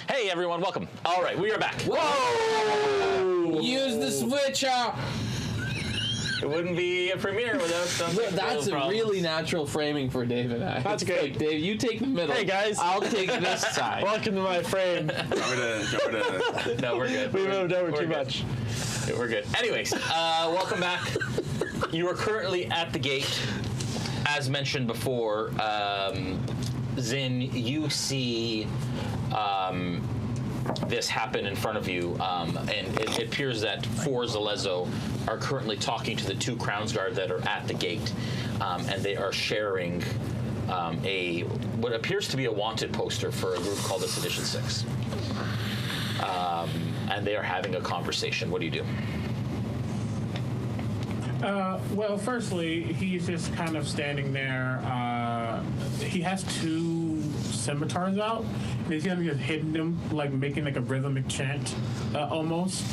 Hey everyone, welcome. All right, we are back. Whoa! Use the switcher. It wouldn't be a premiere without some. That's a really natural framing for Dave and I. That's great. Like, Dave, you take the middle. Hey guys, I'll take this side. Welcome to my frame. No, we're good. We moved over too much. Yeah, we're good. Anyways, welcome back. You are currently at the gate. As mentioned before, Zin, you see this happen in front of you, and it appears that 4 Zalezo are currently talking to the 2 Crownsguard that are at the gate, and they are sharing what appears to be a wanted poster for a group called the Sedition 6. And they are having a conversation. What do you do? Well, firstly, he's just kind of standing there. He has 2 scimitars out, and he's kind of just hitting them, like making like a rhythmic chant, almost.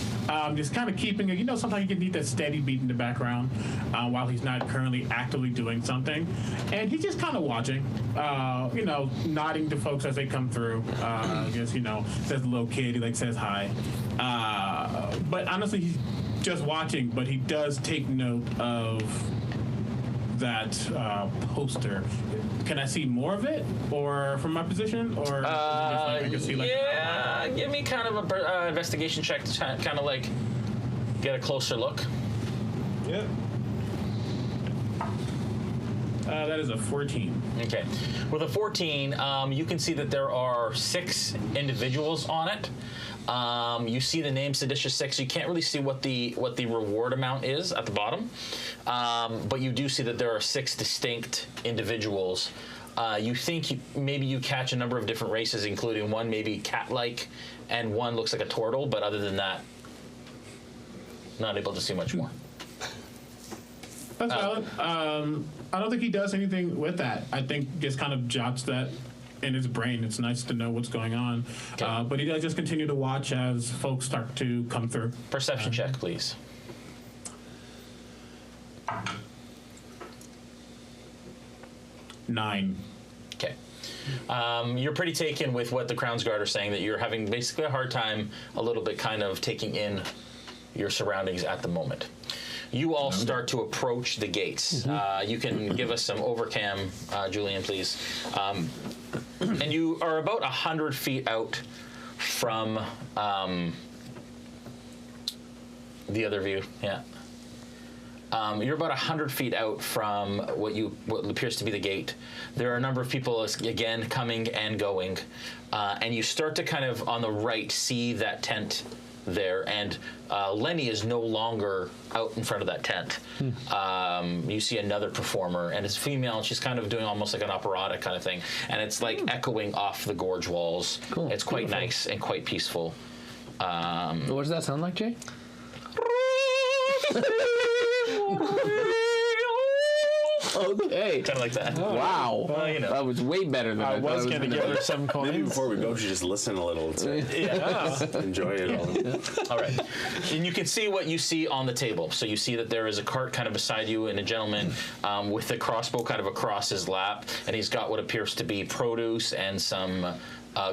Just kind of keeping it. You know, sometimes you can need that steady beat in the background while he's not currently actively doing something. And he's just kind of watching, you know, nodding to folks as they come through. Just, you know, says a little kid, he like says hi. But honestly, he's just watching, but he does take note of that poster. Can I see more of it, or from my position, or I can see like give me kind of a investigation check to kind of like get a closer look. Yeah. That is a 14. Okay. With a 14, you can see that there are 6 individuals on it. You see the name Seditious 6. You can't really see what the reward amount is at the bottom, but you do see that there are 6 distinct individuals. You think maybe you catch a number of different races, including one maybe cat-like, and one looks like a turtle. But other than that, not able to see much more. That's valid. I don't think he does anything with that. I think just kind of jots that in his brain. It's nice to know what's going on. Okay. But he does just continue to watch as folks start to come through. Perception check, please. 9. Okay. You're pretty taken with what the Crownsguard are saying, that you're having basically a hard time a little bit kind of taking in your surroundings at the moment. You all start to approach the gates. You can give us some overcam, Julian, please. And you are about 100 feet out from the other view. Yeah. You're about 100 feet out from what appears to be the gate. There are a number of people, again, coming and going. And you start to kind of, on the right, see that tent there, and Lenny is no longer out in front of that tent. You see another performer, and it's female, and she's kind of doing almost like an operatic kind of thing, and it's like echoing off the gorge walls. Cool. It's quite nice and quite peaceful. What does that sound like, Jay? Okay. Kind of like that. Wow. Well, you know. That was way better than I was going to give her some coins. Maybe before we go, we should just listen a little to enjoy it all. All right. And you can see what you see on the table. So you see that there is a cart kind of beside you and a gentleman with a crossbow kind of across his lap. And he's got what appears to be produce and some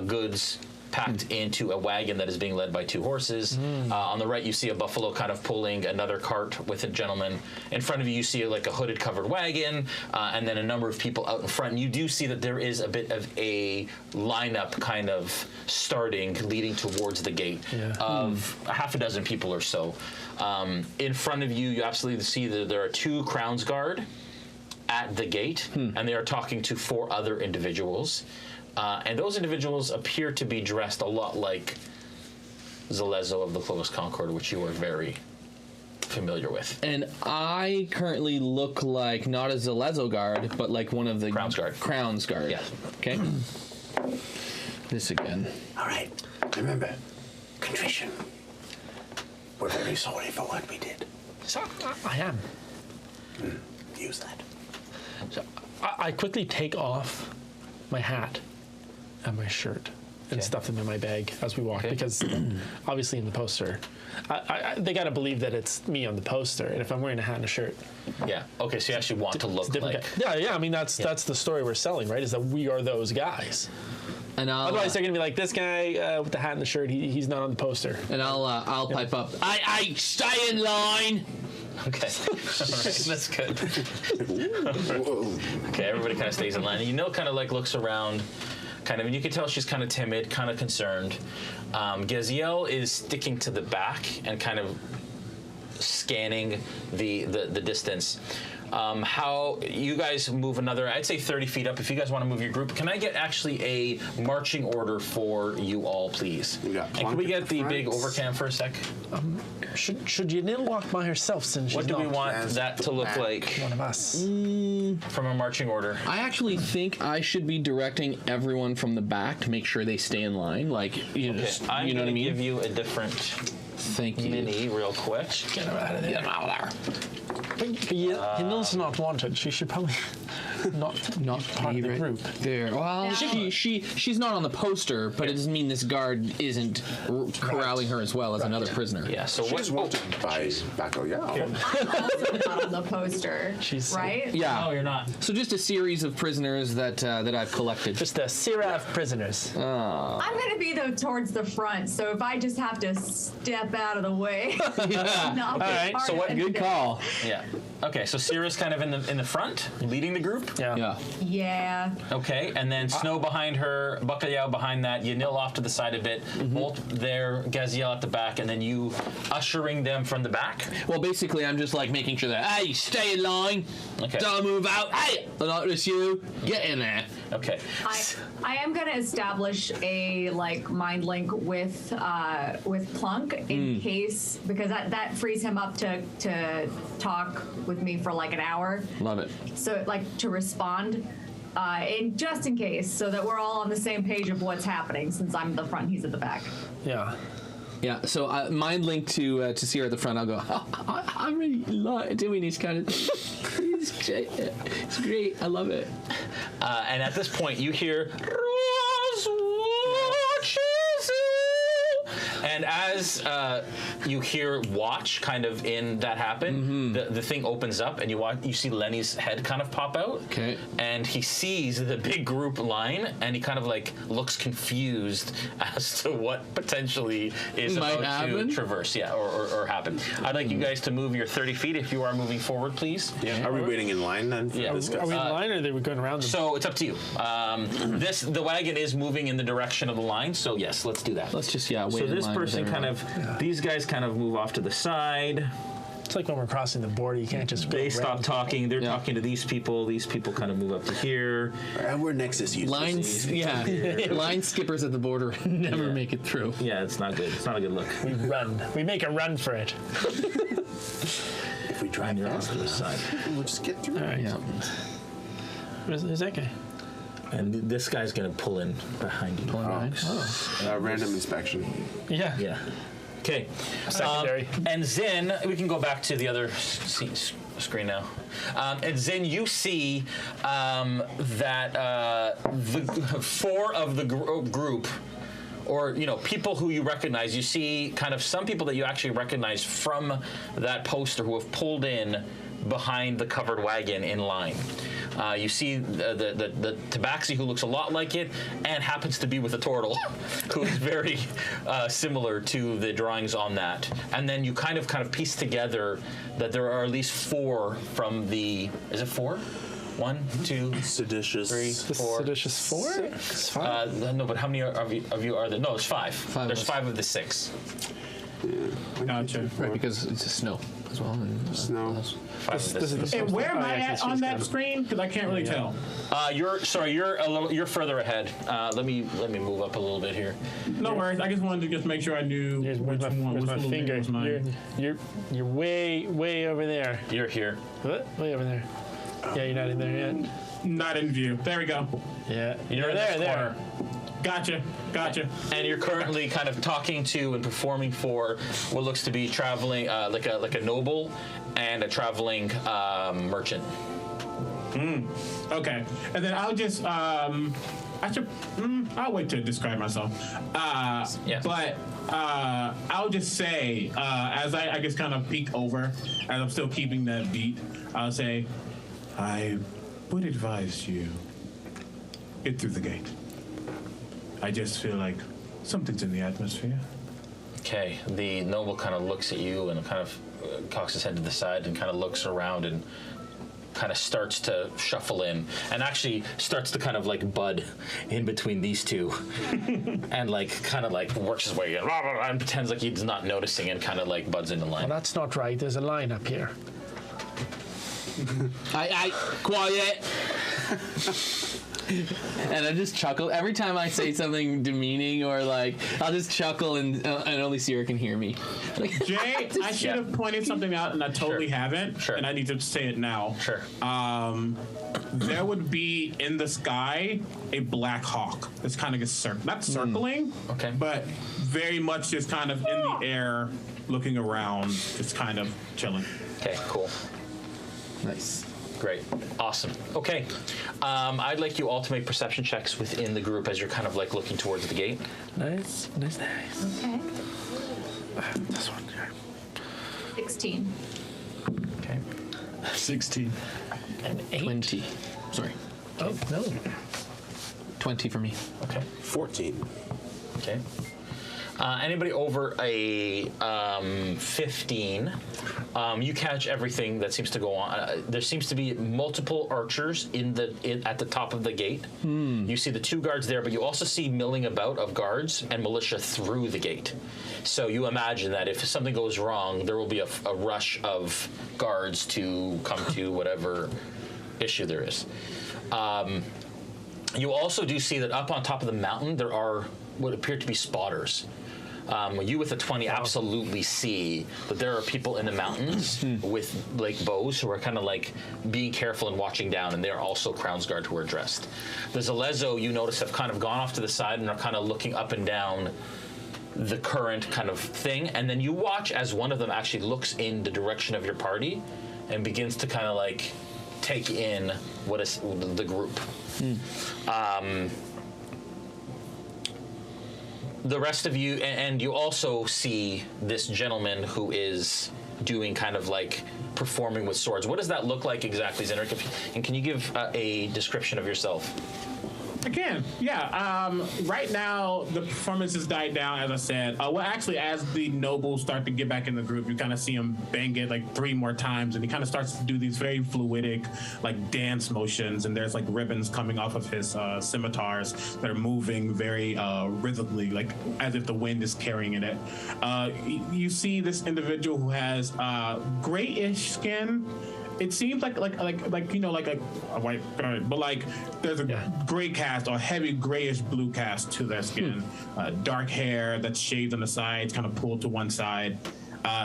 goods packed into a wagon that is being led by 2 horses. On the right, you see a buffalo kind of pulling another cart with a gentleman. In front of you, you see like a hooded covered wagon, and then a number of people out in front. And you do see that there is a bit of a lineup kind of starting, leading towards the gate of a half a dozen people or so. In front of you, you absolutely see that there are 2 Crownsguard at the gate, and they are talking to 4 other individuals. And those individuals appear to be dressed a lot like Zalezo of the Clovis Concord, which you are very familiar with. And I currently look like not a Zalezo guard, but like one of the Crownsguard. Yeah. Okay. This again. All right. Remember, contrition. We're very sorry for what we did. So, I am. Use that. So I quickly take off my hat and my shirt and stuff them in my bag as we walk, because obviously in the poster, they got to believe that it's me on the poster, and if I'm wearing a hat and a shirt. Yeah. Okay. So you actually want to look like. Yeah. I mean, that's the story we're selling, right? Is that we are those guys. And otherwise they're gonna be like, this guy with the hat and the shirt, he's not on the poster. And I'll pipe up. I stay in line. Okay, that's good. Okay, everybody kind of stays in line. And kind of like looks around, kind of, and you can tell she's kind of timid, kind of concerned. Gaziel is sticking to the back and kind of scanning the distance. How you guys move another, I'd say 30 feet up if you guys want to move your group. Can I get actually a marching order for you all, please? And can we get the big overcam for a sec? Should Yanil walk by herself since she's What do we not want that to look like? one of us? From a marching order. I actually think I should be directing everyone from the back to make sure they stay in line. Like, you know, I'm you know what I gonna mean? give you a different mini real quick. Get her out of there. Get him out of there. But Yanil's not wanted. She should probably not part of the group. There. Well, she's not on the poster, but it doesn't mean this guard isn't corralling her as well as another prisoner. Yeah. So she's wanted by Bacalhau. I'm also not on the poster, right? Yeah. No, you're not. So just a series of prisoners that I've collected. Just a series of prisoners. I'm gonna be towards the front, so if I just have to step out of the way. All right. So what? Good call. Yeah. Okay. So Sierra's kind of in the front, leading the group. Yeah. Yeah. Okay. And then Snow behind her, Bacalhau behind that, Yanil off to the side a bit, Bolt there, Gaziel at the back, and then you ushering them from the back. Well, basically, I'm just like making sure that hey, stay in line. Okay. Don't move out. Hey, not just you. Get in there. Okay. I am gonna establish a mind link with Plunk in case, because that frees him up to talk with me for an hour. Love it. So to respond, just in case, so that we're all on the same page of what's happening. Since I'm at the front, he's at the back. Yeah. Yeah, so mind link to Sierra at the front. I'll go, I really like doing this kind of it's great. I love it. And at this point, you hear Rose watches you. And as you hear watch kind of in that happen, the thing opens up and you see Lenny's head kind of pop out. Okay. And he sees the big group line and he kind of looks confused as to what potentially is Might about happen. to traverse, or happen. I'd like you guys to move your 30 feet if you are moving forward, please. Yeah. Are we waiting in line then for this guy? Are we in line or are we going around them? So it's up to you. The wagon is moving in the direction of the line, so yes, let's do that. Let's just wait. So in this line person with kind of, these guys kind of move off to the side. It's like when we're crossing the border, you can't just. They stop talking. They're talking to these people. These people kind of move up to here. And we're Nexus users. Lines, line skippers at the border never make it through. Yeah, it's not good. It's not a good look. We run. We make a run for it. If we drive past to the side, we'll just get through. All right. Yeah. Who's that guy? And this guy's gonna pull in behind you. Random inspection. Yeah. Yeah. Okay. Secondary. And Zin, we can go back to the other screen now. And Zin, you see that the four of the group, or people who you recognize, you see kind of some people that you actually recognize from that poster who have pulled in behind the covered wagon in line. You see the Tabaxi, who looks a lot like it and happens to be with a turtle, who is very similar to the drawings on that. And then you kind of piece together that there are at least four from the. Is it four? 1, 2, seditious, 3, 4. Seditious 4? It's 5. No, but how many of you are there? No, it's 5. There's 5 of the 6. Gotcha. Right, because it's a snow as well. And, snow. And where am I at on that screen? Because I can't really tell. You're further ahead. Let me move up a little bit here. No worries. I just wanted to make sure I knew which one was my finger. was mine. You're way over there. You're here. What? Way over there. Yeah, you're not in there yet. Not in view. There we go. Yeah, you're there. Gotcha. And you're currently kind of talking to and performing for what looks to be traveling, like a noble and a traveling merchant. Okay. And then I'll just I'll wait to describe myself. Yes. But I'll just say, as I guess kind of peek over, as I'm still keeping that beat, I'll say, I would advise you get through the gate. I just feel like something's in the atmosphere. Okay, the noble kind of looks at you and kind of cocks his head to the side and kind of looks around and kind of starts to shuffle in and actually starts to kind of like bud in between these two and like kind of like works his way in and pretends like he's not noticing and kind of like buds into line. Well, that's not right. There's a line up here. I quiet. And I just chuckle every time I say something demeaning or like I'll just chuckle and only Sierra can hear me. Like, Jay, I should have pointed something out and I totally haven't. Sure. And I need to say it now. Sure. There would be in the sky a black hawk that's kind of just not circling, okay, but very much just kind of in the air, looking around, just kind of chilling. Okay, cool. Nice. Great. Awesome. Okay. I'd like you all to make perception checks within the group as you're kind of like looking towards the gate. Nice. Okay. This one here. 16. Okay. 16. And 8. 20. Sorry. Oh, no. 20 for me. Okay. 14. Okay. Anybody over a 15, you catch everything that seems to go on. There seems to be multiple archers at the top of the gate. You see the 2 guards there, but you also see milling about of guards and militia through the gate. So you imagine that if something goes wrong, there will be a rush of guards to come to whatever issue there is. You also do see that up on top of the mountain, there are what appear to be spotters. You with a 20 absolutely see that there are people in the mountains with like bows who are kind of like being careful and watching down, and they are also Crownsguard who are dressed. The Zalezo, you notice, have kind of gone off to the side and are kind of looking up and down the current kind of thing, and then you watch as one of them actually looks in the direction of your party and begins to kind of like take in what is the group. The rest of you, and you also see this gentleman who is doing kind of like performing with swords. What does that look like exactly, Zenrik? And can you give a description of yourself? I can, yeah. Right now, the performance has died down, as I said. Well, actually, as the nobles start to get back in the group, you kind of see him bang it like 3 more times, and he kind of starts to do these very fluidic, like dance motions, and there's like ribbons coming off of his scimitars that are moving very rhythmically, like as if the wind is carrying in it. You see this individual who has grayish skin. It seems like you know, like a white, but like there's a gray cast or heavy grayish blue cast to their skin. Dark hair that's shaved on the sides, kind of pulled to one side.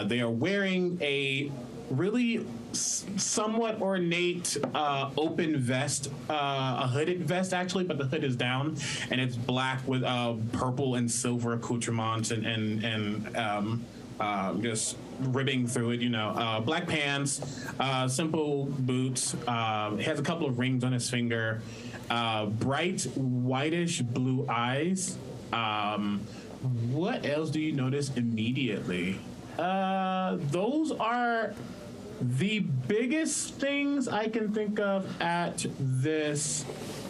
They are wearing a really somewhat ornate open vest, a hooded vest actually, but the hood is down, and it's black with purple and silver accoutrements and just ribbing through it, you know. Black pants, simple boots. He has a couple of rings on his finger. Bright whitish blue eyes. What else do you notice immediately? Those are the biggest things I can think of at this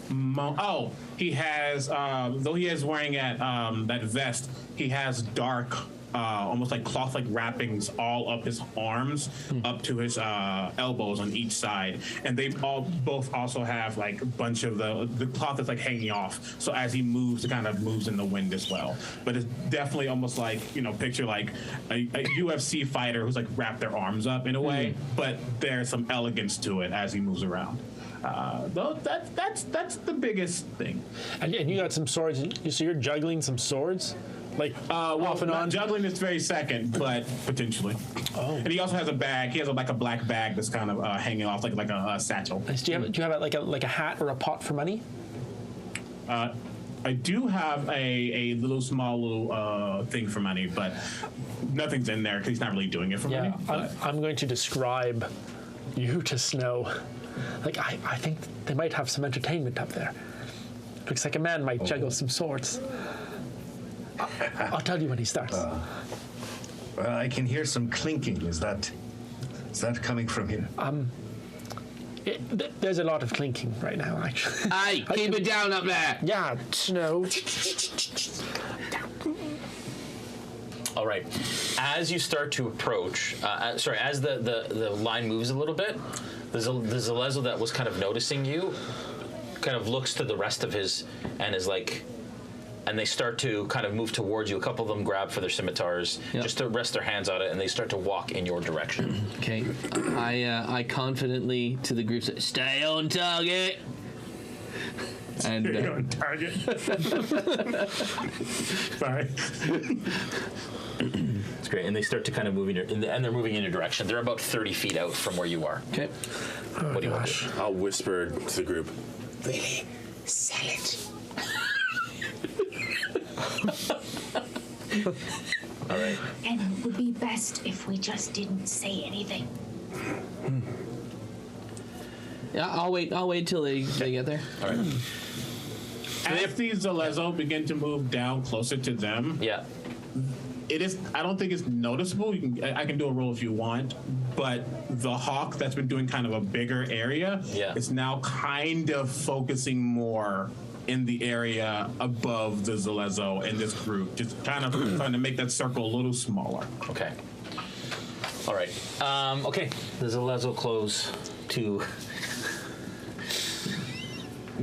moment. Oh, he has, though he is wearing that vest, he has dark, almost like cloth-like wrappings all up his arms, up to his elbows on each side, and they both also have like a bunch of the cloth that's like hanging off. So as he moves, it kind of moves in the wind as well. But it's definitely almost like, you know, picture like a UFC fighter who's like wrapped their arms up in a way, but there's some elegance to it as he moves around. Though that's the biggest thing. And you got some swords. So you're juggling some swords. Like off and on? Juggling is very second, but potentially. Oh. And he also has a bag. He has like a black bag that's kind of hanging off like a satchel. Do you have like a hat or a pot for money? I do have a little thing for money, but nothing's in there because he's not really doing it for money. I'm going to describe you to Snow. Like I think they might have some entertainment up there. Looks like a man might juggle some swords. I'll tell you when he starts. Well, I can hear some clinking. Is that coming from here? There's a lot of clinking right now, actually. Hey, keep it down up there. Yeah, Snow. All right. As you start to approach, as the line moves a little bit, the Zalezo that was kind of noticing you kind of looks to the rest of his and is like, and they start to kind of move towards you. A couple of them grab for their scimitars just to rest their hands on it, and they start to walk in your direction. Okay. I confidently to the group say, stay on target. And, Stay on target. Sorry. It's great. And they start to kind of move in and they're moving in your direction. They're about 30 feet out from where you are. Okay. What do you want to do? I'll whisper to the group. Really? Sell it. All right. And it would be best if we just didn't say anything. Yeah, I'll wait till they get there. All right. As these Zalezo begin to move down closer to them, it is. I don't think it's noticeable. I can do a roll if you want, but the hawk that's been doing kind of a bigger area is now kind of focusing more in the area above the Zalezo and this group, just kind of trying to make that circle a little smaller. Okay. All right. Okay. The Zalezo close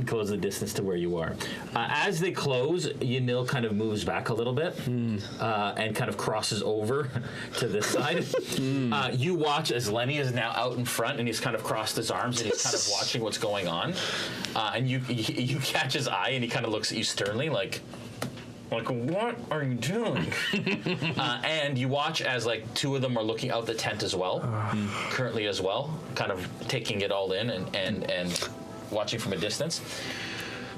the distance to where you are. As they close, Yanil kind of moves back a little bit and kind of crosses over to this side. You watch as Lenny is now out in front and he's kind of crossed his arms and he's kind of watching what's going on. And you catch his eye and he kind of looks at you sternly like what are you doing? And you watch as like two of them are looking out the tent as well, currently as well, kind of taking it all in and watching from a distance.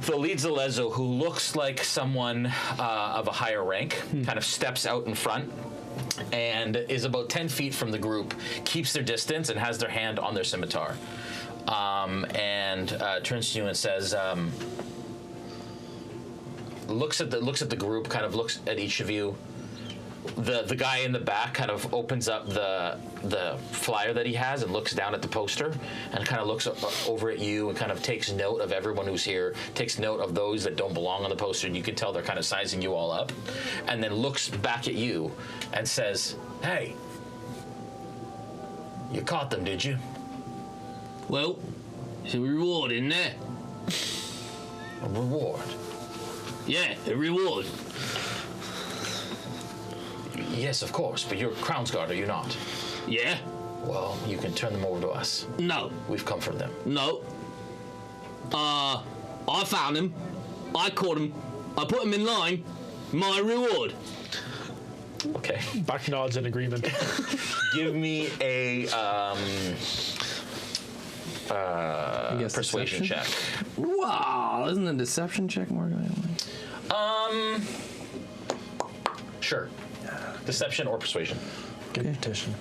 The lead Zalezo, who looks like someone of a higher rank, kind of steps out in front and is about 10 feet from the group, keeps their distance and has their hand on their scimitar. And turns to you and says, looks at the group, kind of looks at each of you. The guy in the back kind of opens up the flyer that he has and looks down at the poster and kind of looks over at you and kind of takes note of everyone who's here, takes note of those that don't belong on the poster, and you can tell they're kind of sizing you all up, and then looks back at you and says, "Hey, you caught them, did you?" Well, it's a reward, isn't there? A reward? Yeah, a reward. Yes, of course, but you're Crown's Guard, are you not? Yeah. Well, you can turn them over to us. No. We've come for them. No. I found him. I caught him. I put him in line. My reward. Okay. Buck nods in agreement. Give me a persuasion check. Wow, isn't a deception check more going on? Sure. Deception or persuasion. Good petition.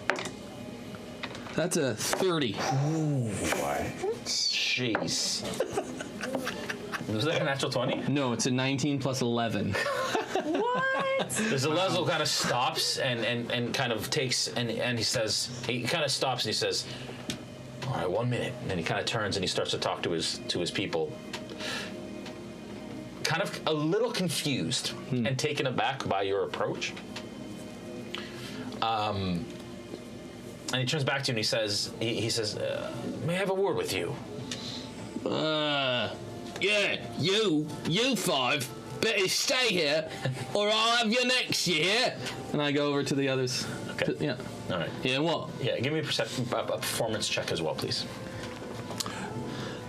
That's a 30. Why? Jeez. Was that a natural 20? No, it's a 19 plus 11. What? The Zalezo kind of stops and kind of takes and he kind of stops and he says, "All right, 1 minute." And then he kind of turns and he starts to talk to his people. Kind of a little confused and taken aback by your approach. And he turns back to you and he says, "May I have a word with you?" Yeah, you five better stay here or I'll have your necks, you hear? And I go over to the others. Okay. Yeah. All right. Yeah, what? Yeah, give me a performance check as well, please.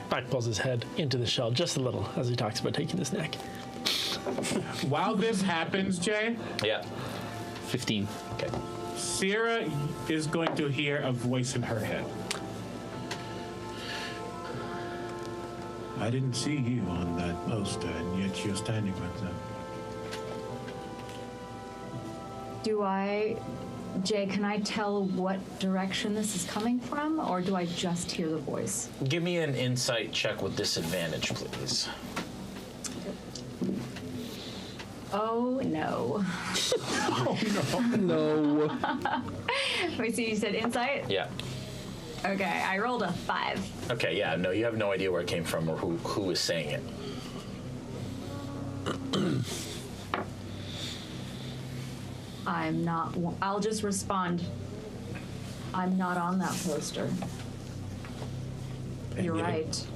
Back pulls his head into the shell just a little as he talks about taking his neck. While this happens, Jay. Yeah. 15. Okay. Sierra is going to hear a voice in her head. I didn't see you on that poster, and yet you're standing with them. Jay, can I tell what direction this is coming from, or do I just hear the voice? Give me an insight check with disadvantage, please. Oh, no. Oh, no. Wait, so you said insight? Yeah. Okay, I rolled a 5. Okay, yeah, no, you have no idea where it came from or who is saying it. I'm not. I'll just respond. I'm not on that poster. You're right.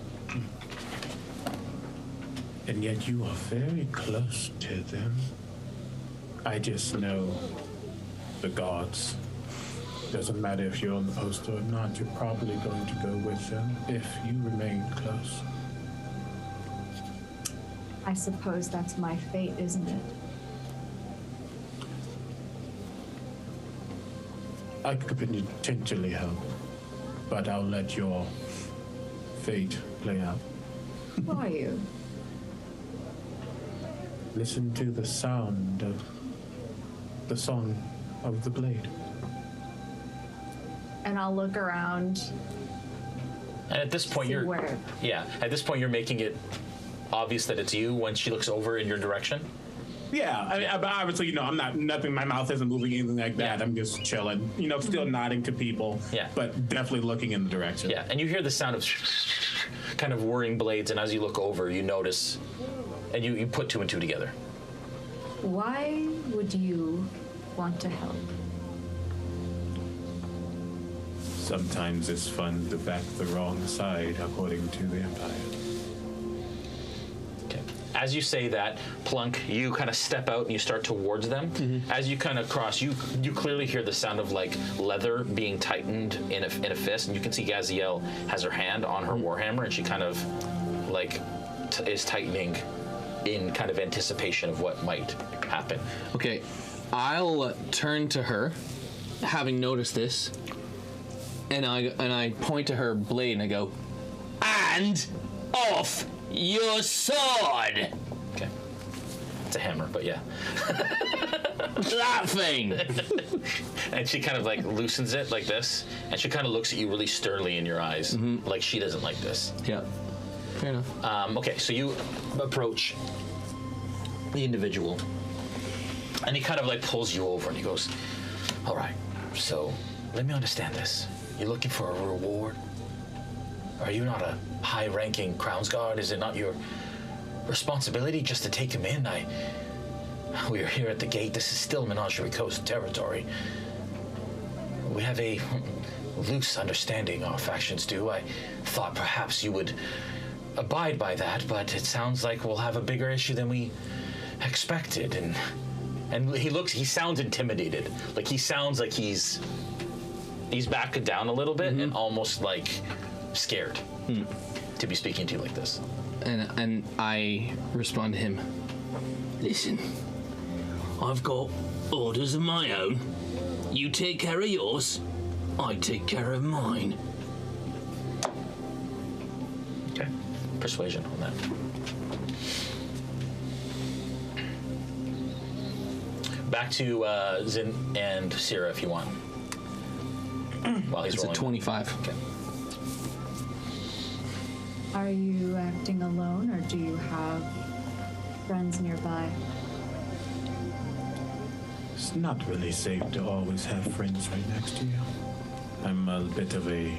And yet you are very close to them. I just know the gods. Doesn't matter if you're on the poster or not, you're probably going to go with them if you remain close. I suppose that's my fate, isn't it? I could potentially help, but I'll let your fate play out. Who are you? Listen to the sound of the song of the blade. And I'll look around. And at this point, at this point, you're making it obvious that it's you when she looks over in your direction. Yeah, I mean, but obviously, I'm not nothing. My mouth isn't moving, anything like that. I'm just chilling, still nodding to people. Yeah, but definitely looking in the direction. Yeah, and you hear the sound of kind of whirring blades, and as you look over, you notice, and you put 2 and 2 together. Why would you want to help? Sometimes it's fun to back the wrong side, according to the Empire. Okay. As you say that, Plunk, you kind of step out and you start towards them. Mm-hmm. As you kind of cross, you clearly hear the sound of like leather being tightened in a fist, and you can see Gaziel has her hand on her warhammer, and she kind of like is tightening in kind of anticipation of what might happen. Okay, I'll turn to her, having noticed this. And I point to her blade and I go, and off your sword! Okay. It's a hammer, but yeah. That thing! And she kind of like loosens it like this, and she kind of looks at you really sternly in your eyes, like she doesn't like this. Yeah, fair enough. Okay, so you approach the individual, and he kind of like pulls you over and he goes, all right, so let me understand this. You're looking for a reward? Are you not a high-ranking Crownsguard? Is it not your responsibility just to take him in? We are here at the gate. This is still Menagerie Coast territory. We have a loose understanding, our factions do. I thought perhaps you would abide by that, but it sounds like we'll have a bigger issue than we expected. And he sounds intimidated. Like he sounds like he's backed down a little bit and almost like scared to be speaking to you like this. And I respond to him. Listen, I've got orders of my own. You take care of yours, I take care of mine. Okay. Persuasion on that. Back to Zin and Sierra if you want. While he's rolling. It's a 25. Okay. Are you acting alone, or do you have friends nearby? It's not really safe to always have friends right next to you. I'm a bit of a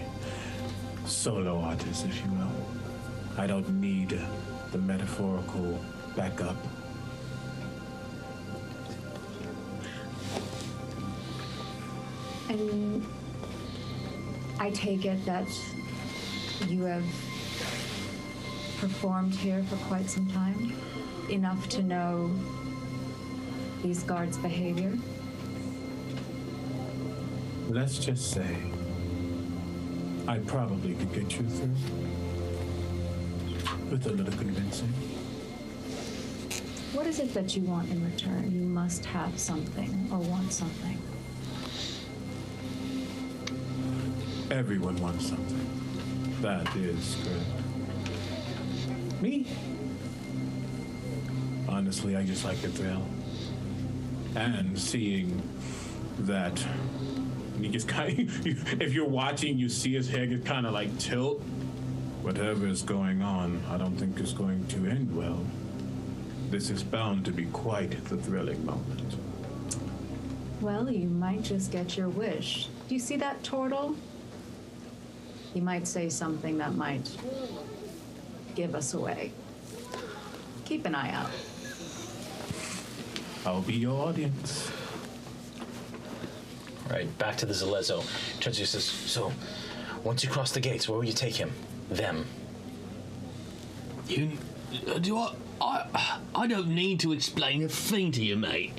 solo artist, if you will. I don't need the metaphorical backup. And I take it that you have performed here for quite some time, enough to know these guards' behavior? Let's just say I probably could get you through with a little convincing. What is it that you want in return? You must have something or want something. Everyone wants something. That is correct. Me? Honestly, I just like the thrill. And seeing that he just kind of, if you're watching, you see his head get kind of like tilt. Whatever is going on, I don't think is going to end well. This is bound to be quite the thrilling moment. Well, you might just get your wish. Do you see that turtle? He might say something that might give us away. Keep an eye out. I'll be your audience. All right, back to the Zalezo. Turns to you says, so, once you cross the gates, where will you take him? Them. You... I don't need to explain a thing to you, mate.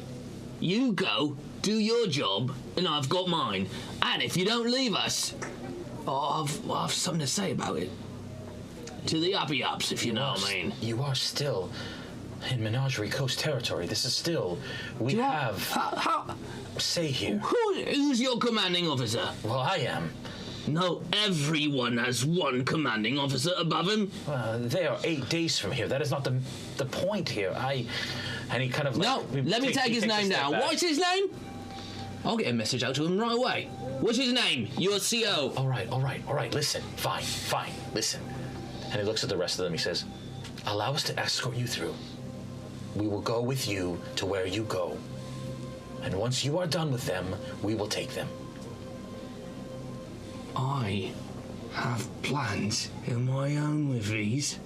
You go, do your job, and I've got mine. And if you don't leave us, I'll have something to say about it. To the uppy-ups, if you know what I mean. You are still in Menagerie Coast territory. This is still... We have... say here. Who's your commanding officer? Well, I am. No, everyone has one commanding officer above him. They are 8 days from here. That is not the point here. And he kind of... No, let me take his name now. What's his name? I'll get a message out to him right away. What's his name? Your CO. All right. Listen. Fine. Listen. And he looks at the rest of them. He says, allow us to escort you through. We will go with you to where you go. And once you are done with them, we will take them. I have plans of my own with these,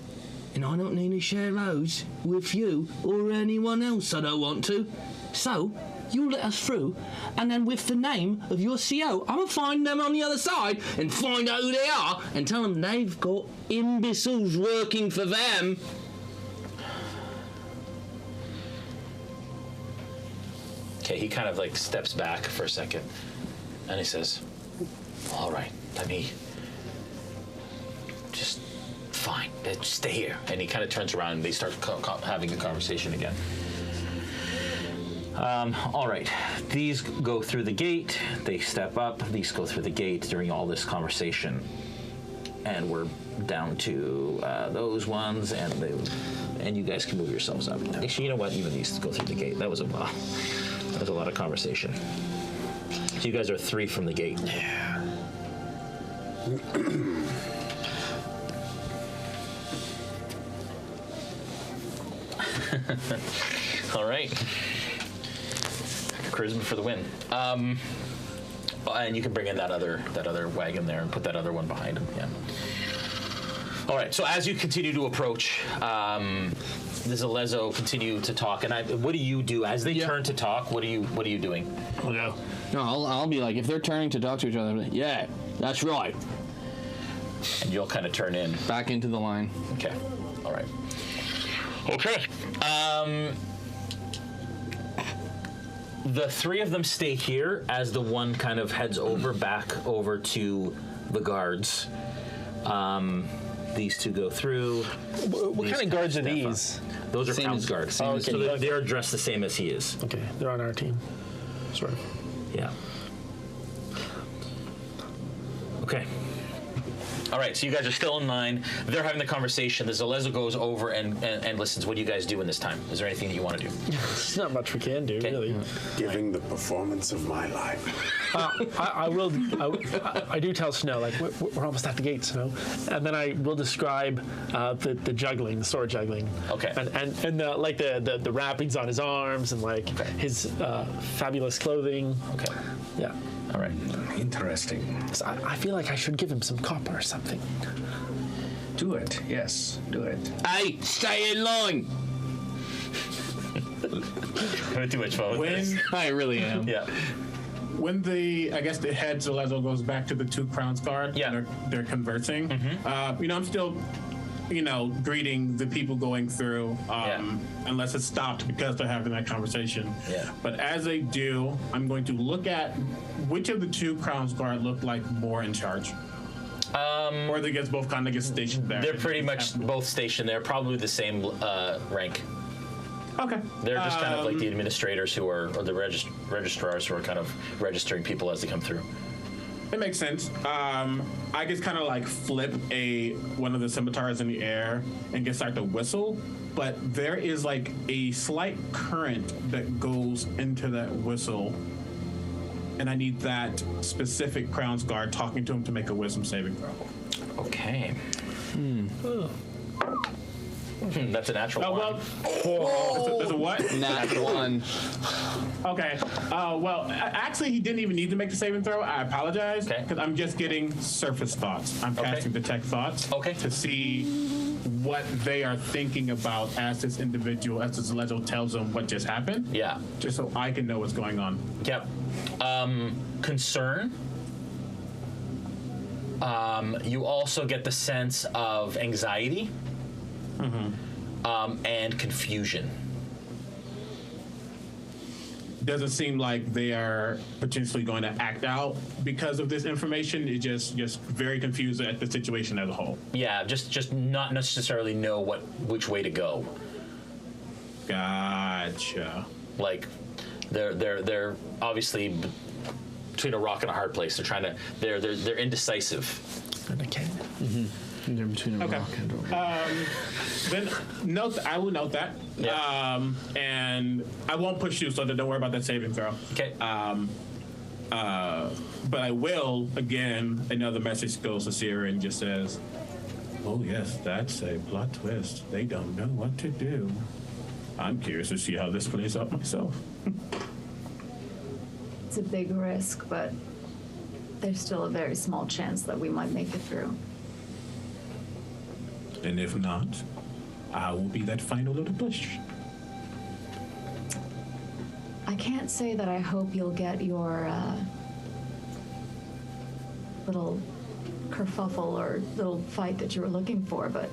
and I don't need to share those with you or anyone else I don't want to. So, you let us through, and then with the name of your CO, I'm gonna find them on the other side and find out who they are and tell them they've got imbeciles working for them. Okay, he kind of like steps back for a second, and he says, all right, let me just, fine, just stay here. And he kind of turns around and they start having a conversation again. All right, these go through the gate, they step up, these go through the gate during all this conversation. And we're down to those ones, and you guys can move yourselves up. Actually, you know what, even these go through the gate. That was a lot of conversation. So you guys are 3 from the gate. Yeah. All right. Charisma for the win. And you can bring in that other wagon there and put that other one behind him. Yeah. All right. So as you continue to approach, the Zalezo continue to talk. And what do you do as they turn to talk? What are you doing? No, I'll be like, if they're turning to talk to each other, I'll be like, yeah, that's right. And you'll kind of turn in back into the line. Okay. All right. Okay. The 3 of them stay here as the one kind of heads back over to the guards. These 2 go through. What kind of guards are these? Those are Crown's guards. Okay. So they're dressed the same as he is. Okay, they're on our team. Sort of. Yeah. Okay. All right, so you guys are still in line. They're having the conversation. The Zalezo goes over and listens. What do you guys do in this time? Is there anything that you want to do? There's not much we can do, really. Giving the performance of my life. I do tell Snow, like, we're almost at the gate, Snow. And then I will describe the juggling, the sword juggling. Okay. And the wrappings on his arms and, like, his fabulous clothing. Okay. Yeah. All right. Interesting. So I feel like I should give him some copper or something. Do it. Yes, do it. Hey, stay in line. I'm too much fun with this. I really am. Yeah. When the head Zalezo goes back to the 2 Crowns guard, they're conversing. Mm-hmm. I'm still, greeting the people going through, unless it's stopped because they're having that conversation. Yeah. But as they do, I'm going to look at which of the 2 Crowns guard look like more in charge. Or they both kind of get stationed there. They're pretty much both stationed there, probably the same rank. Okay. They're just kind of like the administrators or the registrars who are kind of registering people as they come through. It makes sense. I just kind of like flip one of the scimitars in the air and get start to whistle, but there is like a slight current that goes into that whistle, and I need that specific Crown's guard talking to him to make a wisdom saving throw. Okay. That's a natural one. There's a what? Natural one. Okay. Actually, he didn't even need to make the saving throw. I apologize. Okay. Because I'm just getting surface thoughts. I'm casting detect thoughts. Okay. To see what they are thinking about as this individual, as this legend tells them what just happened. Yeah. Just so I can know what's going on. Yep. Concern. You also get the sense of anxiety and confusion. Doesn't seem like they are potentially going to act out because of this information. It's just very confused at the situation as a whole. Yeah, just not necessarily know which way to go. Gotcha. Like they're obviously between a rock and a hard place. They're indecisive. And I can. They're between a rock and a rock. Then I will note that. Yeah. And I won't push you, so don't worry about that saving throw. Okay. But I will, again, another message goes to Sierra and just says, oh yes, that's a plot twist. They don't know what to do. I'm curious to see how this plays out myself. It's a big risk, but there's still a very small chance that we might make it through. And if not, I will be that final little push. I can't say that I hope you'll get your little kerfuffle or little fight that you were looking for, but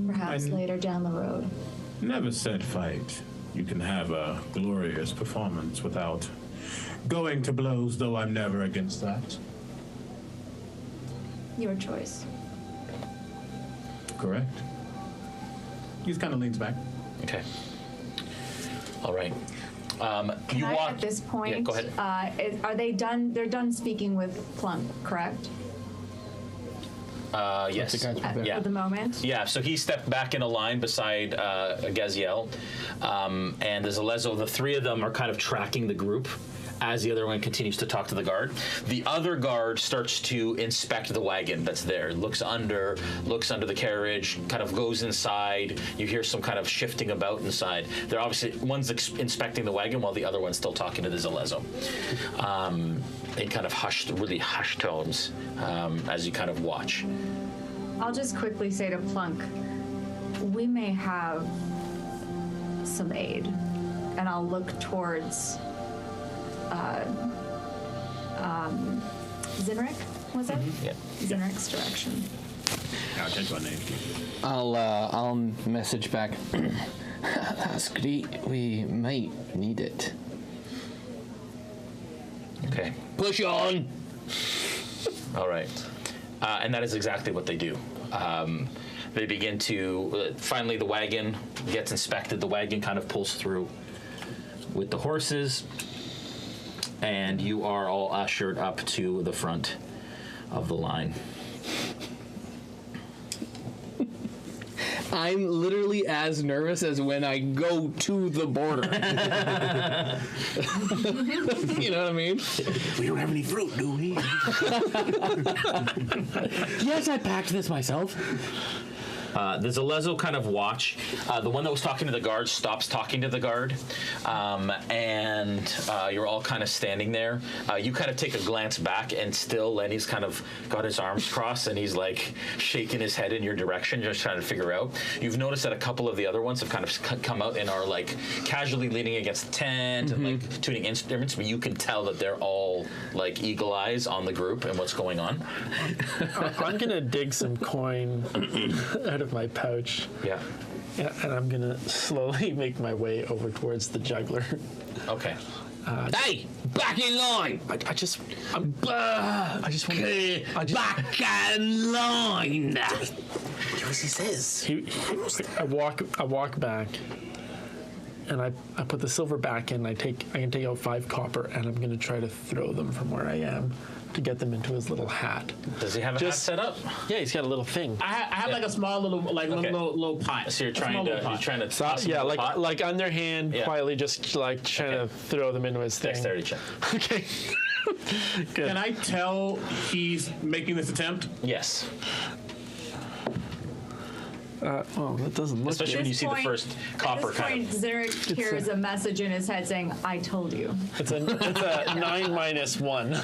perhaps later down the road. Never said fight. You can have a glorious performance without going to blows, though I'm never against that. Your choice. Correct. He kind of leans back. Okay. All right. Can I, at this point, yeah, go ahead. Are they done? They're done speaking with Plunk, correct? Yes. For the moment? Yeah, so he stepped back in a line beside Gaziel, and there's a Lezo. The three of them are kind of tracking the group as the other one continues to talk to the guard. The other guard starts to inspect the wagon that's there, looks under the carriage, kind of goes inside. You hear some kind of shifting about inside. They're obviously, one's inspecting the wagon while the other one's still talking to the Zalezo. In kind of really hushed tones as you kind of watch. I'll just quickly say to Plunk, we may have some aid, and I'll look towards Zinric, was it? Yeah. Zinric's direction. I'll change my name. I'll message back. That's great. We might need it. Okay. Push on. All right. And that is exactly what they do. They begin to, finally the wagon gets inspected. The wagon kind of pulls through with the horses, and you are all ushered up to the front of the line. I'm literally as nervous as when I go to the border. You know what I mean? We don't have any fruit, do we? Yes, I packed this myself. There's a Lezo kind of watch. The one that was talking to the guard stops talking to the guard, and you're all kind of standing there. You kind of take a glance back, and still Lenny's kind of got his arms crossed, and he's like shaking his head in your direction, just trying to figure out. You've noticed that a couple of the other ones have kind of come out and are like casually leaning against the tent and like tuning instruments, but you can tell that they're all like eagle eyes on the group and what's going on. I'm gonna dig some coin out of my pouch. Yeah. Yeah, and I'm gonna slowly make my way over towards the juggler. Okay. Hey, back in line! I just want to... Back in line! As he says. I walk back, and I put the silver back in. I can take out 5 copper, and I'm gonna try to throw them from where I am to get them into his little hat. Does he have a hat set up? Yeah, he's got a little thing. I have like a small little little pot. So you're trying to toss yeah, him in the pot? like underhand, quietly, just like trying to throw them into his thing. Dexterity check. Okay. Good. Can I tell he's making this attempt? Yes. That doesn't look Especially when you see the first copper kind of. Zarek hears a message in his head saying, "I told you." It's a 9 minus 1,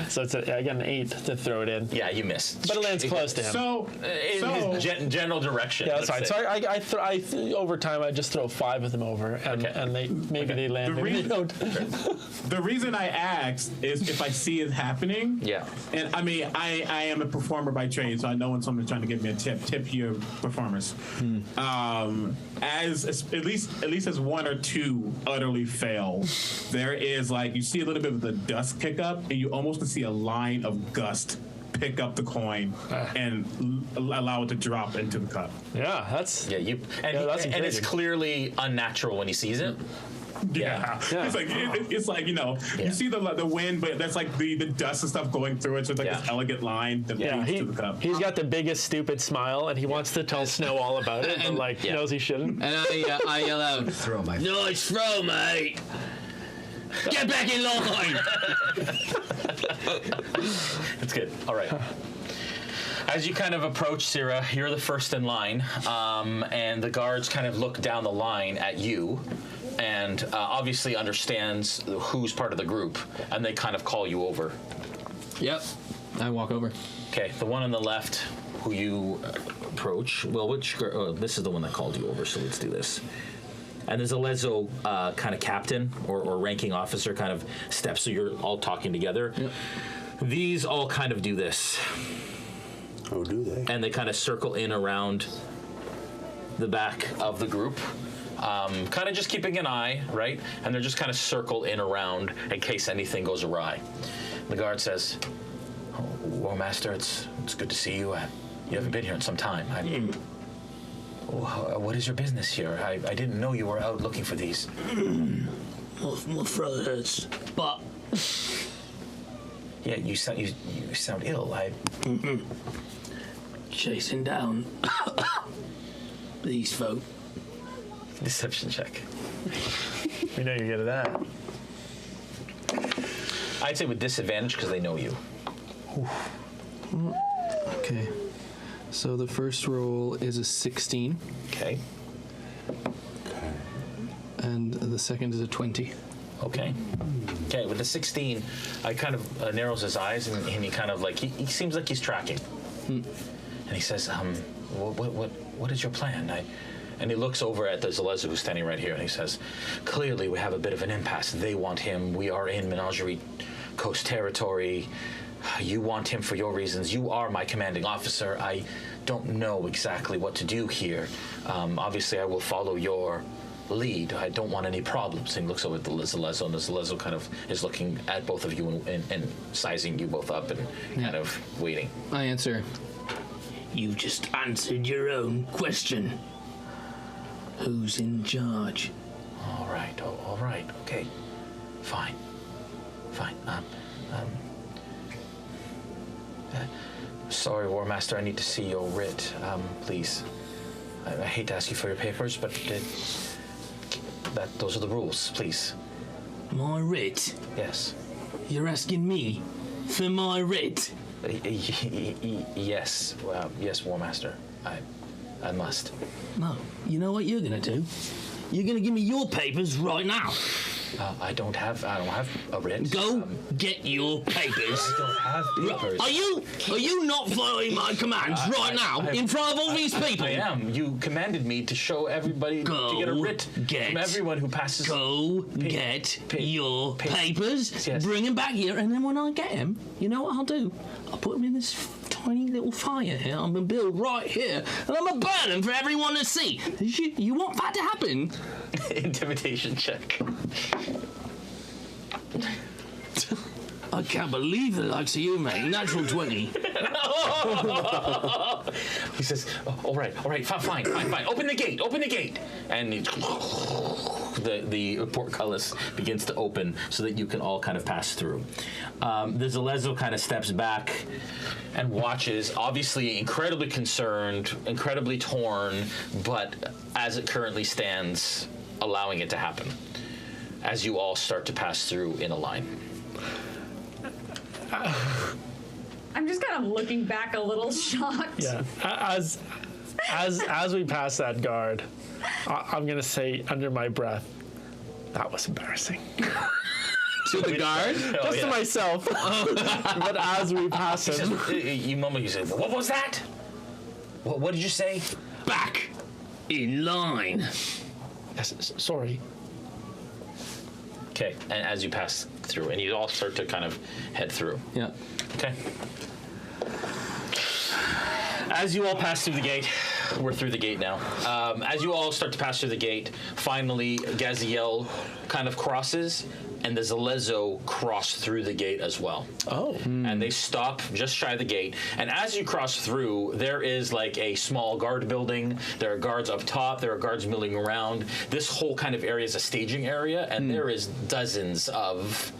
so it's I got an 8 to throw it in. Yeah, you miss. But it lands close to him. So, in his general direction. Yeah, that's fine. So over time, I just throw 5 of them over, and they land. Maybe they don't. The reason I asked is if I see it happening. Yeah. And I mean, I am a performer by trade, so I know when someone's trying to give me a tip your performers. As at least as 1 or 2 utterly fail, there is like you see a little bit of the dust kick up, and you almost can see a line of gust pick up the coin and allow it to drop into the cup. Yeah, that's and it's clearly unnatural when he sees it. Yeah. It's like you see the wind, but that's like the dust and stuff going through it. So it's like this elegant line that leads to the cup. He's got the biggest stupid smile, and he wants to tell Snow all about it, but knows he shouldn't. And I yell out, "Nice throw, mate! Get back in line!" That's good. All right. As you kind of approach Syrah, you're the first in line, and the guards kind of look down the line at you, and obviously understands who's part of the group, and they kind of call you over. Yep. I walk over. Okay, the one on the left who you approach, this is the one that called you over, so let's do this. And there's a Lezo kind of captain or ranking officer kind of steps, so you're all talking together. Yep. These all kind of do this. Oh, do they? And they kind of circle in around the back of the group, kind of just keeping an eye, right? And they're just kind of circle in around in case anything goes awry. The guard says, War Master, it's good to see you. You haven't been here in some time. What is your business here? I didn't know you were out looking for these. My throat hurts, but... Yeah, you sound ill. Chasing down these folk. Deception check. We know you're good at that. I'd say with disadvantage because they know you. Okay. So the first roll is a 16. Okay. And the second is a 20. Okay. Okay, with the 16, I kind of narrows his eyes, and he kind of like, he seems like he's tracking. And he says, what is your plan? And he looks over at the Zalezu who's standing right here, and he says, clearly we have a bit of an impasse. They want him. We are in Menagerie Coast territory. You want him for your reasons. You are my commanding officer. I don't know exactly what to do here. Obviously, I will follow your lead. I don't want any problems. And he looks over at the Zalezo, and the Zalezo kind of is looking at both of you and sizing you both up and kind of waiting. I answer. You just answered your own question. Who's in charge? All right. Okay. Fine. Sorry, War Master, I need to see your writ, please. I hate to ask you for your papers, but those are the rules, please. My writ? Yes. You're asking me for my writ? Yes. Well, yes, War Master. I must. No. You know what you're gonna do? You're gonna give me your papers right now. I don't have a writ. Go get your papers. I don't have papers. Are you not following my commands right now in front of all these people? I am. You commanded me to show everybody to get a writ from everyone who passes. Go get your papers. Yes. Bring them back here, and then when I get them, you know what I'll do? I'll put them in this tiny little fire here. I'm gonna build right here, and I'm gonna burn them for everyone to see. You want that to happen? Intimidation check. I can't believe the likes of you, mate. Natural 20. He says, all right, fine. Open the gate. And the portcullis begins to open so that you can all kind of pass through. The Zalezo kind of steps back and watches, obviously incredibly concerned, incredibly torn, but as it currently stands, allowing it to happen as you all start to pass through in a line. I'm just kind of looking back a little shocked. Yeah. As we pass that guard, I'm gonna say under my breath, that was embarrassing. To the guard? Just to myself. But as we pass him, you mumble. You say, "What was that? What did you say?" Back in line. Yes, sorry. Okay, and as you pass through, and you all start to kind of head through. Yeah. Okay. As you all pass through the gate, we're through the gate now. As you all start to pass through the gate, finally Gaziel kind of crosses, and the Zalezo cross through the gate as well. Oh. And they stop just shy of the gate. And as you cross through, there is like a small guard building. There are guards up top. There are guards milling around. This whole kind of area is a staging area, and there is dozens of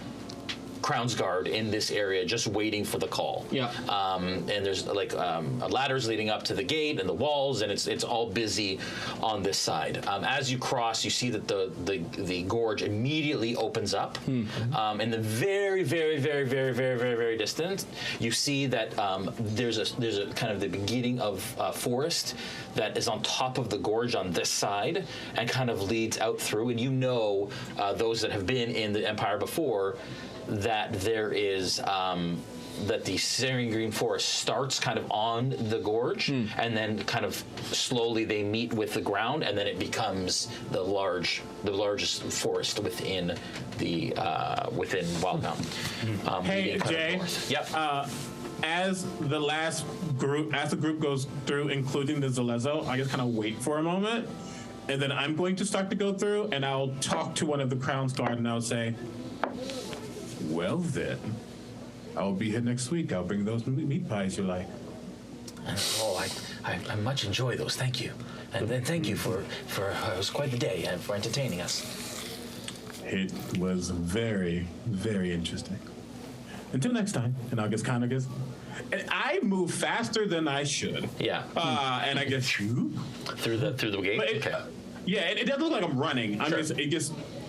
Crown's Guard in this area just waiting for the call. Yeah. And there's like ladders leading up to the gate and the walls, and it's all busy on this side. As you cross, you see that the gorge immediately opens up. In the very, very, very, very, very, very, very distant, you see that there's a kind of the beginning of forest that is on top of the gorge on this side and kind of leads out through. And you know, those that have been in the Empire before, that there is that the Serene Green Forest starts kind of on the gorge, and then kind of slowly they meet with the ground, and then it becomes the largest forest within the within Wildemount. Hey Jay. Yep. As the group goes through, including the Zalezo, I just kind of wait for a moment, and then I'm going to start to go through, and I'll talk to one of the Crown's Guard, and I'll say, "Well then, I'll be here next week. I'll bring those meat pies you like." Oh, I much enjoy those. Thank you, and thank you for it was quite the day and for entertaining us. It was very, very interesting. Until next time, and I'll just kind of and I move faster than I should. Yeah. And I get through the gate. Okay. Yeah, it doesn't look like I'm running.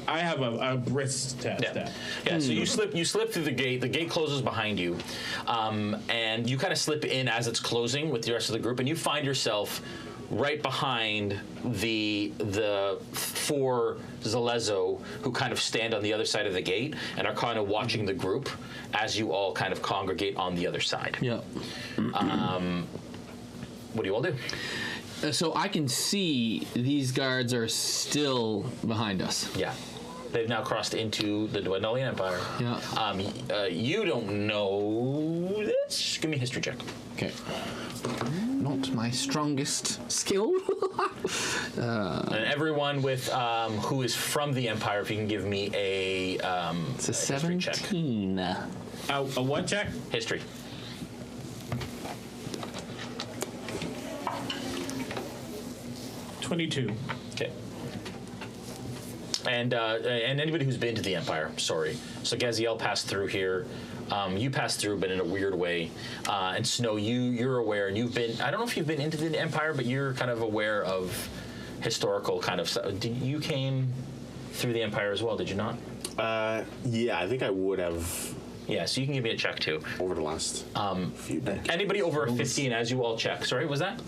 I have a brisk test. Yeah. So you slip through the gate. The gate closes behind you, and you kind of slip in as it's closing with the rest of the group, and you find yourself right behind the four Zalezo who kind of stand on the other side of the gate and are kind of watching the group as you all kind of congregate on the other side. Yeah. What do you all do? So I can see these guards are still behind us. Yeah. They've now crossed into the Dwendalian Empire. Yeah. You don't know this. Give me a history check. Okay. Not my strongest skill. And everyone with who is from the Empire, if you can give me a it's a 17. Check. A what check? History. $22. Okay. And anybody who's been to the Empire, sorry. So Gaziel passed through here. You passed through, but in a weird way. And Snow, you're aware, and you've been. I don't know if you've been into the Empire, but you're kind of aware of historical kind of stuff. You came through the Empire as well, did you not? Yeah, I think I would have. Yeah, so you can give me a check too. Over the last few decades. Anybody over 15, as you all check. Sorry, was that?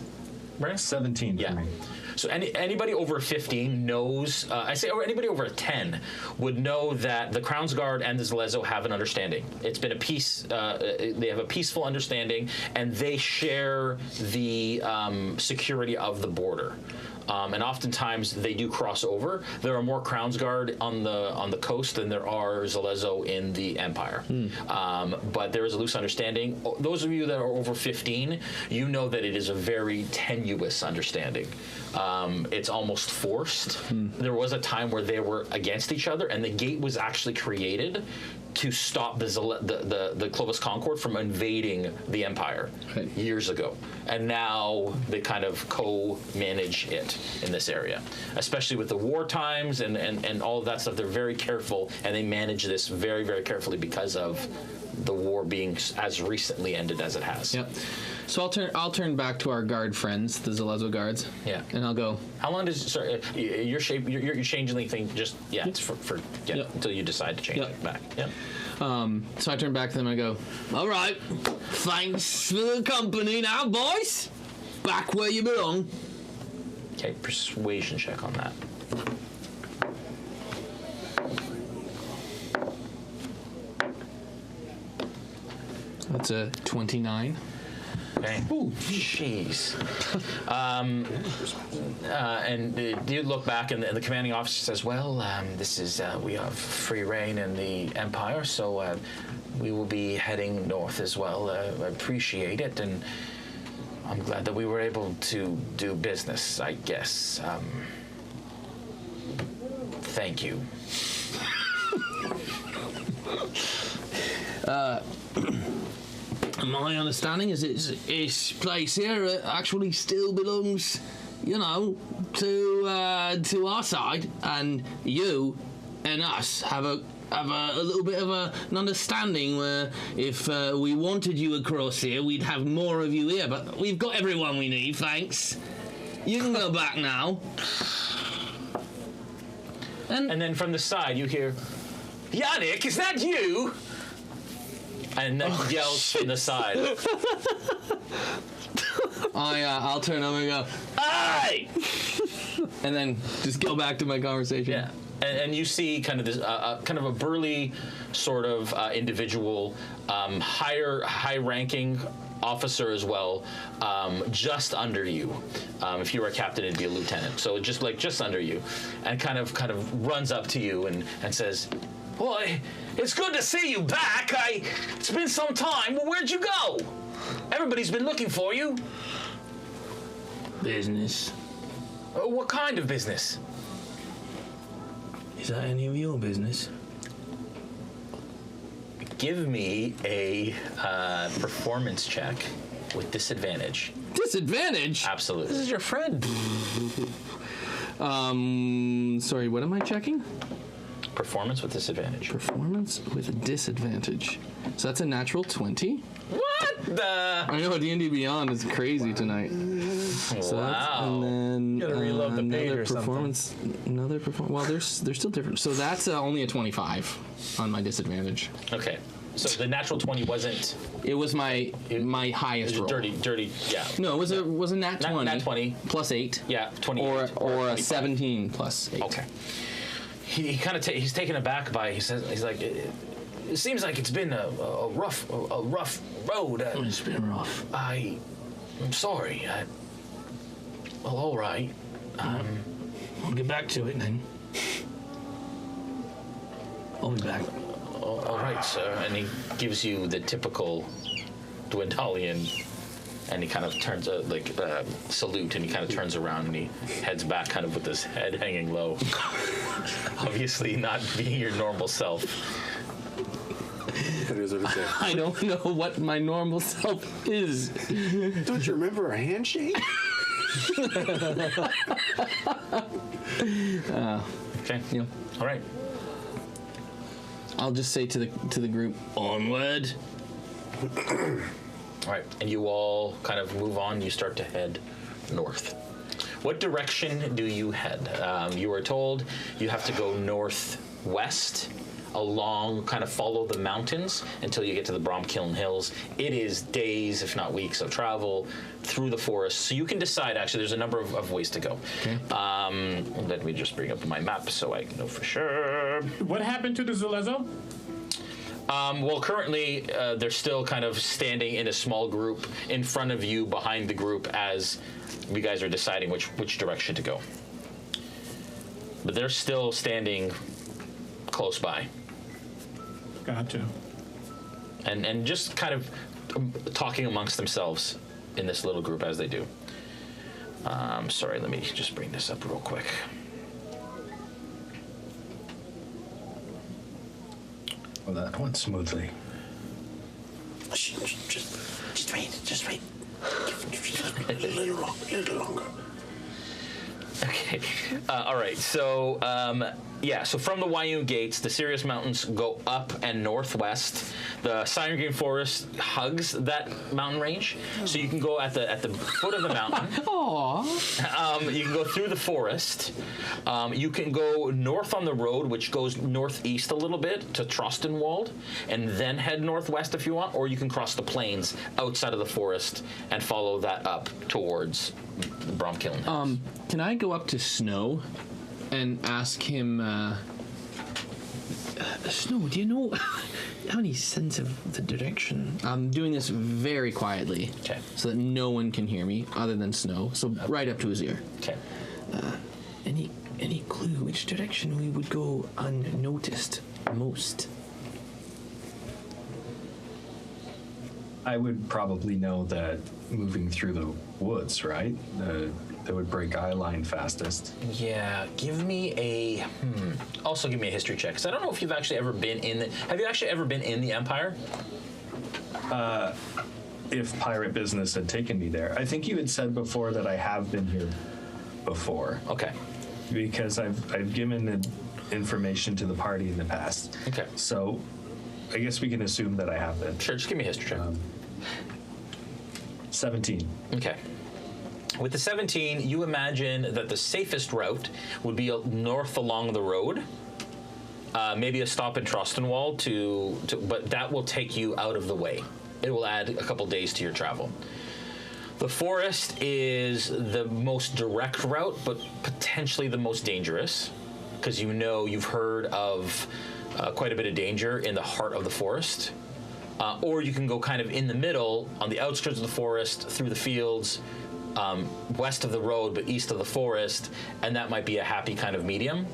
Right? 17 for me. So anybody over 15 knows, or anybody over 10 would know that the Crown's Guard and the Zalezo have an understanding. It's been a peace, they have a peaceful understanding, and they share the security of the border. And oftentimes they do cross over. There are more Crown's Guard on the coast than there are Zalezo in the Empire. But there is a loose understanding. Those of you that are over 15, you know that it is a very tenuous understanding. It's almost forced. There was a time where they were against each other, and the gate was actually created to stop the Clovis Concord from invading the Empire years ago. And now they kind of co-manage it in this area, especially with the war times and all of that stuff. They're very careful, and they manage this very, very carefully because of the war being as recently ended as it has. Yep. So I'll turn back to our guard friends, the Zalezo guards. Yeah. And I'll go. How long does your changeling thing just it's until you decide to change it back. Yep. So I turn back to them and I go, all right, thanks for the company now, boys. back where you belong. Okay, persuasion check on that. That's a 29. Okay. Ooh, jeez. And you look back, and the commanding officer says, "Well, this is we have free reign in the Empire, so we will be heading north as well. I appreciate it, and I'm glad that we were able to do business. I guess. Thank you." My understanding is this place here actually still belongs, you know, to our side, and you and us have a little bit of an understanding where if we wanted you across here, we'd have more of you here, but we've got everyone we need, thanks. You can go back now. And then from the side, you hear, "Yannick, is that you?" And then yells from the side. I'll turn over and go, "Aye!" and then just go back to my conversation. Yeah, and you see kind of this, kind of a burly sort of individual, high-ranking officer as well, just under you. If you were a captain, it'd be a lieutenant. So just under you, and kind of runs up to you and says, "Well, it's good to see you back. It's been some time. Well, where'd you go? Everybody's been looking for you." Business. What kind of business? Is that any of your business? Give me a performance check with disadvantage. Disadvantage? Absolutely. This is your friend. Sorry, what am I checking? Performance with disadvantage. Performance with a disadvantage. So that's a natural 20. What the? I know, D&D Beyond is crazy tonight. So wow. And then You gotta reload the page another or something. performance. Another performance. Well, they're still different. So that's only a 25 on my disadvantage. Okay. So the natural 20 wasn't. It was my highest roll. Dirty. Yeah. No, it was a nat 20. Nat 20 plus 8. Yeah, 28. Or a 17 plus 8. Okay. He kind of he's taken aback by. He's like, it seems like it's been a rough road. It's been rough. I'm sorry. Well, all right. I'll get back to it then. I'll be back. All right, sir. And he gives you the typical Dwendalian, and he kind of turns salute, and he kind of turns around and he heads back, kind of with his head hanging low. Obviously, not being your normal self. I don't know what my normal self is. Don't you remember a handshake? Okay. Yeah. All right. I'll just say to the group, onward. All right, and you all kind of move on. You start to head north. What direction do you head? You were told you have to go northwest along, kind of follow the mountains until you get to the Bromkiln Hills. It is days, if not weeks, of travel through the forest. So you can decide, actually, there's a number of ways to go. Okay. Let me just bring up my map so I can know for sure. What happened to the Zalezo? Well, currently, they're still kind of standing in a small group in front of you, behind the group, as you guys are deciding which direction to go. But they're still standing close by. Gotcha. And just kind of talking amongst themselves in this little group as they do. Sorry, let me just bring this up real quick. Well, that went smoothly. Just wait. A little longer. Okay. All right. So Yeah, so from the Wayun Gates, the Sirius Mountains go up and northwest. The Siren Green Forest hugs that mountain range, so you can go at the foot of the mountain. Aww. You can go through the forest. You can go north on the road, which goes northeast a little bit to Trostenwald, and then head northwest if you want, or you can cross the plains outside of the forest and follow that up towards Bromkiln Hills. Can I go up to Snow and ask him, Snow, do you know, have any sense of the direction? I'm doing this very quietly, so that no one can hear me other than Snow, so right up to his ear. Okay. Any clue which direction we would go unnoticed most? I would probably know that moving through the woods, right? That would break eye line fastest. Yeah, give me a. Also, give me a history check, because I don't know if you've actually ever been in the. Have you actually ever been in the Empire? If pirate business had taken me there, I think you had said before that I have been here before. Okay. Because I've given the information to the party in the past. Okay. So, I guess we can assume that I have been. Sure, just give me a history check. 17. Okay. With the 17, you imagine that the safest route would be north along the road. Maybe a stop in Trostenwald but that will take you out of the way. It will add a couple days to your travel. The forest is the most direct route, but potentially the most dangerous, because you've heard of quite a bit of danger in the heart of the forest. Or you can go kind of in the middle, on the outskirts of the forest, through the fields, west of the road but east of the forest, and that might be a happy kind of medium.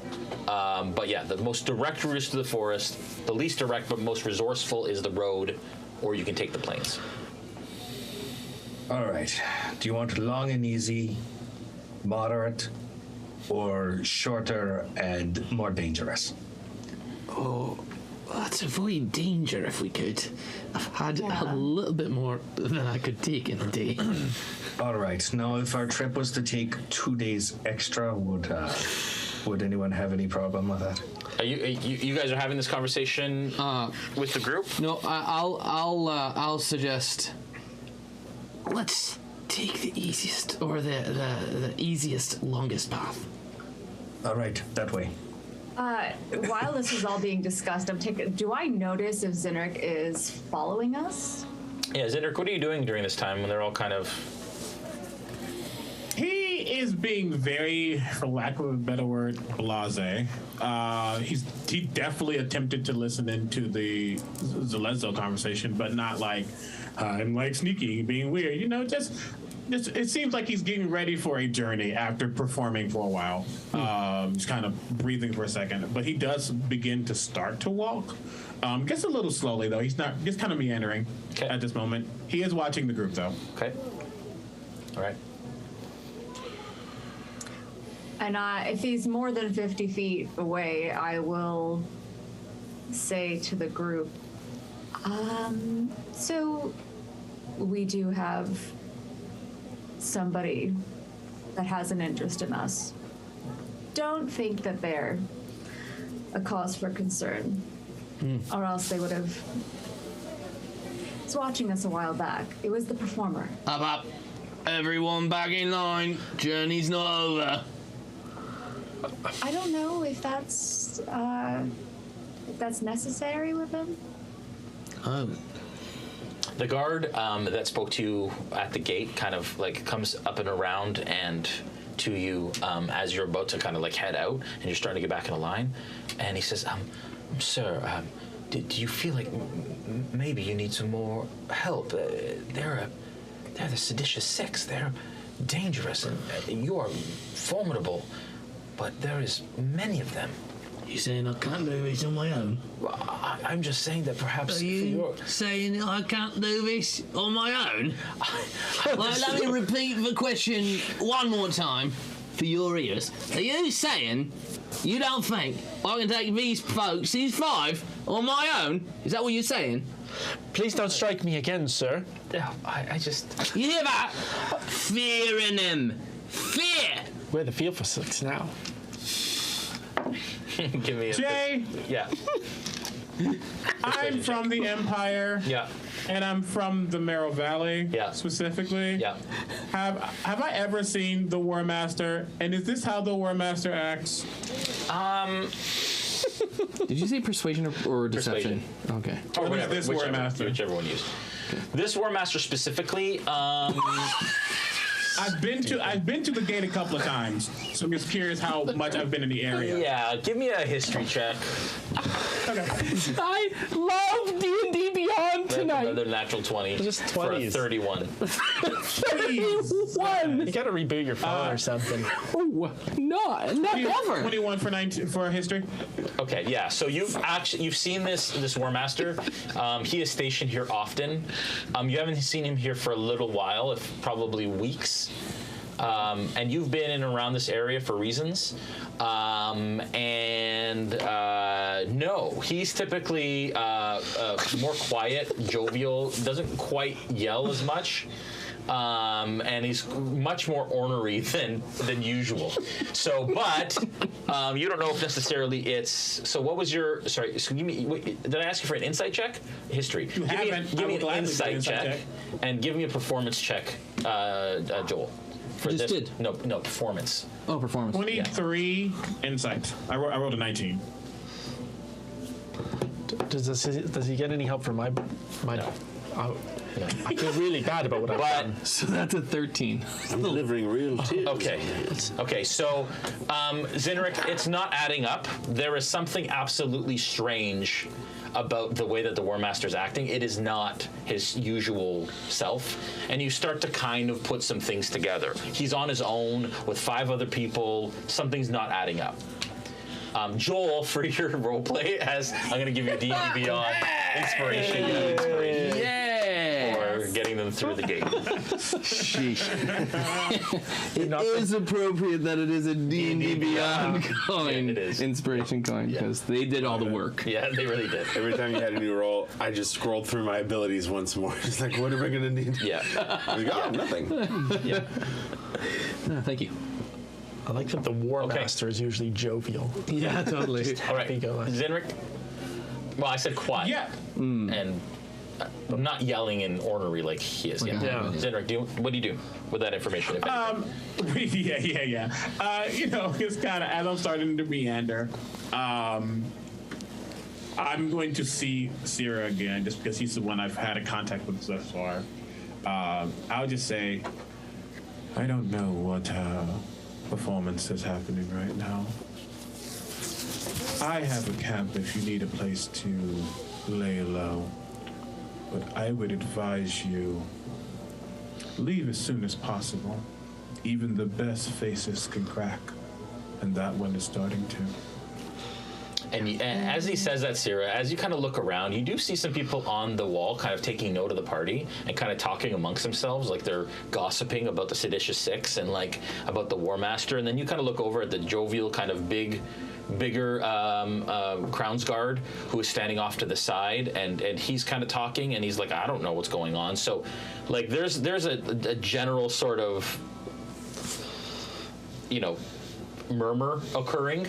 But yeah, the most direct route to the forest, the least direct but most resourceful is the road, or you can take the plains. All right. Do you want long and easy, moderate, or shorter and more dangerous? Oh, let's avoid danger if we could. I've had a little bit more than I could take in a day. All right. Now, if our trip was to take 2 days extra, would anyone have any problem with that? Are you guys are having this conversation with the group? No, I'll suggest. Let's take the easiest or the easiest, longest path. All right, that way. While this is all being discussed, do I notice if Zinric is following us? Yeah, Zinric, what are you doing during this time when they're all kind of... He is being very, for lack of a better word, blasé. He definitely attempted to listen into the Zalezo conversation, but not like, I'm like sneaky, being weird. Just it seems like he's getting ready for a journey after performing for a while. Just kind of breathing for a second. But he does begin to start to walk. Gets a little slowly, though. He's not, just kind of meandering at this moment. He is watching the group, though. Okay. All right. And if he's more than 50 feet away, I will say to the group, so we do have somebody that has an interest in us. Don't think that they're a cause for concern, or else they would have... was watching us a while back. It was the performer. Up. Everyone back in line. Journey's not over. I don't know if that's necessary with him. Oh. The guard that spoke to you at the gate kind of like comes up and around and to you as you're about to kind of like head out and you're starting to get back in a line, and he says, "Sir, do you feel like maybe you need some more help? They're the seditious six. They're dangerous, and you are formidable." But there is many of them. You saying I can't do this on my own? Well, I'm just saying that perhaps... Are you saying that I can't do this on my own? Well, let me repeat the question one more time for your ears. Are you saying you don't think I can take these folks, these 5, on my own? Is that what you're saying? Please don't strike me again, sir. Yeah, I just... You hear that? Fear in them. Fear! We're the field for 6 now. Give me a Jay. Yeah. I'm from the Empire. Yeah. And I'm from the Merrow Valley. Yeah. Specifically. Yeah. Have I ever seen the War Master? And is this how the War Master acts? Did you say persuasion or deception? Persuasion. Okay. Or whatever. This War Master? Whichever one you use. Okay. This War Master specifically. I've been to the gate a couple of times, so I'm just curious how much I've been in the area. Yeah, give me a history check. Okay. I love D&D Beyond tonight. Another natural 20. Just for a 20s. 31. 31. You gotta reboot your phone or something. Oh, no, never. 21 for history. Okay, yeah. So you've seen this War Master. He is stationed here often. You haven't seen him here for a little while, probably weeks. And you've been in and around this area for reasons. No, he's typically more quiet, jovial, doesn't quite yell as much. And he's much more ornery than usual. So, but you don't know if necessarily it's. So, what was your? Sorry, so give me. Did I ask you for an insight check? History. Give me an insight check, and give me a performance check, Joel. For Just this, did. No, performance. Oh, performance. 23 insight. I rolled a 19. Does he get any help from my? No. I feel really bad about what I've done. So that's a 13. I'm delivering real tears. Okay, so Zinric, it's not adding up. There is something absolutely strange about the way that the War Master's acting. It is not his usual self. And you start to kind of put some things together. He's on his own with 5 other people. Something's not adding up. Joel, for your roleplay, I'm going to give you a D&D Beyond inspiration. Yay! For getting them through the gate. Sheesh. It is appropriate that it is a D&D Beyond coin, it is. inspiration coin, because they did all the work. Yeah, they really did. Every time you had a new roll, I just scrolled through my abilities once more. Just like, what am I going to need? Yeah. Nothing. Yeah. No, thank you. I like that the War Master is usually jovial. Yeah, totally. Just All right, happy-go-lucky. Zinric. Well, I said quiet. Yeah. And not yelling and ornery like he is. Yeah. Zinric, what do you do with that information? If anything? Yeah. It's kind of, as I'm starting to meander, I'm going to see Sierra again, just because he's the one I've had a contact with thus far. I'll just say, I don't know what performance is happening right now. I have a camp if you need a place to lay low, but I would advise you leave as soon as possible. Even the best faces can crack, and that one is starting to. And as he says that, Sierra, as you kind of look around, you do see some people on the wall kind of taking note of the party and kind of talking amongst themselves, like they're gossiping about the Seditious Six and like about the War Master. And then you kind of look over at the jovial, kind of bigger Crown's Guard who is standing off to the side, and he's kind of talking, and he's like, I don't know what's going on. So, like, there's a general sort of, murmur occurring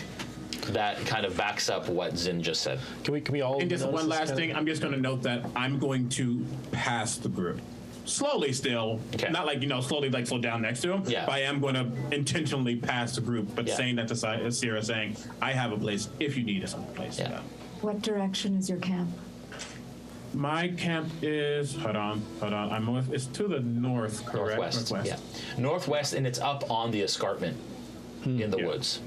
that kind of backs up what Zin just said. Can we all? And just notice one this last kind thing, I'm just going to note that I'm going to pass the group. Slowly still. Okay. Not like, slowly like slow down next to him. Yeah. But I am going to intentionally pass the group, but saying that to Sierra, saying, I have a place if you need a place to go. What direction is your camp? My camp is, hold on. It's to the north, correct? Northwest. Yeah. Northwest, and it's up on the escarpment in the woods.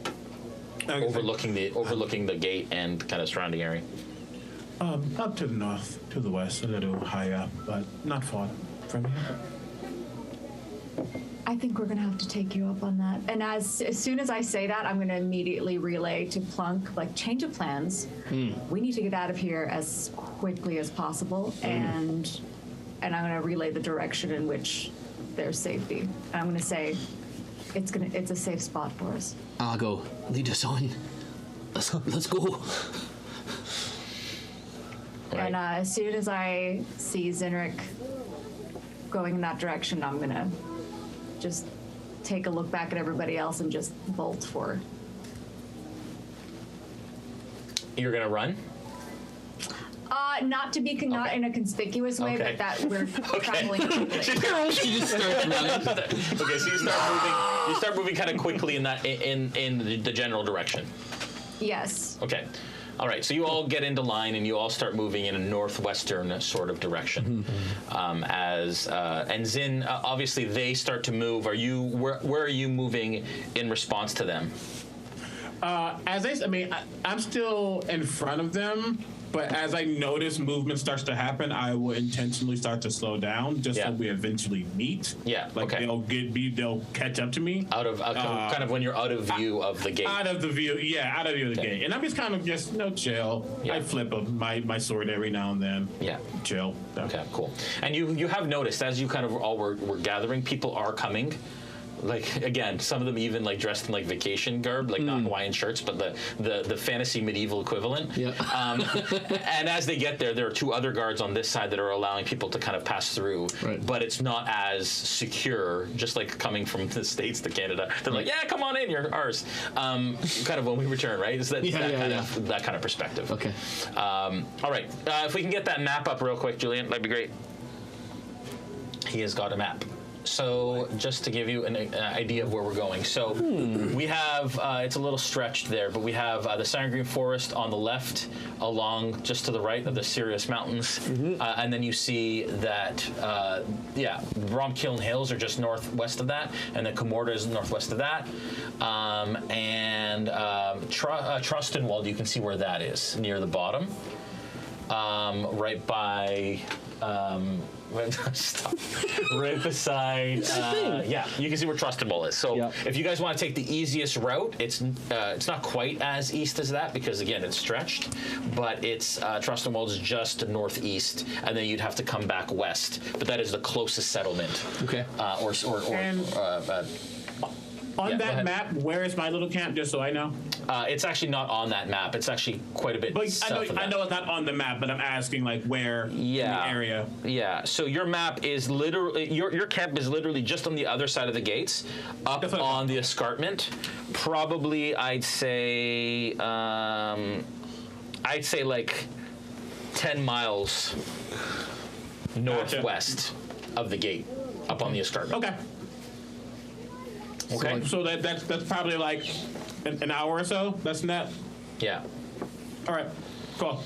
Overlooking the gate and kind of surrounding area. Up to the north, to the west, a little higher up, but not far from here. I think we're going to have to take you up on that. And as soon as I say that, I'm going to immediately relay to Plunk, like, change of plans. We need to get out of here as quickly as possible, and I'm going to relay the direction in which there's safety. And I'm going to say it's a safe spot for us. I'll go. Lead us on. Let's go. Right. And as soon as I see Zinric going in that direction, I'm going to just take a look back at everybody else and just bolt for You're gonna run? Not to be not in a conspicuous way, but that we're traveling quickly. She just starts running. Okay, so you start moving kind of quickly in the general direction. Yes. Okay. All right, so you all get into line and you all start moving in a northwestern sort of direction. And Zin, obviously they start to move. Where are you moving in response to them? I'm still in front of them, but as I notice movement starts to happen, I will intentionally start to slow down just so we eventually meet. Yeah. Like they'll catch up to me. Out of kind of when you're out of view of the gate. Out of the view, out of view of the gate. And I'm just kind of chill. Yeah. I flip my sword every now and then. Yeah. Chill. Okay, cool. And you have noticed as you kind of all were gathering, people are coming. Like, again, some of them even like dressed in like vacation garb, like not Hawaiian shirts, but the fantasy medieval equivalent. Yeah. And as they get there, there are two other guards on this side that are allowing people to kind of pass through. Right. But it's not as secure, just like coming from the States to Canada. They're like, yeah, come on in, you're ours. Kind of when we return, right? Is that that kind of perspective. Okay. All right. If we can get that map up real quick, Julian, that'd be great. He has got a map. So just to give you an idea of where we're going. So we have, it's a little stretched there, but we have the Siren Green Forest on the left, along just to the right of the Sirius Mountains. And then you see that, Bromkiln Hills are just northwest of that, and then Comorta is northwest of that. Trustenwald, you can see where that is, near the bottom. Right by... right beside, you can see where Trustenwald is. So if you guys want to take the easiest route, it's not quite as east as that because again it's stretched, but it's Trustenwald is just northeast, and then you'd have to come back west. But that is the closest settlement. Okay. On that map, where is my little camp? Just so I know. It's actually not on that map. It's actually quite a bit. But south I know it's not on the map, but I'm asking like where in the area. Yeah. So your map is literally your camp is literally just on the other side of the gates, up on the escarpment. Probably, I'd say like 10 miles northwest of the gate, up on the escarpment. Okay. Okay. So that's probably like an hour or so. That's net. Yeah. All right. Cool.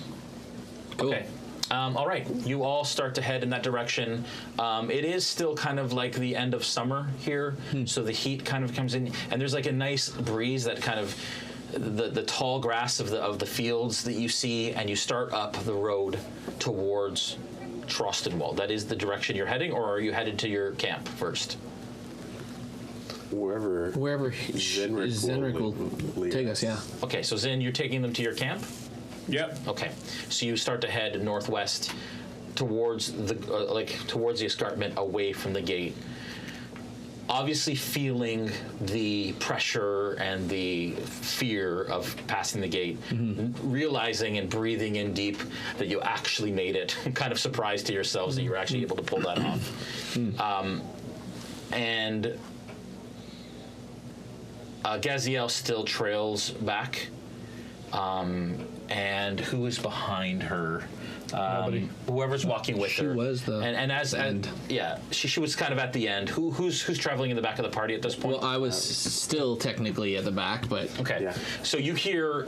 Okay. All right. You all start to head in that direction. It is still kind of like the end of summer here, so the heat kind of comes in, and there's like a nice breeze that kind of the tall grass of the fields that you see, and you start up the road towards Trustenwald. That is the direction you're heading, or are you headed to your camp first? Wherever Zenrik will take us, yeah. Okay, so Zin, you're taking them to your camp? Yep. Okay, so you start to head northwest towards the escarpment, away from the gate. Obviously feeling the pressure and the fear of passing the gate, realizing and breathing in deep that you actually made it, kind of surprised to yourselves that you were actually able to pull that off. And Gaziel still trails back. And who is behind her? Whoever's walking with her. She was the end. She was kind of at the end. Who's traveling in the back of the party at this point? Well, I was still technically at the back, but okay. Yeah. So you hear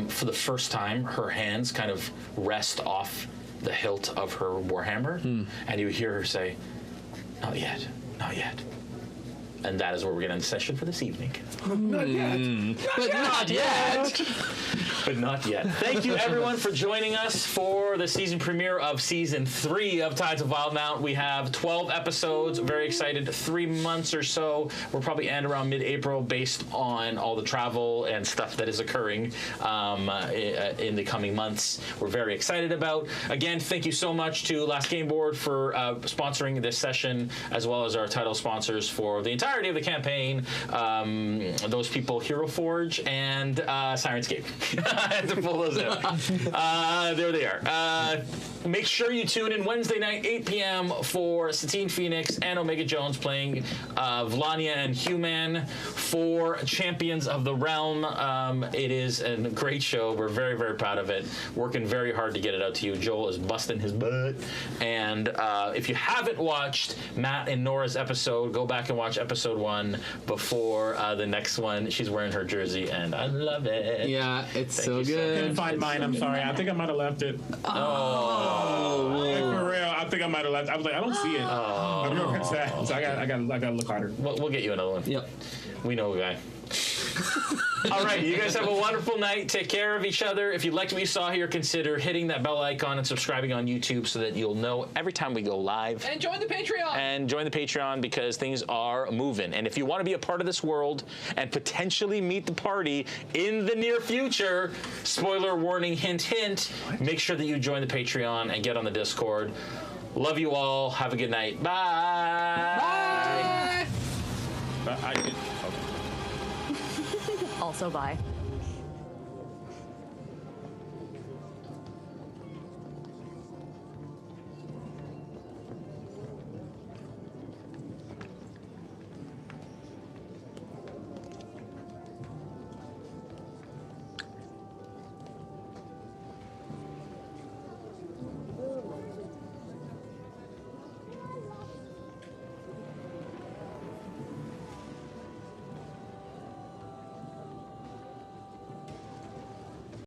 for the first time her hands kind of rest off the hilt of her warhammer, and you hear her say, "Not yet, not yet." And that is where we're going to end the session for this evening. Not yet. Not yet. But not yet. Thank you, everyone, for joining us for the season premiere of Season 3 of Tides of Wildemount. We have 12 episodes. Very excited. 3 months or so. We'll probably end around mid-April based on all the travel and stuff that is occurring in the coming months. We're very excited about. Again, thank you so much to Last Game Board for sponsoring this session, as well as our title sponsors for the entirety of the campaign. Those people, Hero Forge and Sirenscape. To pull those in. There they are. Make sure you tune in Wednesday night, 8 p.m. for Satine Phoenix and Omega Jones playing Vlania and Human for Champions of the Realm. It is a great show. We're very, very proud of it. Working very hard to get it out to you. Joel is busting his butt. And if you haven't watched Matt and Nora's episode, go back and watch episode 1 before the next one. She's wearing her jersey, and I love it. Yeah, it's Thank so you good. I didn't find mine. I'm sorry. I think I might have left it. Like, for real, I think I might have left. I was like, I don't see it. I don't know where it's at. So I got to look harder. We'll get you another one. Yep. We know a guy. All right, you guys have a wonderful night. Take care of each other. If you liked what you saw here, consider hitting that bell icon and subscribing on YouTube so that you'll know every time we go live. And join the Patreon. And join the Patreon because things are moving. And if you want to be a part of this world and potentially meet the party in the near future, spoiler warning, hint, hint, make sure that you join the Patreon and get on the Discord. Love you all. Have a good night. Bye. Bye. Also, bye.